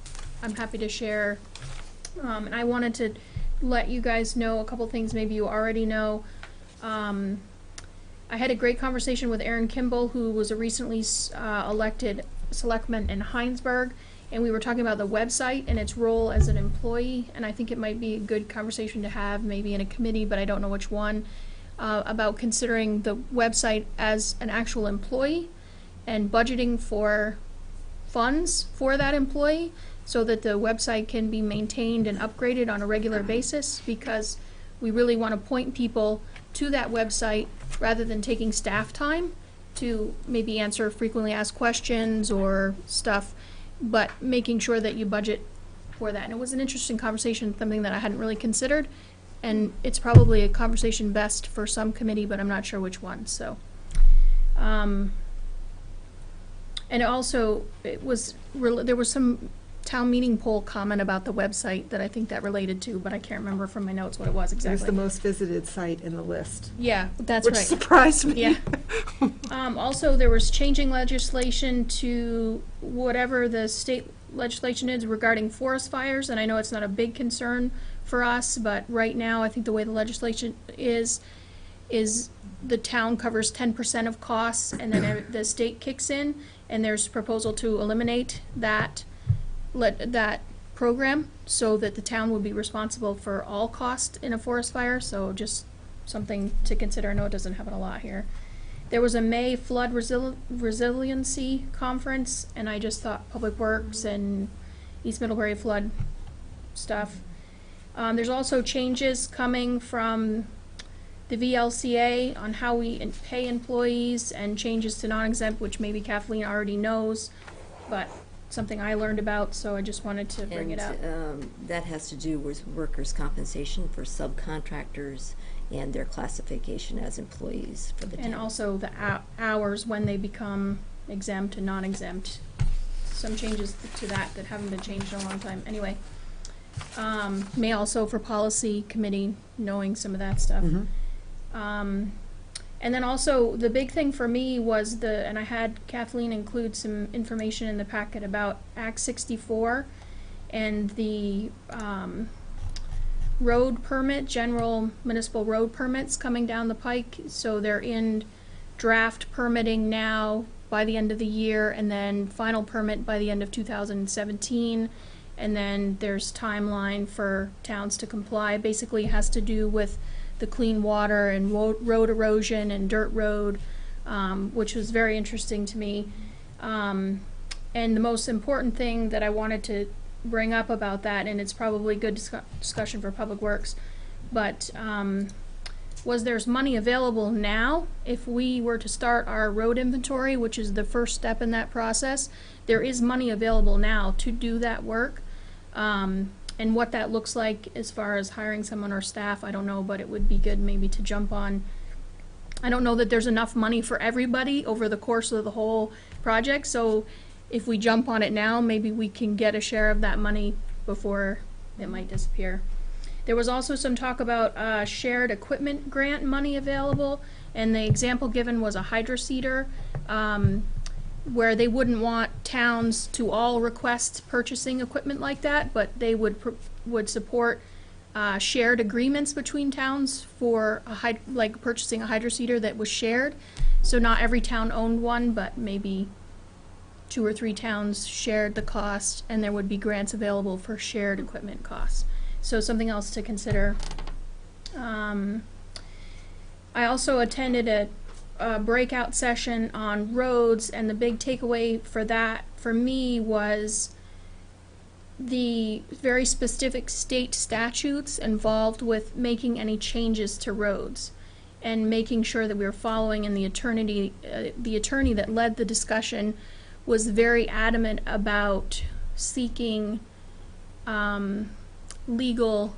I'm happy to share. And I wanted to let you guys know a couple things maybe you already know. I had a great conversation with Erin Kimball, who was a recently elected selectman in Heinsberg, and we were talking about the website and its role as an employee, and I think it might be a good conversation to have, maybe in a committee, but I don't know which one, about considering the website as an actual employee and budgeting for funds for that employee so that the website can be maintained and upgraded on a regular basis, because we really want to point people to that website rather than taking staff time to maybe answer frequently asked questions or stuff, but making sure that you budget for that. And it was an interesting conversation, something that I hadn't really considered, and it's probably a conversation best for some committee, but I'm not sure which one, so. And also, there was some town meeting poll comment about the website that I think that related to, but I can't remember from my notes what it was It was exactly. the most visited site in the list. Yeah, that's Which right. surprised me. Yeah. Also, there was changing legislation to whatever the state legislation is regarding forest fires, and I know it's not a big concern for us, but right now, I think the way the legislation is the town covers 10% of costs, and then the state kicks in, and there's proposal to eliminate that program so that the town would be responsible for all cost in a forest fire, so just something to consider. I know it doesn't happen a lot here. There was a May flood resiliency conference, and I just thought Public Works and East Middlebury flood stuff. There's also changes coming from the VLCA on how we pay employees, and changes to non-exempt, which maybe Kathleen already knows, but something I learned about, so I just wanted to bring it up. That has to do with workers' compensation for subcontractors and their classification as employees for the town. And also the hours when they become exempt and non-exempt. Some changes to that haven't been changed in a long time. Anyway, may also for policy committee knowing some of that stuff. And then also the big thing for me was and I had Kathleen include some information in the packet about Act 64 and the road permit, general municipal road permits coming down the pike. So they're in draft permitting now by the end of the year, and then final permit by the end of 2017. And then there's timeline for towns to comply. Basically it has to do with the clean water and road erosion and dirt road, which was very interesting to me. And the most important thing that I wanted to bring up about that, and it's probably good discussion for Public Works, but was there's money available now if we were to start our road inventory, which is the first step in that process. There is money available now to do that work. And what that looks like as far as hiring someone or staff, I don't know, but it would be good maybe to jump on. I don't know that there's enough money for everybody over the course of the whole project, so if we jump on it now, maybe we can get a share of that money before it might disappear. There was also some talk about shared equipment grant money available, and the example given was a hydroseeder, where they wouldn't want towns to all request purchasing equipment like that, but they would support shared agreements between towns for like purchasing a hydroseeder that was shared. So not every town owned one, but maybe 2 or 3 towns shared the cost, and there would be grants available for shared equipment costs. So something else to consider. I also attended a breakout session on roads, and the big takeaway for that for me was the very specific state statutes involved with making any changes to roads and making sure that we were following. And the attorney that led the discussion was very adamant about seeking legal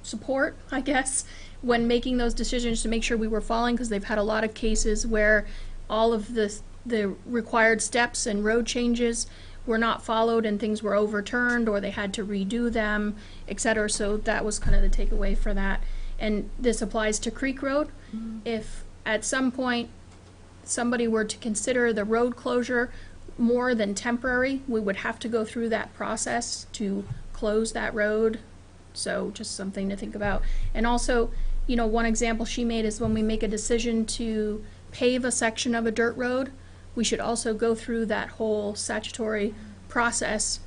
support, I guess, when making those decisions to make sure we were following, because they've had a lot of cases where all of the required steps and road changes were not followed and things were overturned or they had to redo them, etc. So that was kind of the takeaway for that. And this applies to Creek Road. If at some point somebody were to consider the road closure more than temporary, we would have to go through that process to close that road. So just something to think about. And also, you know, one example she made is when we make a decision to pave a section of a dirt road, we should also go through that whole statutory process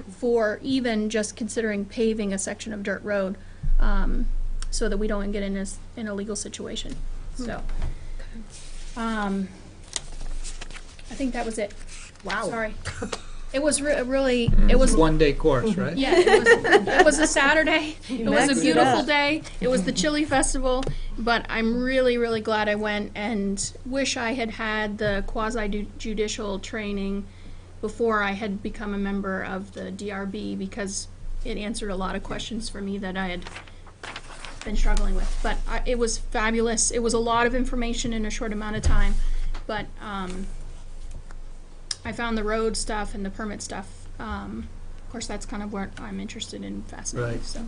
for even just considering paving a section of dirt road, so that we don't get in a legal situation. So, I think that was it. Wow. Sorry. It was really, it was. One-day course, right? Yeah, it was a Saturday. It was a beautiful day. It was the Chili Festival, but I'm really, really glad I went, and wish I had had the quasi-judicial training before I had become a member of the DRB, because it answered a lot of questions for me that I had been struggling with. But it was fabulous. It was a lot of information in a short amount of time, but I found the road stuff and the permit stuff. Of course, that's kind of what I'm interested in, fascinated. Right. So.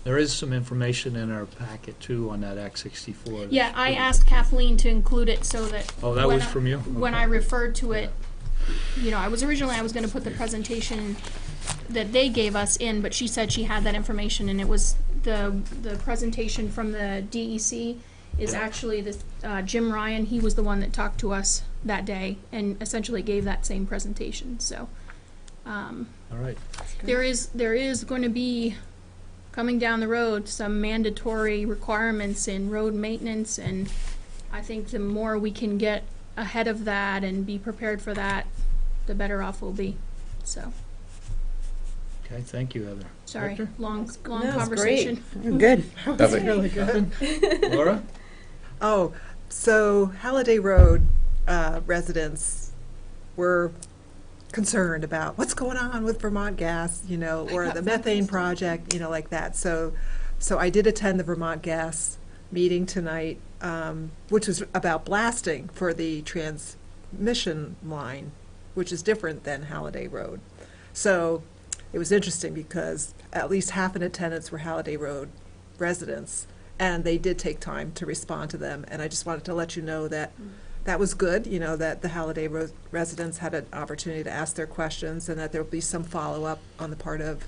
There is some information in our packet too on that Act 64. Yeah, I asked Kathleen to include it so that. Oh, that was from you? When I referred to it, you know, I was going to put the presentation that they gave us in, but she said she had that information, and it was the presentation from the DEC is actually this Jim Ryan. He was the one that talked to us that day and essentially gave that same presentation. So, all right. there is going to be coming down the road some mandatory requirements in road maintenance, and I think the more we can get ahead of that and be prepared for that, the better off we'll be. So, Okay, thank you, Heather. Sorry, Victor? long That was conversation. Good. That's Really good. Laura? Oh, so Halliday Road residents were concerned about what's going on with Vermont Gas, or the methane project, like that. So I did attend the Vermont Gas meeting tonight, which was about blasting for the transmission line, which is different than Halliday Road. So it was interesting because at least half in attendance were Halliday Road residents, and they did take time to respond to them. And I just wanted to let you know that that was good, that the Halliday residents had an opportunity to ask their questions, and that there will be some follow-up on the part of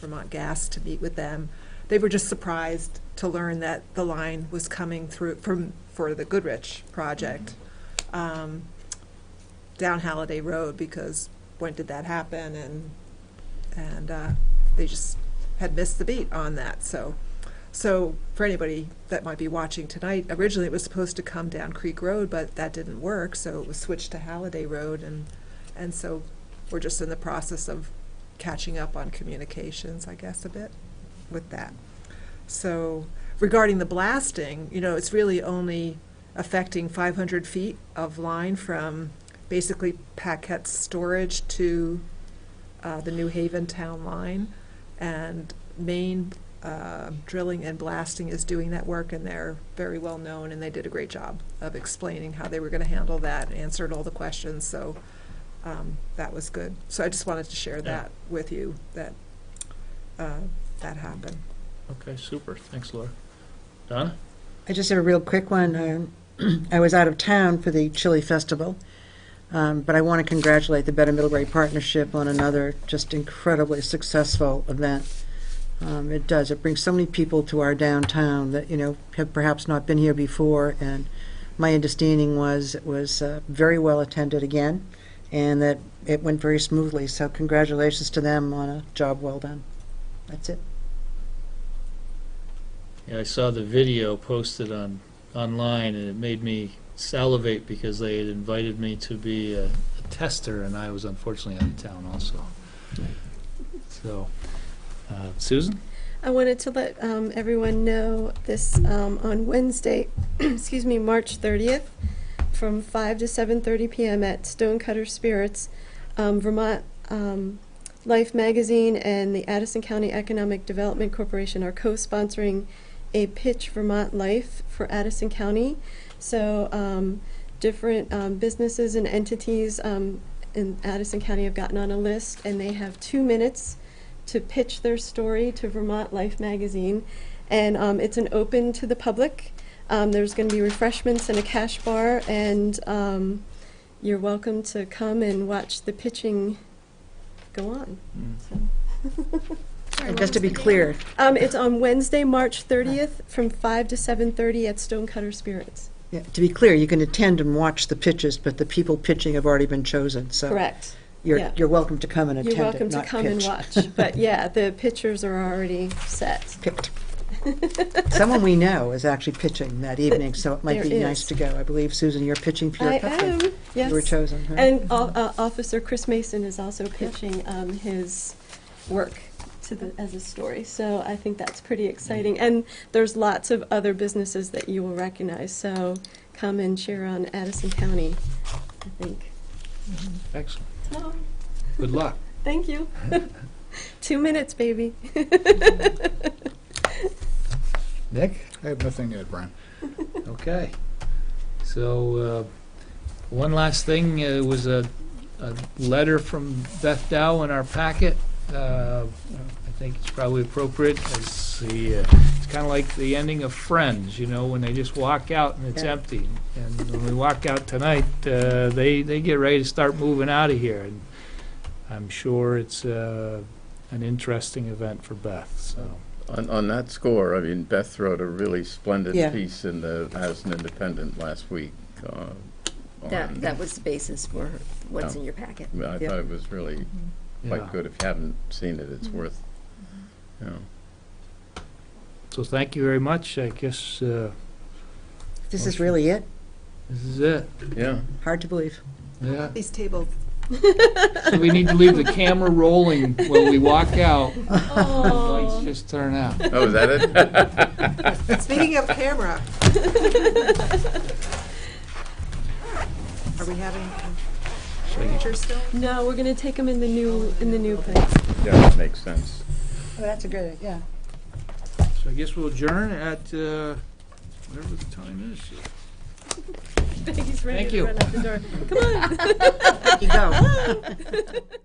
Vermont Gas to meet with them. They were just surprised to learn that the line was coming through for the Goodrich project down Halliday Road, because when did that happen? And they just had missed the beat on that. So for anybody that might be watching tonight, originally it was supposed to come down Creek Road, but that didn't work, so it was switched to Halliday Road, and so we're just in the process of catching up on communications, I guess, a bit with that. So regarding the blasting, it's really only affecting 500 feet of line from basically Paquette's storage to the New Haven town line, and Maine Drilling and Blasting is doing that work, and they're very well known, and they did a great job of explaining how they were going to handle that, answered all the questions, so that was good. So I just wanted to share that with you, that that happened. Okay, super. Thanks, Laura. Donna? I just have a real quick one. I was out of town for the Chili Festival, but I want to congratulate the Better Middlebury Partnership on another just incredibly successful event. It does. It brings so many people to our downtown that, have perhaps not been here before, and my understanding was it was very well attended again, and that it went very smoothly. So congratulations to them on a job well done. That's it. Yeah, I saw the video posted online, and it made me salivate because they had invited me to be a tester, and I was unfortunately out of town also. So, Susan? I wanted to let everyone know this on Wednesday, excuse me, March 30th, from 5 to 7:30 p.m. at Stonecutter Spirits, Vermont Life Magazine and the Addison County Economic Development Corporation are co-sponsoring a Pitch Vermont Life for Addison County. So different businesses and entities in Addison County have gotten on a list, and they have 2 minutes to pitch their story to Vermont Life Magazine. And it's an open to the public. There's going to be refreshments and a cash bar, and you're welcome to come and watch the pitching go on. So. Sorry, And what just to was be the date? clear, It's on Wednesday, March 30th, from 5 to 7:30 at Stonecutter Spirits. you can attend and watch the pitches, but the people pitching have already been chosen. So Correct. You're welcome to come and attend You're welcome it, to not come pitch. and watch. But yeah, the pictures are already set. Picked. Someone we know is actually pitching that evening, so it might There be nice is. to go. I believe, Susan, you're pitching for your I couple. am, yes. You were chosen, huh? And Officer Chris Mason is also pitching his work as a story. So I think that's pretty exciting. And there's lots of other businesses that you will recognize. So come and cheer on Addison County, I think. Excellent. So, Good luck. thank you. 2 minutes, baby. Nick? I have nothing to add, Brian. Okay. So, one last thing, was a letter from Beth Dow in our packet. I think it's probably appropriate, as it's kind of like the ending of Friends, when they just walk out and it's Yeah. empty. And when we walk out tonight, they get ready to start moving out of here. And I'm sure it's an interesting event for Beth, so. On that score, I mean, Beth wrote a really splendid Yeah. piece in the Addison Independent last week. That was the basis for what's Yeah. in your packet. I Yeah. thought it was really quite Yeah. good. If you haven't seen it, it's worth, So thank you very much. I guess This is really it? this is it. Yeah. Hard to believe. Yeah. These tabled So we need to leave the camera rolling when we walk out. The lights just turn out. Oh, is that it? Speaking of camera. Are we having pictures still? No, we're gonna take them in the new place. Yeah, that makes sense. Oh, that's a good, yeah. So I guess we'll adjourn at, whatever the time is. He's ready Thank to you. run out the door. Come on. You go.